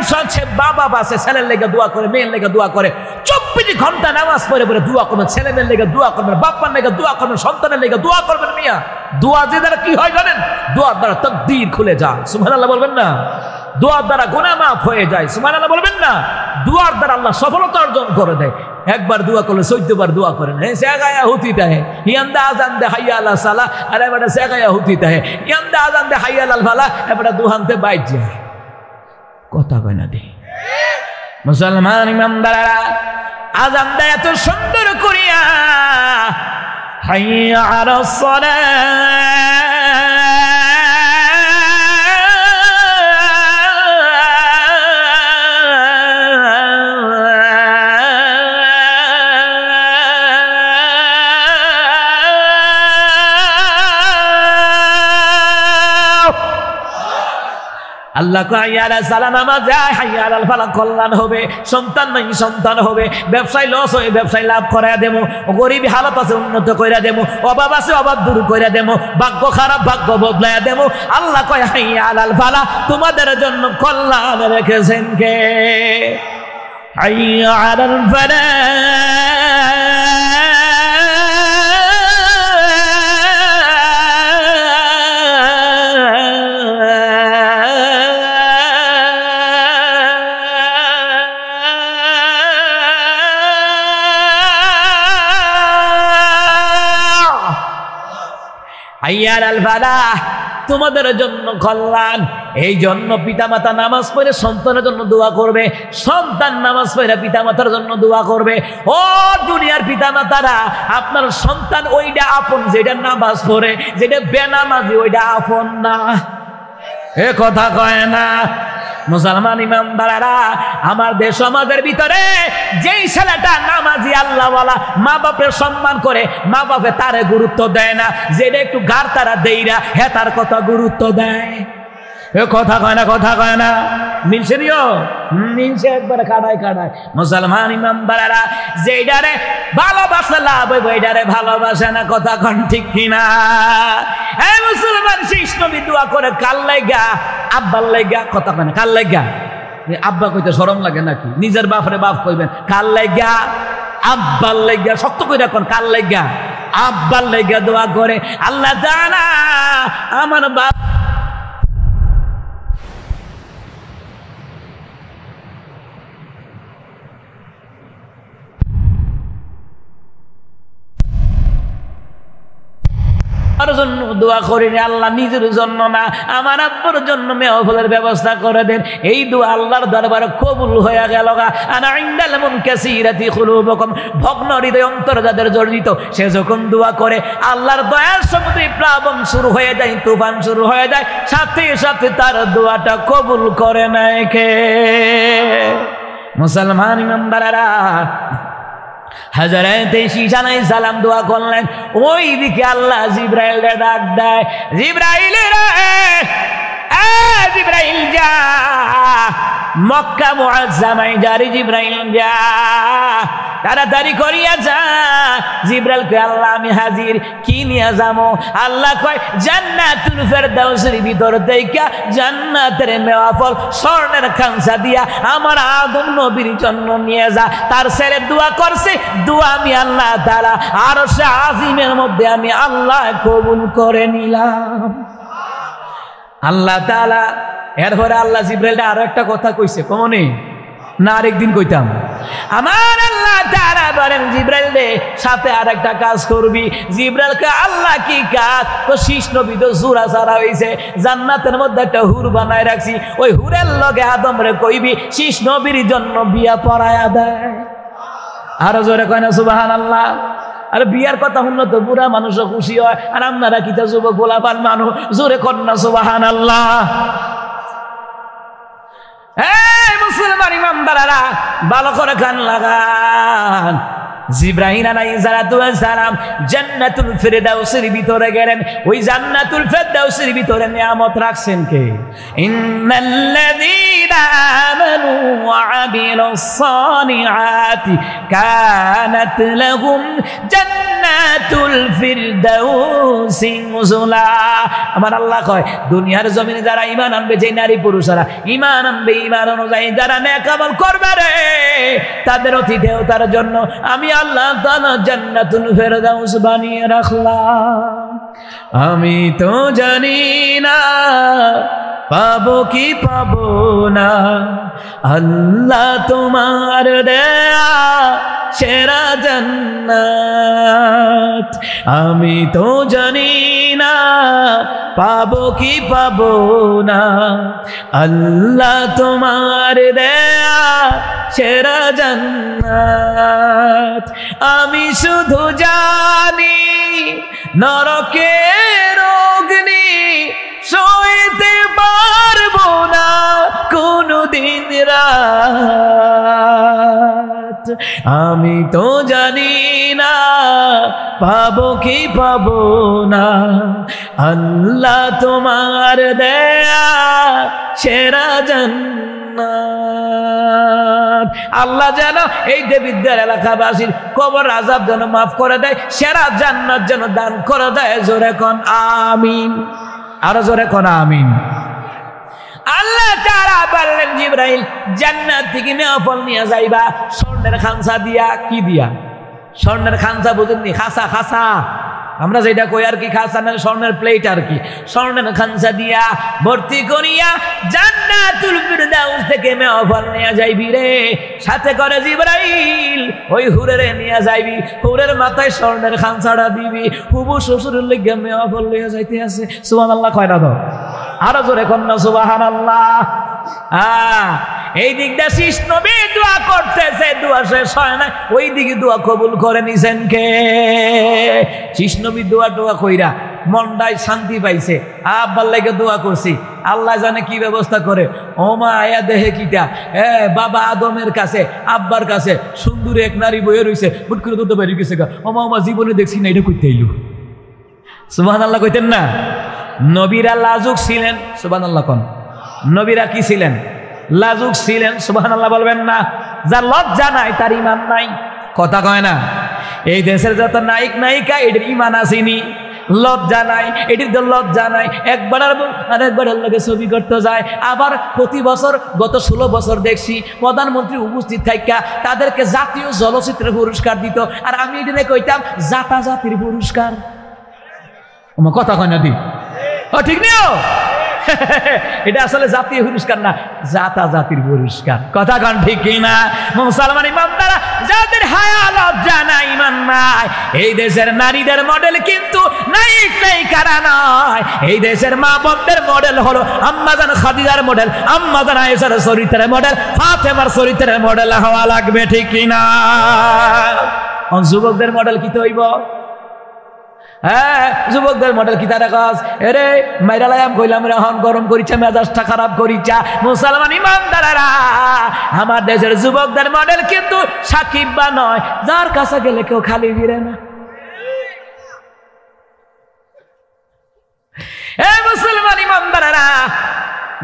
[SPEAKER 5] বাবা আছে ছেলের লাগা দোয়া করে, মেয়ের লাগা দোয়া করে? 24 ঘন্টা নামাজ পড়ে পড়ে দোয়া করবেন, ছেলে মেয়ের লাগা দোয়া করবেন, বাপ্পার লাগা দোয়া করবেন, সন্তানের লাগা দোয়া করবেন। মিয়া দোয়া যে দ্বারা কি হয় জানেন? দোয়ার দ্বারা তাকদীর খুলে যায়। সুবহানাল্লাহ বলবেন না? দোয়ার দ্বারা গুনাহ মাফ হয়ে যায়। সুবহানাল্লাহ বলবেন না? দোয়ার দ্বারা আল্লাহ সফলতা অর্জন করে দেয়। একবার দোয়া করলে 14 বার দোয়া করেন। হ্যাঁ সেগায়া হুতিতা হে ইয়ান্দা আজান দে হাইয়া আলা সালাহ, আরে বেটা সেগায়া হুতিতা হে ইয়ান্দা আজান দে হাইয়া আল ফালাহ, এবারে দুহানতে বাইজ যায়। কথা কয় না? দে মুসলমান ইমানদাররা আজান দেয় এত সুন্দর করিয়া, হাইয়া আলাস সালাহ, আল্লাহ হাইয়া আলাস সালাহ নামাজ যায়, হাইয়া আলাল ফালাহ কল্যাণ হবে, সন্তান নাই সন্তান হবে, ব্যবসায় লস হয় ব্যবসায় লাভ করাইয়া দেবো, গরিবী হালত আছে উন্নত কইরা দেবো, অভাব আছে অভাব দূর কইরা দেবো, ভাগ্য খারাপ ভাগ্য বদলাইয়া দেবো। আল্লাহ কয় হাইয়া আলাল ফালাহ, তোমাদের জন্য কল্যাণ রেখেছেন কে? হাইয়া আলাল ফালাহ। হাইয়া আলাল ফালাহ, তোমাদের জন্য কল্যাণ। এই জন্য পিতামাতা নামাজ পড়ে সন্তানের জন্য দোয়া করবে, সন্তান নামাজ পড়ে পিতামাতার জন্য দোয়া করবে। ও দুনিয়ার পিতামাতারা, আপনার সন্তান ওইটা আপন যেটা নামাজ পড়ে, যেটা বেনামাজি ওইটা আপন না। এ কথা কয় না। মুসলমান ইমানদারেরা, আমার দেশ সমাজের ভিতরে যেই ছেলেটা নামাজি আল্লাহওয়ালা, মা বাপের সম্মান করে, মা বাপে তারে গুরুত্ব দেয় না, যেটা একটু গার তারা দেই না, হ্যাঁ তার কথা গুরুত্ব দেয়। এ কথা কয় না, কথা কয় না। মিলছে নিও, মিলছে একবারে কাটায় কাটায়। মুসলমান ইমানদারেরা, যেইটারে ভালোবাসা লাভ হইব এইটারে ভালোবাসে না, কথা কন ঠিক কিনা? এই মুসলমান শেষ নবী দোয়া করে কার লাইগা? আব্বার লাইগা। কথা কয় না, কার লাইগা? আব্বা কইতে শরম লাগে নাকি? নিজের বাপরে বাপ কইবেন। কার লাইগা? আব্বার লাইগা। শক্ত কইরা কোন, কার লাইগা? আব্বার লাইগা দোয়া করে। আল্লাহ জানা আমার বাপ জন্য দোয়া করিনি, আল্লাহ নিজের জন্য না, আমার আব্বুর জন্য মেহফিলের ব্যবস্থা করে দেন। এই দোয়া আল্লাহর দরবারে কবুল হয়ে গেল। আনা ইনদাল মুনকাসিরাতি কুলুবুকুম, ভগ্ন হৃদয় অন্তর যাদের জর্জরিত, সে যখন দোয়া করে আল্লাহর দয়ার সমুদ্রে প্লাবন শুরু হয়ে যায়, তুফান শুরু হয়ে যায়, সাথে সাথে তার দোয়াটা কবুল করে নেয় কে? মুসলমান ইমানদারেরা, হযরত ঈসা আলাইহিস সালাম দোয়া করলেন, ওই দিকে আল্লাহ জিবরাইলকে ডাক দেয়, জিবরাইল রে, এ জিবরাইল যা, মক্কা মুআজ্জামায় জারি জিবরাইল যা, তাড়াতাড়ি করিয়া যা। জিবরাইল কয়, আল্লাহ আমি হাজির, কি নিয়ে যাবো? আল্লাহ কয়, জান্নাতুল ফেরদাউসের ভিতর থেকে জান্নাতের মেওয়া ফল স্বর্ণের খামসা দিয়া আমার আদম নবীর জন্য নিয়ে যা। তার ছেলে দোয়া করছে, দোয়া আমি আল্লাহ তাআলা আরশে আজিমের মধ্যে আমি আল্লাহ কবুল করে নিলাম। আল্লাহ তাআলা এরপরে আল্লাহ জিবরাইলটা আরো একটা কথা কইছে, কমনে না আরেকদিন কইতাম। আমার আল্লাহ তাআলা বলেন, জিবরাইল রে সাথে আরেকটা কাজ করবি। জিবরাইলকে আল্লাহ কি কাজ? তো শীষ নবী তো জোড়া ছাড়া হইছে, জান্নাতের মধ্যে একটা হুর বানায় রাখছি, ওই হুরের লগে আদম রে কইবি শীষ নবীর জন্য বিয়া পড়ায়া দেয়। আরো জোরে কয় না সুবহানাল্লাহ? আর বিয়ার কথা শুনলে তো বুড়া মানুষও খুশি হয়, আর আপনারা কি তা যুবক গোলাপান মানুষ, জোরে কর না সুবহানাল্লাহ। এই মুসলমান ইমানদারেরা, ভালো করে কান লাগান। জিবরাইল আলাইহিস সালাম জান্নাতুল ফিরদাউসের ভিতরে গেলেন। ওই জান্নাতুল ফিরদাউসের ভিতরে নিয়ামত রাখছেন কে? ইন্নাল্লাযীনা আমানু ওয়া আমিলুস সালিহাতি কানাত লাহুম জান্নাতুল ফিরদাউসি নুজুলা। আমার আল্লাহ কয়, দুনিয়ার জমিনে যারা ঈমান আনবে, যে নারী পুরুষরা ঈমান আনবে, ঈমান অনুযায়ী যারা নেক আমল করবে রে, তাদের অতিথেয়তার জন্য আমি আল্লাহ তাআলা জান্নাতুল ফিরদাউস বানিয়ে রাখলাম। আমি তো জানি না পাবো কি পাবো না, আল্লাহ তোমার দেয়া সেরা জান্নাত। আমি তো জানি না পাবো কি পাবো না, আল্লাহ তোমার দেয়া সেরা জান্নাত। আমি শুধু জানি নরকের অগ্নি সইতে পারবো না কোনদিন রাত। আমি তো জানি না পাবো কি পাবো না, আল্লাহ তোমার দেয়া সেরা জান্নাত। আল্লাহ যেন এই দেবিদ্যার এলাকাবাসীর কবর আযাব যেন মাফ করে দেয়, সেরা জান্নাত যেন দান করে দেয়। জোরে কোন আমিন, আরো জোরে কোন আমিন। আল্লাহ তাআলা বললেন, জিবরাইল জান্নাত থেকে মেওয়া নিয়ে যাইবা স্বর্ণের খামসা দিয়া। কি দিয়া? স্বর্ণের খামসা বুঝেননি? খাসা, খাসা আমরা যেটা কই আর কি, খাসা মানে স্বর্ণের প্লেট আর কি। স্বর্ণের খামসা দিয়া ভর্তি করিয়া জান্নাতুল ফিরদাউস থেকে মেওয়া নিয়ে যাইবি রে। সাথে করে জিবরাইল ওই হুরেরে নিয়ে যাইবি, হুরের মাথায় স্বর্ণের খামসাটা দিবি। হুবু শ্বশুরের লিগে মেওয়া নিয়ে যাইতে আছে। সুবহানাল্লাহ কয়টা দাও। আরো জোরে কন্যা সুবহানাল্লাহ। এই দিক দিয়ে শীষ নবী দোয়া করতেছে, দোয়া শেষ হয় না, ওই দিকে দোয়া কবুল করে নিছেন কে? শীষ নবী দোয়া টোয়া কইরা মনটায় শান্তি পাইছে, আব্বার লাগে দোয়া করছি, আল্লাহ জানে কি ব্যবস্থা করে। ও মা আয়া দেহে কিটা বাবা আদমের কাছে আব্বার কাছে সুন্দর এক নারী বয়ে রয়েছে, বুট করে দুধ বেরিয়ে গেছে গা। ও মা জীবনে দেখছি না, এটা কইতে আইলো। সুবহানাল্লাহ কইতেন না? নবীরা লাজুক ছিলেন, সুবহানাল্লাহ কোন? নবীরা কি ছিলেন? লাজুক ছিলেন, সুবহানাল্লাহ বলবেন না? যার লজ্জা নাই তার ঈমান নাই, কথা কয় না? এই দেশের যত নায়ক নায়িকা এদের ঈমান আসেনি, লজ্জা নাই, এটির তো লজ্জা নাই। একবার আরেকবারের লগে ছবি করতে যায়। আবার প্রতি বছর গত 16 বছর দেখছি প্রধানমন্ত্রী উপস্থিত থাকা তাদেরকে জাতীয় চলচ্চিত্র পুরস্কার দিত, আর আমি এটাকে কইতাম জাতা জাতির পুরস্কার। আমার কথা কয় না দি? ও ঠিক নেই, এটা আসলে জাতীয় পুরস্কার না, জাতা জাতির পুরস্কার। কথা কন ঠিক কিনা? মুসলমান ইমানদারা যাদের হায়া লজ্জা নাই, ঈমান নাই, এই দেশের নারীদের মডেল কিন্তু নায়ক নায়িকারা নয়। এই দেশের মা বোনদের মডেল হলো আম্মাজান খাদিজার মডেল, আম্মাজান আয়েশার চরিত্রের মডেল, ফাতেমার চরিত্রের মডেল হওয়া লাগবে, ঠিক কিনা? যুবকদের মডেল কি হইব? হ্যাঁ, যুবকদের মডেল কি তারা কাজ? এরে মাইরালাম কইলাম রে, হন গরম করিছে, মেজাজটা খারাপ করিছা। মুসলমান ইমানদারেরা, আমার দেশের যুবকদের মডেল কিন্তু সাকিব বা নয়, যার কাছে গেলে কেউ খালি ফিরে না। এ মুসলমান ইমানদারেরা,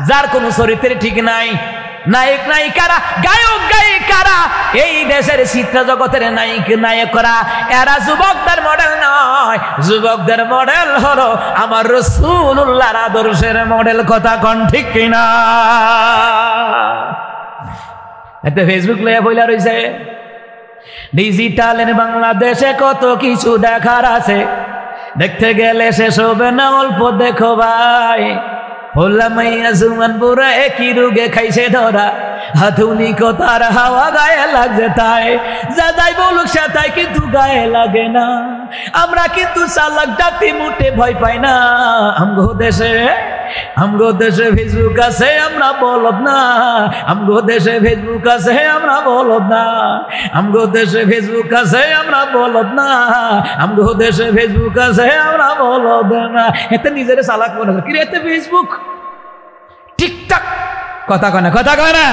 [SPEAKER 5] যার কোনো চরিত্রের ঠিক নাই, নায়ক নায়িকারা, গায়ক গায়িকারা, এই দেশের চিত্র জগতের নায়ক নায়করা, এরা যুবকদের মডেল নয়। যুবকদের মডেল হলো আমার রাসূলুল্লাহর আদর্শের মডেল। কথা কোন ঠিক কিনা? এতে ফেসবুক লইয়া বইলা রইছে, ডিজিটালের বাংলাদেশে কত কিছু দেখার আছে, দেখতে গেলে শেষ হবে না, অল্প দেখো ভাই। হোলা মাইয়া জুমান পুরা একই রোগে খাইছে ধরা, আধুনিকতার হাওয়া গায়ে লাগছে তাই, যা যাই বলুক সে তাই কিন্তু গায়ে লাগে না। আমরা কিন্তু চালাক জাতি, মুটে ভয় পাই না। আমগো দেশে ফেসবুক আছে, আমরা বলদ না। আমগো দেশে ফেসবুক আছে, আমরা বলদ না। আমগো দেশে ফেসবুক আছে, আমরা বলদ না। আমগো দেশে ফেসবুক আছে, আমরা বলদ না। এতে নিজের চালাক মনে করে, কি এতে ফেসবুক টিকটক, কথা কয় না? কথা কয় না?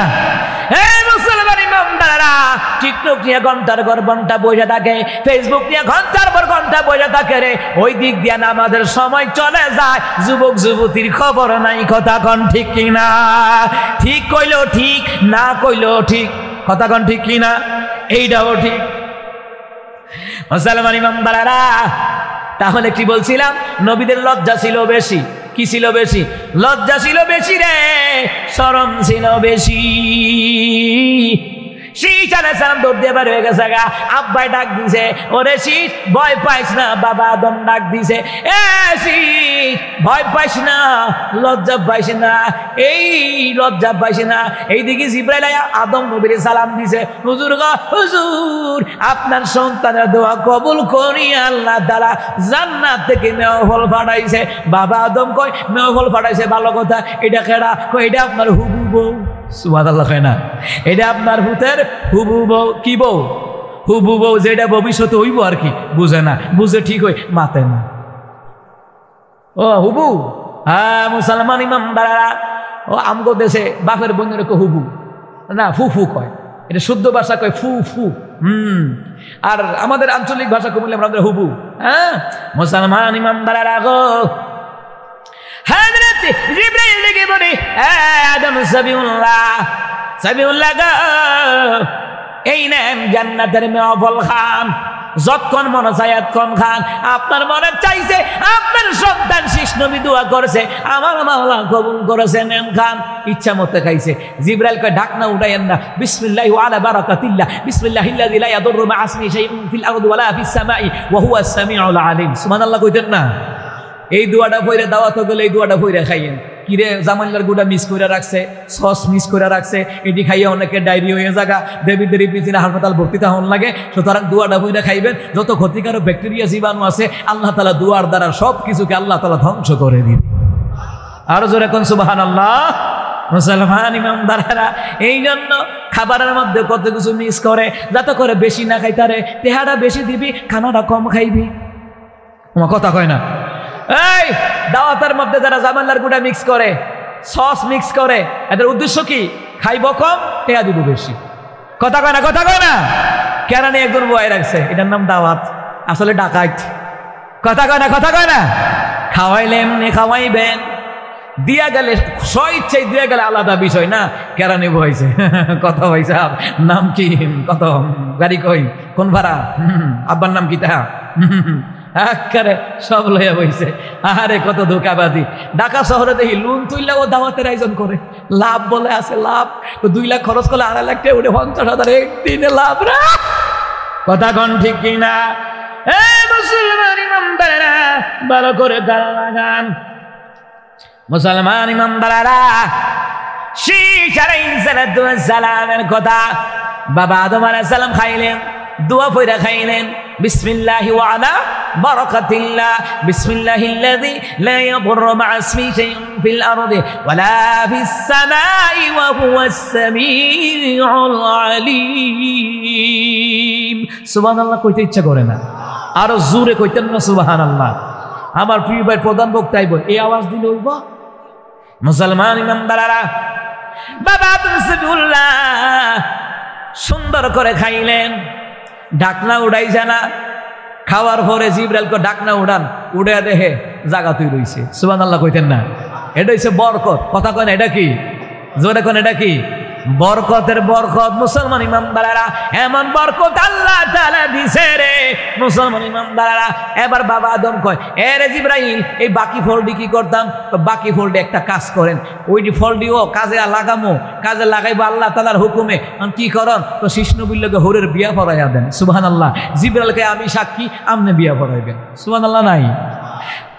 [SPEAKER 5] মুসলমান ইমানদারেরা, টিকটক নিয়ে ঘন্টার পর ঘন্টা বসে থাকে, ফেসবুক নিয়ে ঘন্টার পর ঘন্টা বসে থাকে রে, ওই দিক দিয়ে না আমাদের সময় চলে যায়, যুবক যুবতীর খবর নাই। কথা কন ঠিক কিনা? ঠিক কইলেও ঠিক, না কইলেও ঠিক। কথা কন ঠিক কিনা? এইটাও ঠিক। মুসলমান ইমানদারেরা, তাহলে কি বলছিলাম? নবীদের লজ্জা ছিল বেশি। কি ছিল বেশি? লজ্জা ছিল বেশি রে, শরম ছিল বেশি। শীষ আলাইহিস সালাম দৌড় দিয়ে বের হয়ে গেছে গা, আব্বাই ডাক দিছে, ওরে শীষ ভয় পাইস না, বাবা আদম ডাক দিছে, এ শীষ ভয় পাইস না, লজ্জা পাইস না, এই লজ্জা পাইস না। এইদিকে জিবরাইল আদম নবীর সালাম দিছে, হুজুর গো হুজুর, আপনার সন্তানের দোয়া কবুল করি, আল্লাহ তাআলা জান্নাত থেকে মেহফল পাঠাইছে। বাবা আদম কয়, মেহফল পাঠাইছে ভালো কথা, এটা কেডা? কয় এটা আপনার হুবু বউ। সুবহানাল্লাহ কয় না? এটা আপনার ভূতের হুবু বউ। কি বউ? হুবু বউ, যেটা ভবিষ্যতে হইব আর কি। বুঝে না, বুঝে ঠিক হই মাতে না। ও হুবু? হ্যাঁ, মুসলমান ইমানদারেরা, ও আমগো দেশে বাপের বোনের কো হুবু না, ফুফু কয়। এটা শুদ্ধ ভাষা কয় ফু ফু। আর আমাদের আঞ্চলিক ভাষা কমলে আমরা হুবু। হ্যাঁ, মুসলমান ইমানদারেরা গো, হযরত জিবরাইল ডেকে বলে, আদম সাবিউল্লাহ গো, এই নেন জান্নাতের মেহফল খান, যতক্ষণ মনে চায় এতক্ষণ খান। আপনার মনে চাইছে, আপনার সন্তান শীষ নবী দোয়া করেছে, আমার মাওলা কবুল করেছে, নেন খান। ইচ্ছা মতো খাইছে। জিবরাইল কয়, ঢাকনা উঠাইয়েন না, বিসমিল্লাহি ওয়া আলা বারাকাতিল্লাহ, বিসমিল্লাহিল্লাযী লা ইয়াদুররু মা ইসমিহি শাইউন ফিল আরদি ওয়া লা ফিস সামাই ওয়া হুয়া আস-সামিউল আলিম। সুবহানাল্লাহ কইতেন না? এই দোয়াটা পইরা দাওয়াত গেলে এই দোয়াটা পইরা খাইয়েন। কিরে জামাইলার গুড়া মিস করে রাখছে, সস মিস করে রাখছে, এটি খাইয়ে অনেকে ডায়রি হয়ে যাগা, দেবী পিছনে হাসপাতাল ভর্তিতে হন লাগে। সুতরাং দোয়াটা পইরা খাইবেন। যত ক্ষতিকারক ব্যাকটেরিয়া জীবাণু আছে, আল্লাহ তাআলা দোয়ার দ্বারা সব কিছুকে আল্লাহ তাআলা ধ্বংস করে দিবে। আরো জোরে কোন সুবহানাল্লাহ। মুসলমান ইমানদারেরা এই জন্য খাবারের মধ্যে কত কিছু মিক্স করে, যাতে করে বেশি না খাইতারে, তেহারা বেশি দিবি, খানাটা কম খাইবি। আমার কথা কয় না? এই দাওয়াতের মধ্যে যারা জামালার গুঁড়া মিক্স করে, সস মিক্স করে, এদের উদ্দেশ্য কি? খাইব কম, টেয়া দিব বেশি। কথা কয় না? কথা কয় না? কেরানি একজন বয় রাখছে, এটার নাম দাওয়াত, আসলে ডাকাইত। কথা কয় না? কথা কয় না? খাওয়াইলে এমনি খাওয়াইবেন, দিয়া গেলে স্বইচ্ছাই দিয়া গেলে আলাদা বিষয় না। কেরানি বইছে, কত পয়সা, নাম কি, কত গাড়ি, কই, কোন ভাড়া, আব্বার নাম কি, তা একেবারে সব লইয়া বইছে। আরে কত ধোকাবাজি। ঢাকা শহরে দেখি লুন তুইলা ও দাওয়াতের আয়োজন করে, লাভ বলে আছে লাভ। 2 লাখ খরচ করলে 2.5 লাখ টাকা উঠে 50,000 একদিনে লাভ রে। কথা কোন ঠিক কিনা? মুসলমান ইমানদারেরা ভালো করে গান লাগান। মুসলমান ইমানদারেরা, শীষ আলাইহিস সালামের কথা, বাবা আদম আলাইহিস সালাম খাইলেন, দোয়া পড়া খাইলেন, বিসমিল্লাহি ওয়া আলা বারাকাতিল্লাহ, বিসমিল্লাহিল্লাযী লা ইয়াদুররু মা ইসমিহি শাইউন ফিল আরদি ওয়ালা ফিস সামাই ওয়া হুয়াস সামিউল আলীম। সুবহানাল্লাহ কইতে ইচ্ছা করে না? আরো জোরে কইতেন না সুবহানাল্লাহ? আমার প্রিয় ভাই প্রধান বক্তা আইব, এই আওয়াজ দিলে হইব? মুসলমান ইমানদারেরা, বাবা আদম সামিউল্লাহ সুন্দর করে খাইলেন, ঢাকনা উড়াইছে না। খাওয়ার পরে জিবরাইলকে ঢাকনা উড়ান, উড়ে দেখে জায়গা তুই রইছে। সুবহানাল্লাহ কইতেন না? এটা হইছে বরকত। কথা কয় না? এটা কি? জোরে কোন, এটা কি? বরকতের বরকত। মুসলমান ইমানদারেরা, এমন বরকত আল্লাহ তাআলা দিছে রে মুসলমান ইমানদারেরা। এবার বাবা আদম কয়, এ রে জিবরাইল, এই বাকি ফলটি কি করতাম? বাকি ফলটি একটা কাজ করেন, ওইটি ফলটিও কাজে লাগামো, কাজে লাগাইবো আল্লাহ তাআলার হুকুমে। কি করন? তো শীষ নবীর লগে হুরের বিয়া পড়াইয়া দেন। সুবহানাল্লাহ। জিবরাইলকে আমি সাক্ষী, আমনে বিয়া পড়াইবেন। সুবহানাল্লাহ নাই?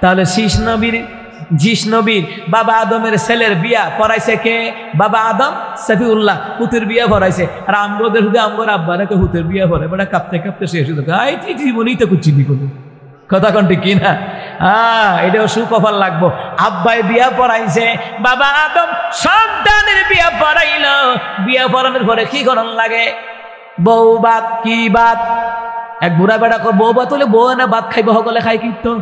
[SPEAKER 5] তাহলে শীষ নবীর বাবা আদমের ছেলের বিয়া পড়াইছে কে? বাবা আদম সফিউল্লাহ হুতের বিয়া পড়াইছে। আর আমগোদের হুদে আমগোর আব্বারাকে হুতের বিয়া পড়ে, বেটা কাঁপতে কাঁপতে শেষ হয়ে যাবে। আই তুই জীবনেই তো কুচিনি করবো। কথা কন্টি কি না? এটাও সুকফল লাগবো। আব্বাই বিয়া পড়াইছে, বাবা আদম সন্তানের বিয়া পড়াইল। বিয়া পড়ানোর পরে কি করণ লাগে? বউ বাত। কি বাত? এক বুড়া বেড়া বউ বাত হলে বউ না ভাত খাইব, সকলে খাই কিন্তু।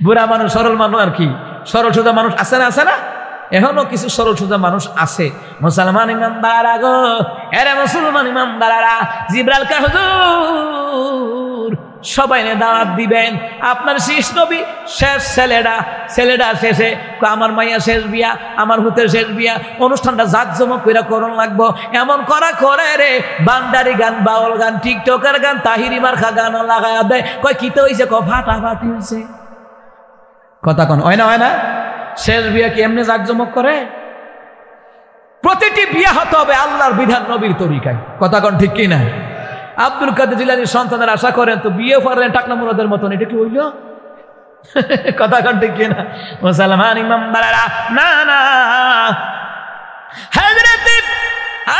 [SPEAKER 5] বুড়া মানুষ, সরল মানুষ, আর কি সরল সোজা মানুষ আছে না? আছে না? এখনো কিছু সরল সোজা মানুষ আছে। মুসলমান ইমানদার গো, এরে মুসলমান ইমানদারেরা, জিবরাইলকে হুজুর সবাই দাওয়াত দিবেন। আপনার শীষ নবী শেষ ছেলেটা শেষে, আমার মাইয়া শেষ বিয়া, আমার হুতের শেষ বিয়া, অনুষ্ঠানটা জাঁকজমক কইরা করণ লাগবো। এমন করা করে রে, বান্দারি গান, বাউল গান, টিকটকের গান, তাহিরি মার্কা গানও লাগায়া দেয়। কয় কিতে হইছে? ফাটাফাটি হইছে। কথা কন? হয় না? হয় না? শেষ বিয়া কি এমনি জাঁকজমক করে? প্রতিটি বিয়া হতে হবে আল্লাহর বিধান, নবীর তরিকায়। কথা কন ঠিক কি না? আব্দুল কাদের জিলানীর সন্তানের আশা করেন তো বিয়ে পড়লেন টাকলা মুরাদের মতন, এটা কি হইল? কথা কন ঠিক কি না? মুসলমান ইমানদারেরা, না না, হযরত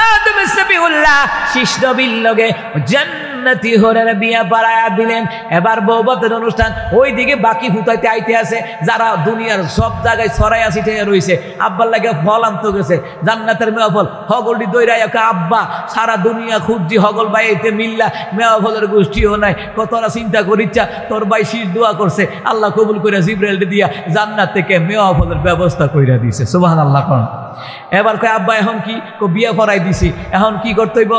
[SPEAKER 5] আদম সফিউল্লাহ শীষ নবীর লগে জান্নাতি হরের বিয়া পড়ায়া দিলেন। এবার বউবাতের অনুষ্ঠান, ওইদিকে বাকি ফুটাইতে আইতে আছে যারা দুনিয়ার সব জায়গায় ছড়াইয়া ছিটাইয়া রয়েছে। আব্বার লাগে ফল আনতে গেছে, জান্নাতের মেয়া ফল। হগলটি দৈরাই আব্বা সারা দুনিয়া খুঁজছি, হগল বাইতে মিল্লা মেয়া ফলের গোষ্ঠীও নাই। কতরা চিন্তা করিচ্ছা, তোর ভাই শীষ দোয়া করছে, আল্লাহ কবুল করে জিবরাইল দিয়া জান্নাত থেকে মেয়া ফলের ব্যবস্থা কইরা দিছে। সুবহানাল্লাহ কোন? এবার কয় আব্বা এখন কি? বিয়া পড়াই দিছি, এখন কি করতে হইব?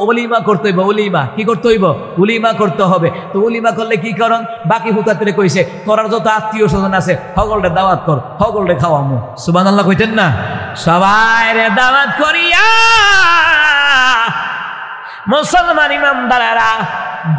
[SPEAKER 5] ওলিমা করতে হইব। ওলিমা কি করতে হইব? ওলিমা করতে হবে। তো ওলিমা করলে কি করন? বাকি হুতাতে কইছে, তোর যত আত্মীয় স্বজন আছে হগলরে দাওয়াত কর, হগলরে খাওয়ামু। সুবহানাল্লাহ কইতেন না? সবাই রে দাওয়াত করিয়া মুসলমান ইমানদারেরা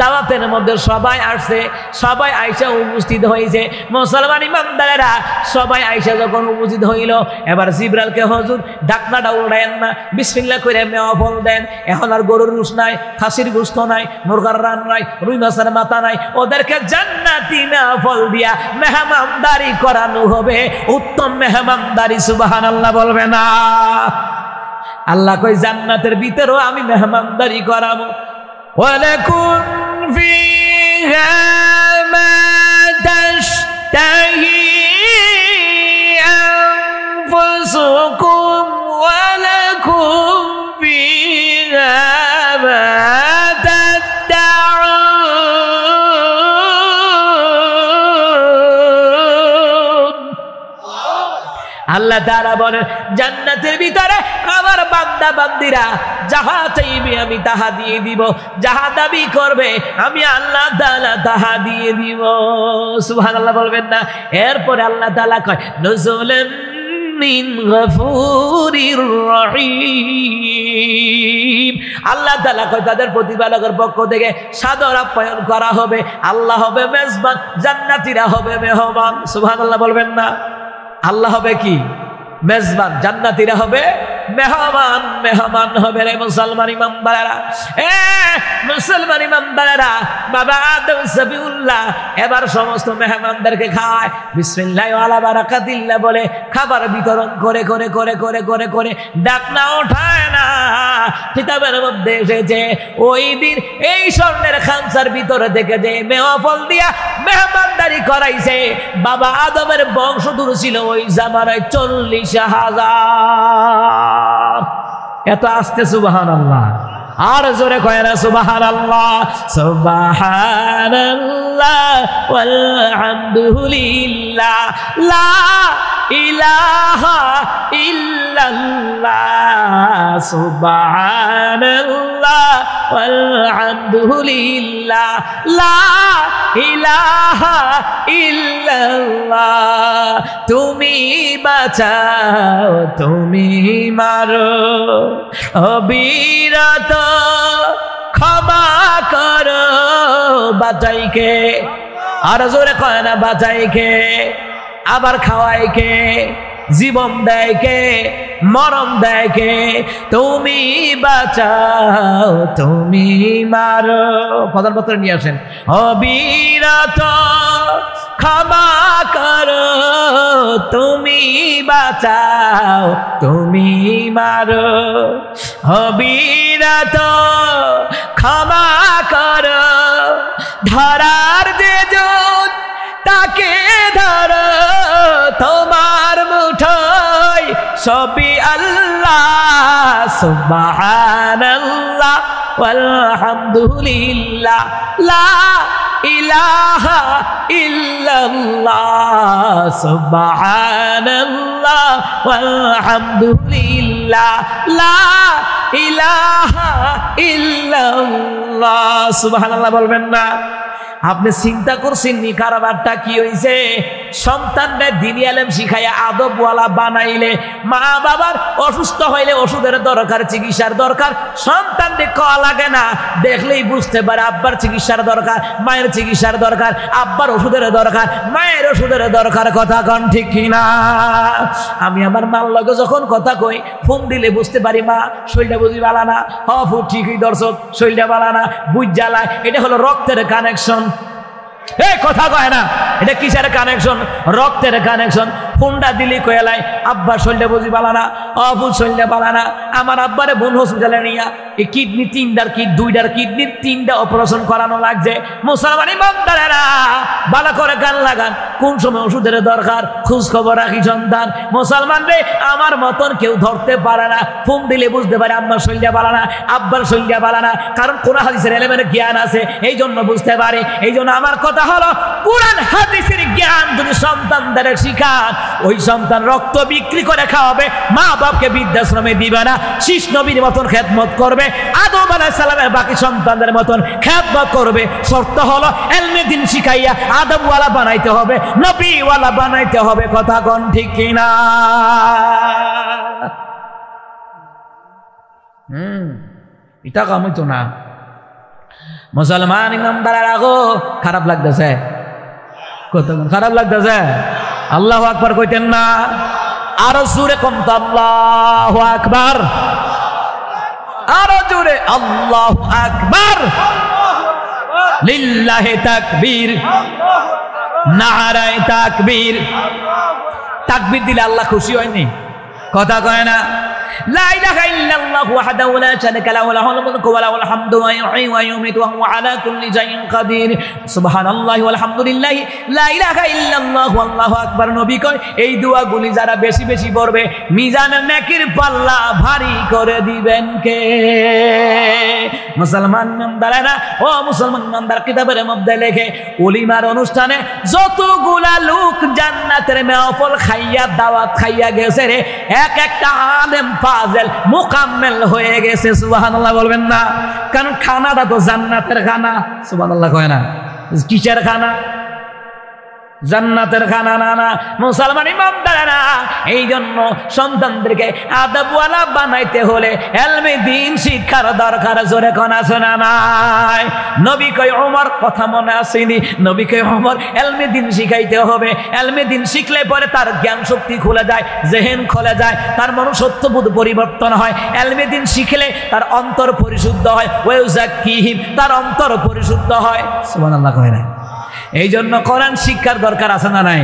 [SPEAKER 5] দাওয়াতের মধ্যে সবাই আসছে, সবাই আইসা উপস্থিত হয়েছে। মুসলমান ইমানদারেরা সবাই আইসা যখন উপস্থিত হইল, এবার জিবরাইলকে হুজুর ঢাকনাটা উড়ায়েন না, বিসমিল্লাহ করে মেওয়া ফল দেন। এখন আর গরুর রুস নাই, খাসির গোশত নাই, মুরগার রান নাই, রুই মাছের মাথা নাই, ওদেরকে জান্নাতি মেওয়া ফল দিয়া মেহমানদারি করানো হবে। উত্তম মেহমানদারি। সুবহানাল্লাহ বলবে না? আল্লাহ কই জান্নাতের ভিতরেও আমি মেহমানদারি করাবো। ওয়ালাকুম ফিহা মা তাশতাহি আল্লাহ তাআলা বলেন জান্নাতের ভিতরে আমার বান্দা বান্দিরা যাহা চাইবে আমি তাহা দিয়ে দিব, যাহা দাবি করবে আমি আল্লাহ তাআলা তাহা দিয়ে দিব। সুবহানাল্লাহ বলবেন না? এরপরে আল্লাহ তাআলা কয় নুজুলাম মিন গফুরির রহিম। আল্লাহ তাআলা কয় তাদের প্রতিপালকের পক্ষ থেকে সাদর আপ্যায়ন করা হবে। আল্লাহ হবে মেজবান, জান্নাতীরা হবে মেহমান। সুবহানাল্লাহ বলবেন না? আল্লাহ হবে কি? মেজবান, জান্নাতীরা হবে মেহমান। মেহমান হবে রে মুসলমান ইমানদারেরা, মুসলমান ইমানদারেরা। বাবা আদম সফিউল্লাহ এবার সমস্ত মেহমানদেরকে খায়, বিসমিল্লাহ ওয়ালা বারাকাতিল্লাহ বলে খাবার বিতরণ করে করে করে করে করে করে ডাক না ওঠায় না। কিতাবের মধ্যে এসেছে ওই দিন এই স্বর্ণের খানসার ভিতরে থেকে যে মেহফল দিয়া মেহমানদারি করাইছে, বাবা আদমের বংশধর ছিল ওই জামানায় 40,000। এত আসতে সুবহানাল্লাহ, আর জোরে কয় না সুবহানাল্লাহ। সুবহানাল্লাহ ওয়ালহামদুলিল্লাহ লা ইলাহা ইল্লাল্লাহ। সুবহানাল্লাহ ওয়ালহামদুলিল্লাহ লা ইলাহা ইল্লাল্লাহ। তুমি বাঁচাও তুমি মারো, অবিরত ক্ষমা করো। বাঁচাইকে, আর জোরে কয় না বাঁচাইকে, আবার খাওয়াইকে, জীবন দেয় কে, মরণ দেয় কে? তুমি বাঁচাও তুমি মারো। কথার নিয়ে আসেন। অবিরত ক্ষমা করো, তুমি বাঁচাও তুমি মারো। অবিরত ক্ষমা করো, ধরার যে জন তাকে ধরো, তোমার মুঠোয় সবই আল্লাহ। সুবহানাল্লাহ ওয়ালহামদুলিল্লাহ লা ইলাহা ইল্লাল্লাহ। সুবহানাল্লাহ ওয়ালহামদুলিল্লাহ লা ইলাহা ইল্লাল্লাহ। সুবহানাল্লাহ বলবেন না? আপনি চিন্তা করছেন নি কারবারটা কি হয়েছে? সন্তানদের দিনী আলেম শিখাইয়া আদবওয়ালা বানাইলে, মা বাবার অসুস্থ হইলে ওষুধের দরকার, চিকিৎসার দরকার, সন্তানদের কওয়া লাগে না, দেখলেই বুঝতে পারে আব্বার চিকিৎসার দরকার, মায়ের চিকিৎসার দরকার, আব্বার ওষুধের দরকার, মায়ের ওষুধের দরকার। কথা কন ঠিক কিনা? আমি আমার মার লগে যখন কথা কই, ফোন দিলে বুঝতে পারি মা শরীরটা বুঝি বালা না, হফু ঠিকই দর্শক শরীরটা বালা না, বুঝ জ্বালায়। এটা হলো রক্তের কানেকশন। এই কথা কয় না, এটা কিসের কানেকশন? রক্তের কানেকশন। ফোনটা দিলি কয়েলাই আব্বা শরীরটা বুঝি বালা না, অবুঝ শরীরটা বালা না। আমার আব্বারে বোন হসপিটালে নিয়া এই কিডনি দুইটার কিডনির 3টা অপারেশন করানো লাগছে। মুসলমান ইমানদারেরা ভালো করে গান লাগান, কোন সময় ওষুধের দরকার খোঁজ খবর রাখি সন্তান। মুসলমান রে, আমার মতন কেউ ধরতে পারে না, ফোন দিলে বুঝতে পারে আম্মার শরীরটা বালা না, আব্বার শরীরটা বালা না, কারণ কোরআন হাদিসের এলেমের জ্ঞান আছে, এই জন্য বুঝতে পারে। এই জন্য আমার কথা হলো, কোরআন হাদিসের জ্ঞান যদি সন্তানদের শিখান, ওই সন্তান রক্ত বিক্রি করে খাওয়াবে, মা বাপকে বৃদ্ধাশ্রমে দিবে না, শীষ নবীর মতন খেদমত করবে, আদম আলাইহিস সালামের বাকি সন্তানদের মতন খেদমত করবে। শর্ত হলো ইলমে দ্বীন শিখাইয়া আদবওয়ালা বানাইতে হবে, নবীওয়ালা বানাইতে হবে। কথা কোন ঠিক কিনা? এটা কামই তো না। মুসলমান ইমানদারেরা গো, খারাপ লাগতেছে, কত খারাপ লাগতেছে। আল্লাহু আকবার কইতেন না? আরো জোরে কম তো আল্লাহু আকবার, আরো জোরে আল্লাহু আকবার, লিল্লাহি তাকবীর, নারায়ে তাকবীর। তাকবীর দিলে আল্লাহ খুশি হয়নি? কথা কয় না? লা ইলাহা ইল্লাল্লাহু ওয়াহদাহু লা শারীকা লাহু লাহুল মুলকু ওয়া লাহুল হামদু ওয়া ইহয়ী ওয়া ইউমীতু ওয়া হুয়া আলা কুল্লি শাইইন কাদির সুবহানাল্লাহি ওয়াল হামদুলিল্লাহি লা ইলাহা ইল্লাল্লাহু আল্লাহু আকবার। নবী কয় এই দোয়াগুলি যারা বেশি বেশি পড়বে মিজানের নেকির পাল্লা ভারী করে দিবেন কে? মুসলমান ইমানদারেরা, ও মুসলমান ইমানদার, কিতাবের মধ্যে লেখে ওলিমার অনুষ্ঠানে যতগুলা লোক জান্নাতের মেহফল খাইয়া দাওয়াত খাইয়া গেছে রে, এক একটা আলেম ফাজেল মুকাম্মেল হয়ে গেছে। সুবহানাল্লাহ বলবেন না? কারণ খানাটা তো জান্নাতের খানা। সুবহানাল্লাহ কয় না? কিসের খানা? জান্নাতের খানা না। না মুসলমান ইমানদারেরা, এই জন্য সন্তানদেরকে আদবওয়ালা বানাইতে হলে এলমে দ্বীন শিক্ষার দরকার। জোরে কোন আছে না নাই? নবী কয় ওমর, কথা মনে আসেনি? নবী কয় ওমর এলমে দ্বীন শিখাইতে হবে। এলমে দ্বীন শিখলে পরে তার জ্ঞান শক্তি খুলে যায়, জেহেন খুলে যায়, তার মনুষ্যত্ববোধ পরিবর্তন হয়। এলমে দ্বীন শিখলে তার অন্তর পরিশুদ্ধ হয়, ওয়ায়ুযাক্কিহিম, তার অন্তর পরিশুদ্ধ হয়। সুবহানাল্লাহ কয় না? এই জন্য কোরআন শিক্ষার দরকার আছে না নাই?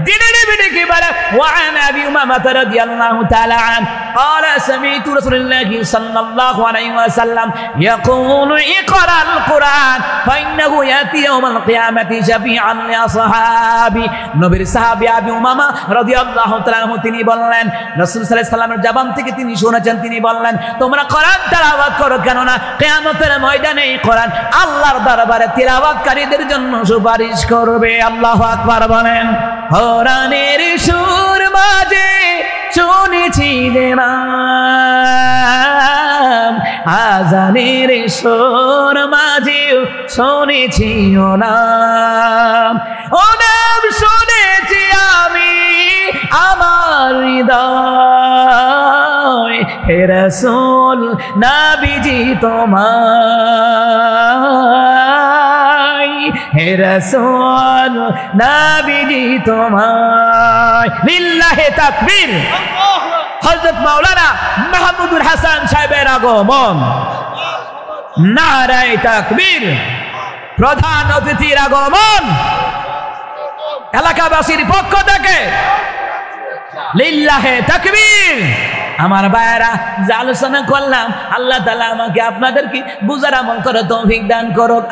[SPEAKER 5] দিনের বিড়ে কি বলে? ওয়ান আবি উমামা রাদিয়াল্লাহু তাআলা আন قال سمعت رسول الله صلى الله عليه وسلم يقول اقرأ القرآن فإنه يأتي يوم القيامة شفيعا لأصحابي। নবীর সাহাবী আবি উমামা রাদিয়াল্লাহু তাআলা আনহু তিনি বললেন, রাসূল সাল্লাল্লাহু আলাইহি ওয়াসাল্লামের জবান থেকে তিনি শুনেছেন, তিনি বললেন তোমরা কোরআন তেলাওয়াত করো, কেননা কিয়ামতের ময়দানে এই কোরআন আল্লাহর দরবারে তেলাওয়াতকারীদের জন্য সুপারিশ করবে। আল্লাহু আকবার বলেন। কোরআনের সুর মাঝে শুনেছি যে নাম, আজানের সুর মাঝে শুনেছি ও নাম, ও নাম শুনেছি আমি আমার হৃদয়। হে রাসূল নবীজি তোমায়, হে রাসূল নবীজি তোমায়। লিল্লাহি তাকবীর। হযরত মাওলানা মাহমুদুল হাসান সাহেবের আগমন। নারায়ে তাকবীর। প্রধান অতিথির আগমন। এলাকাবাসীর পক্ষ থেকে লিল্লাহি তাকবীর। আমার ভাইয়েরা, যে আলোচনা করলাম, আল্লাহ তাআলা আমাকে আপনাদেরকে বুঝার আমল করে তৌফিক দান করুক।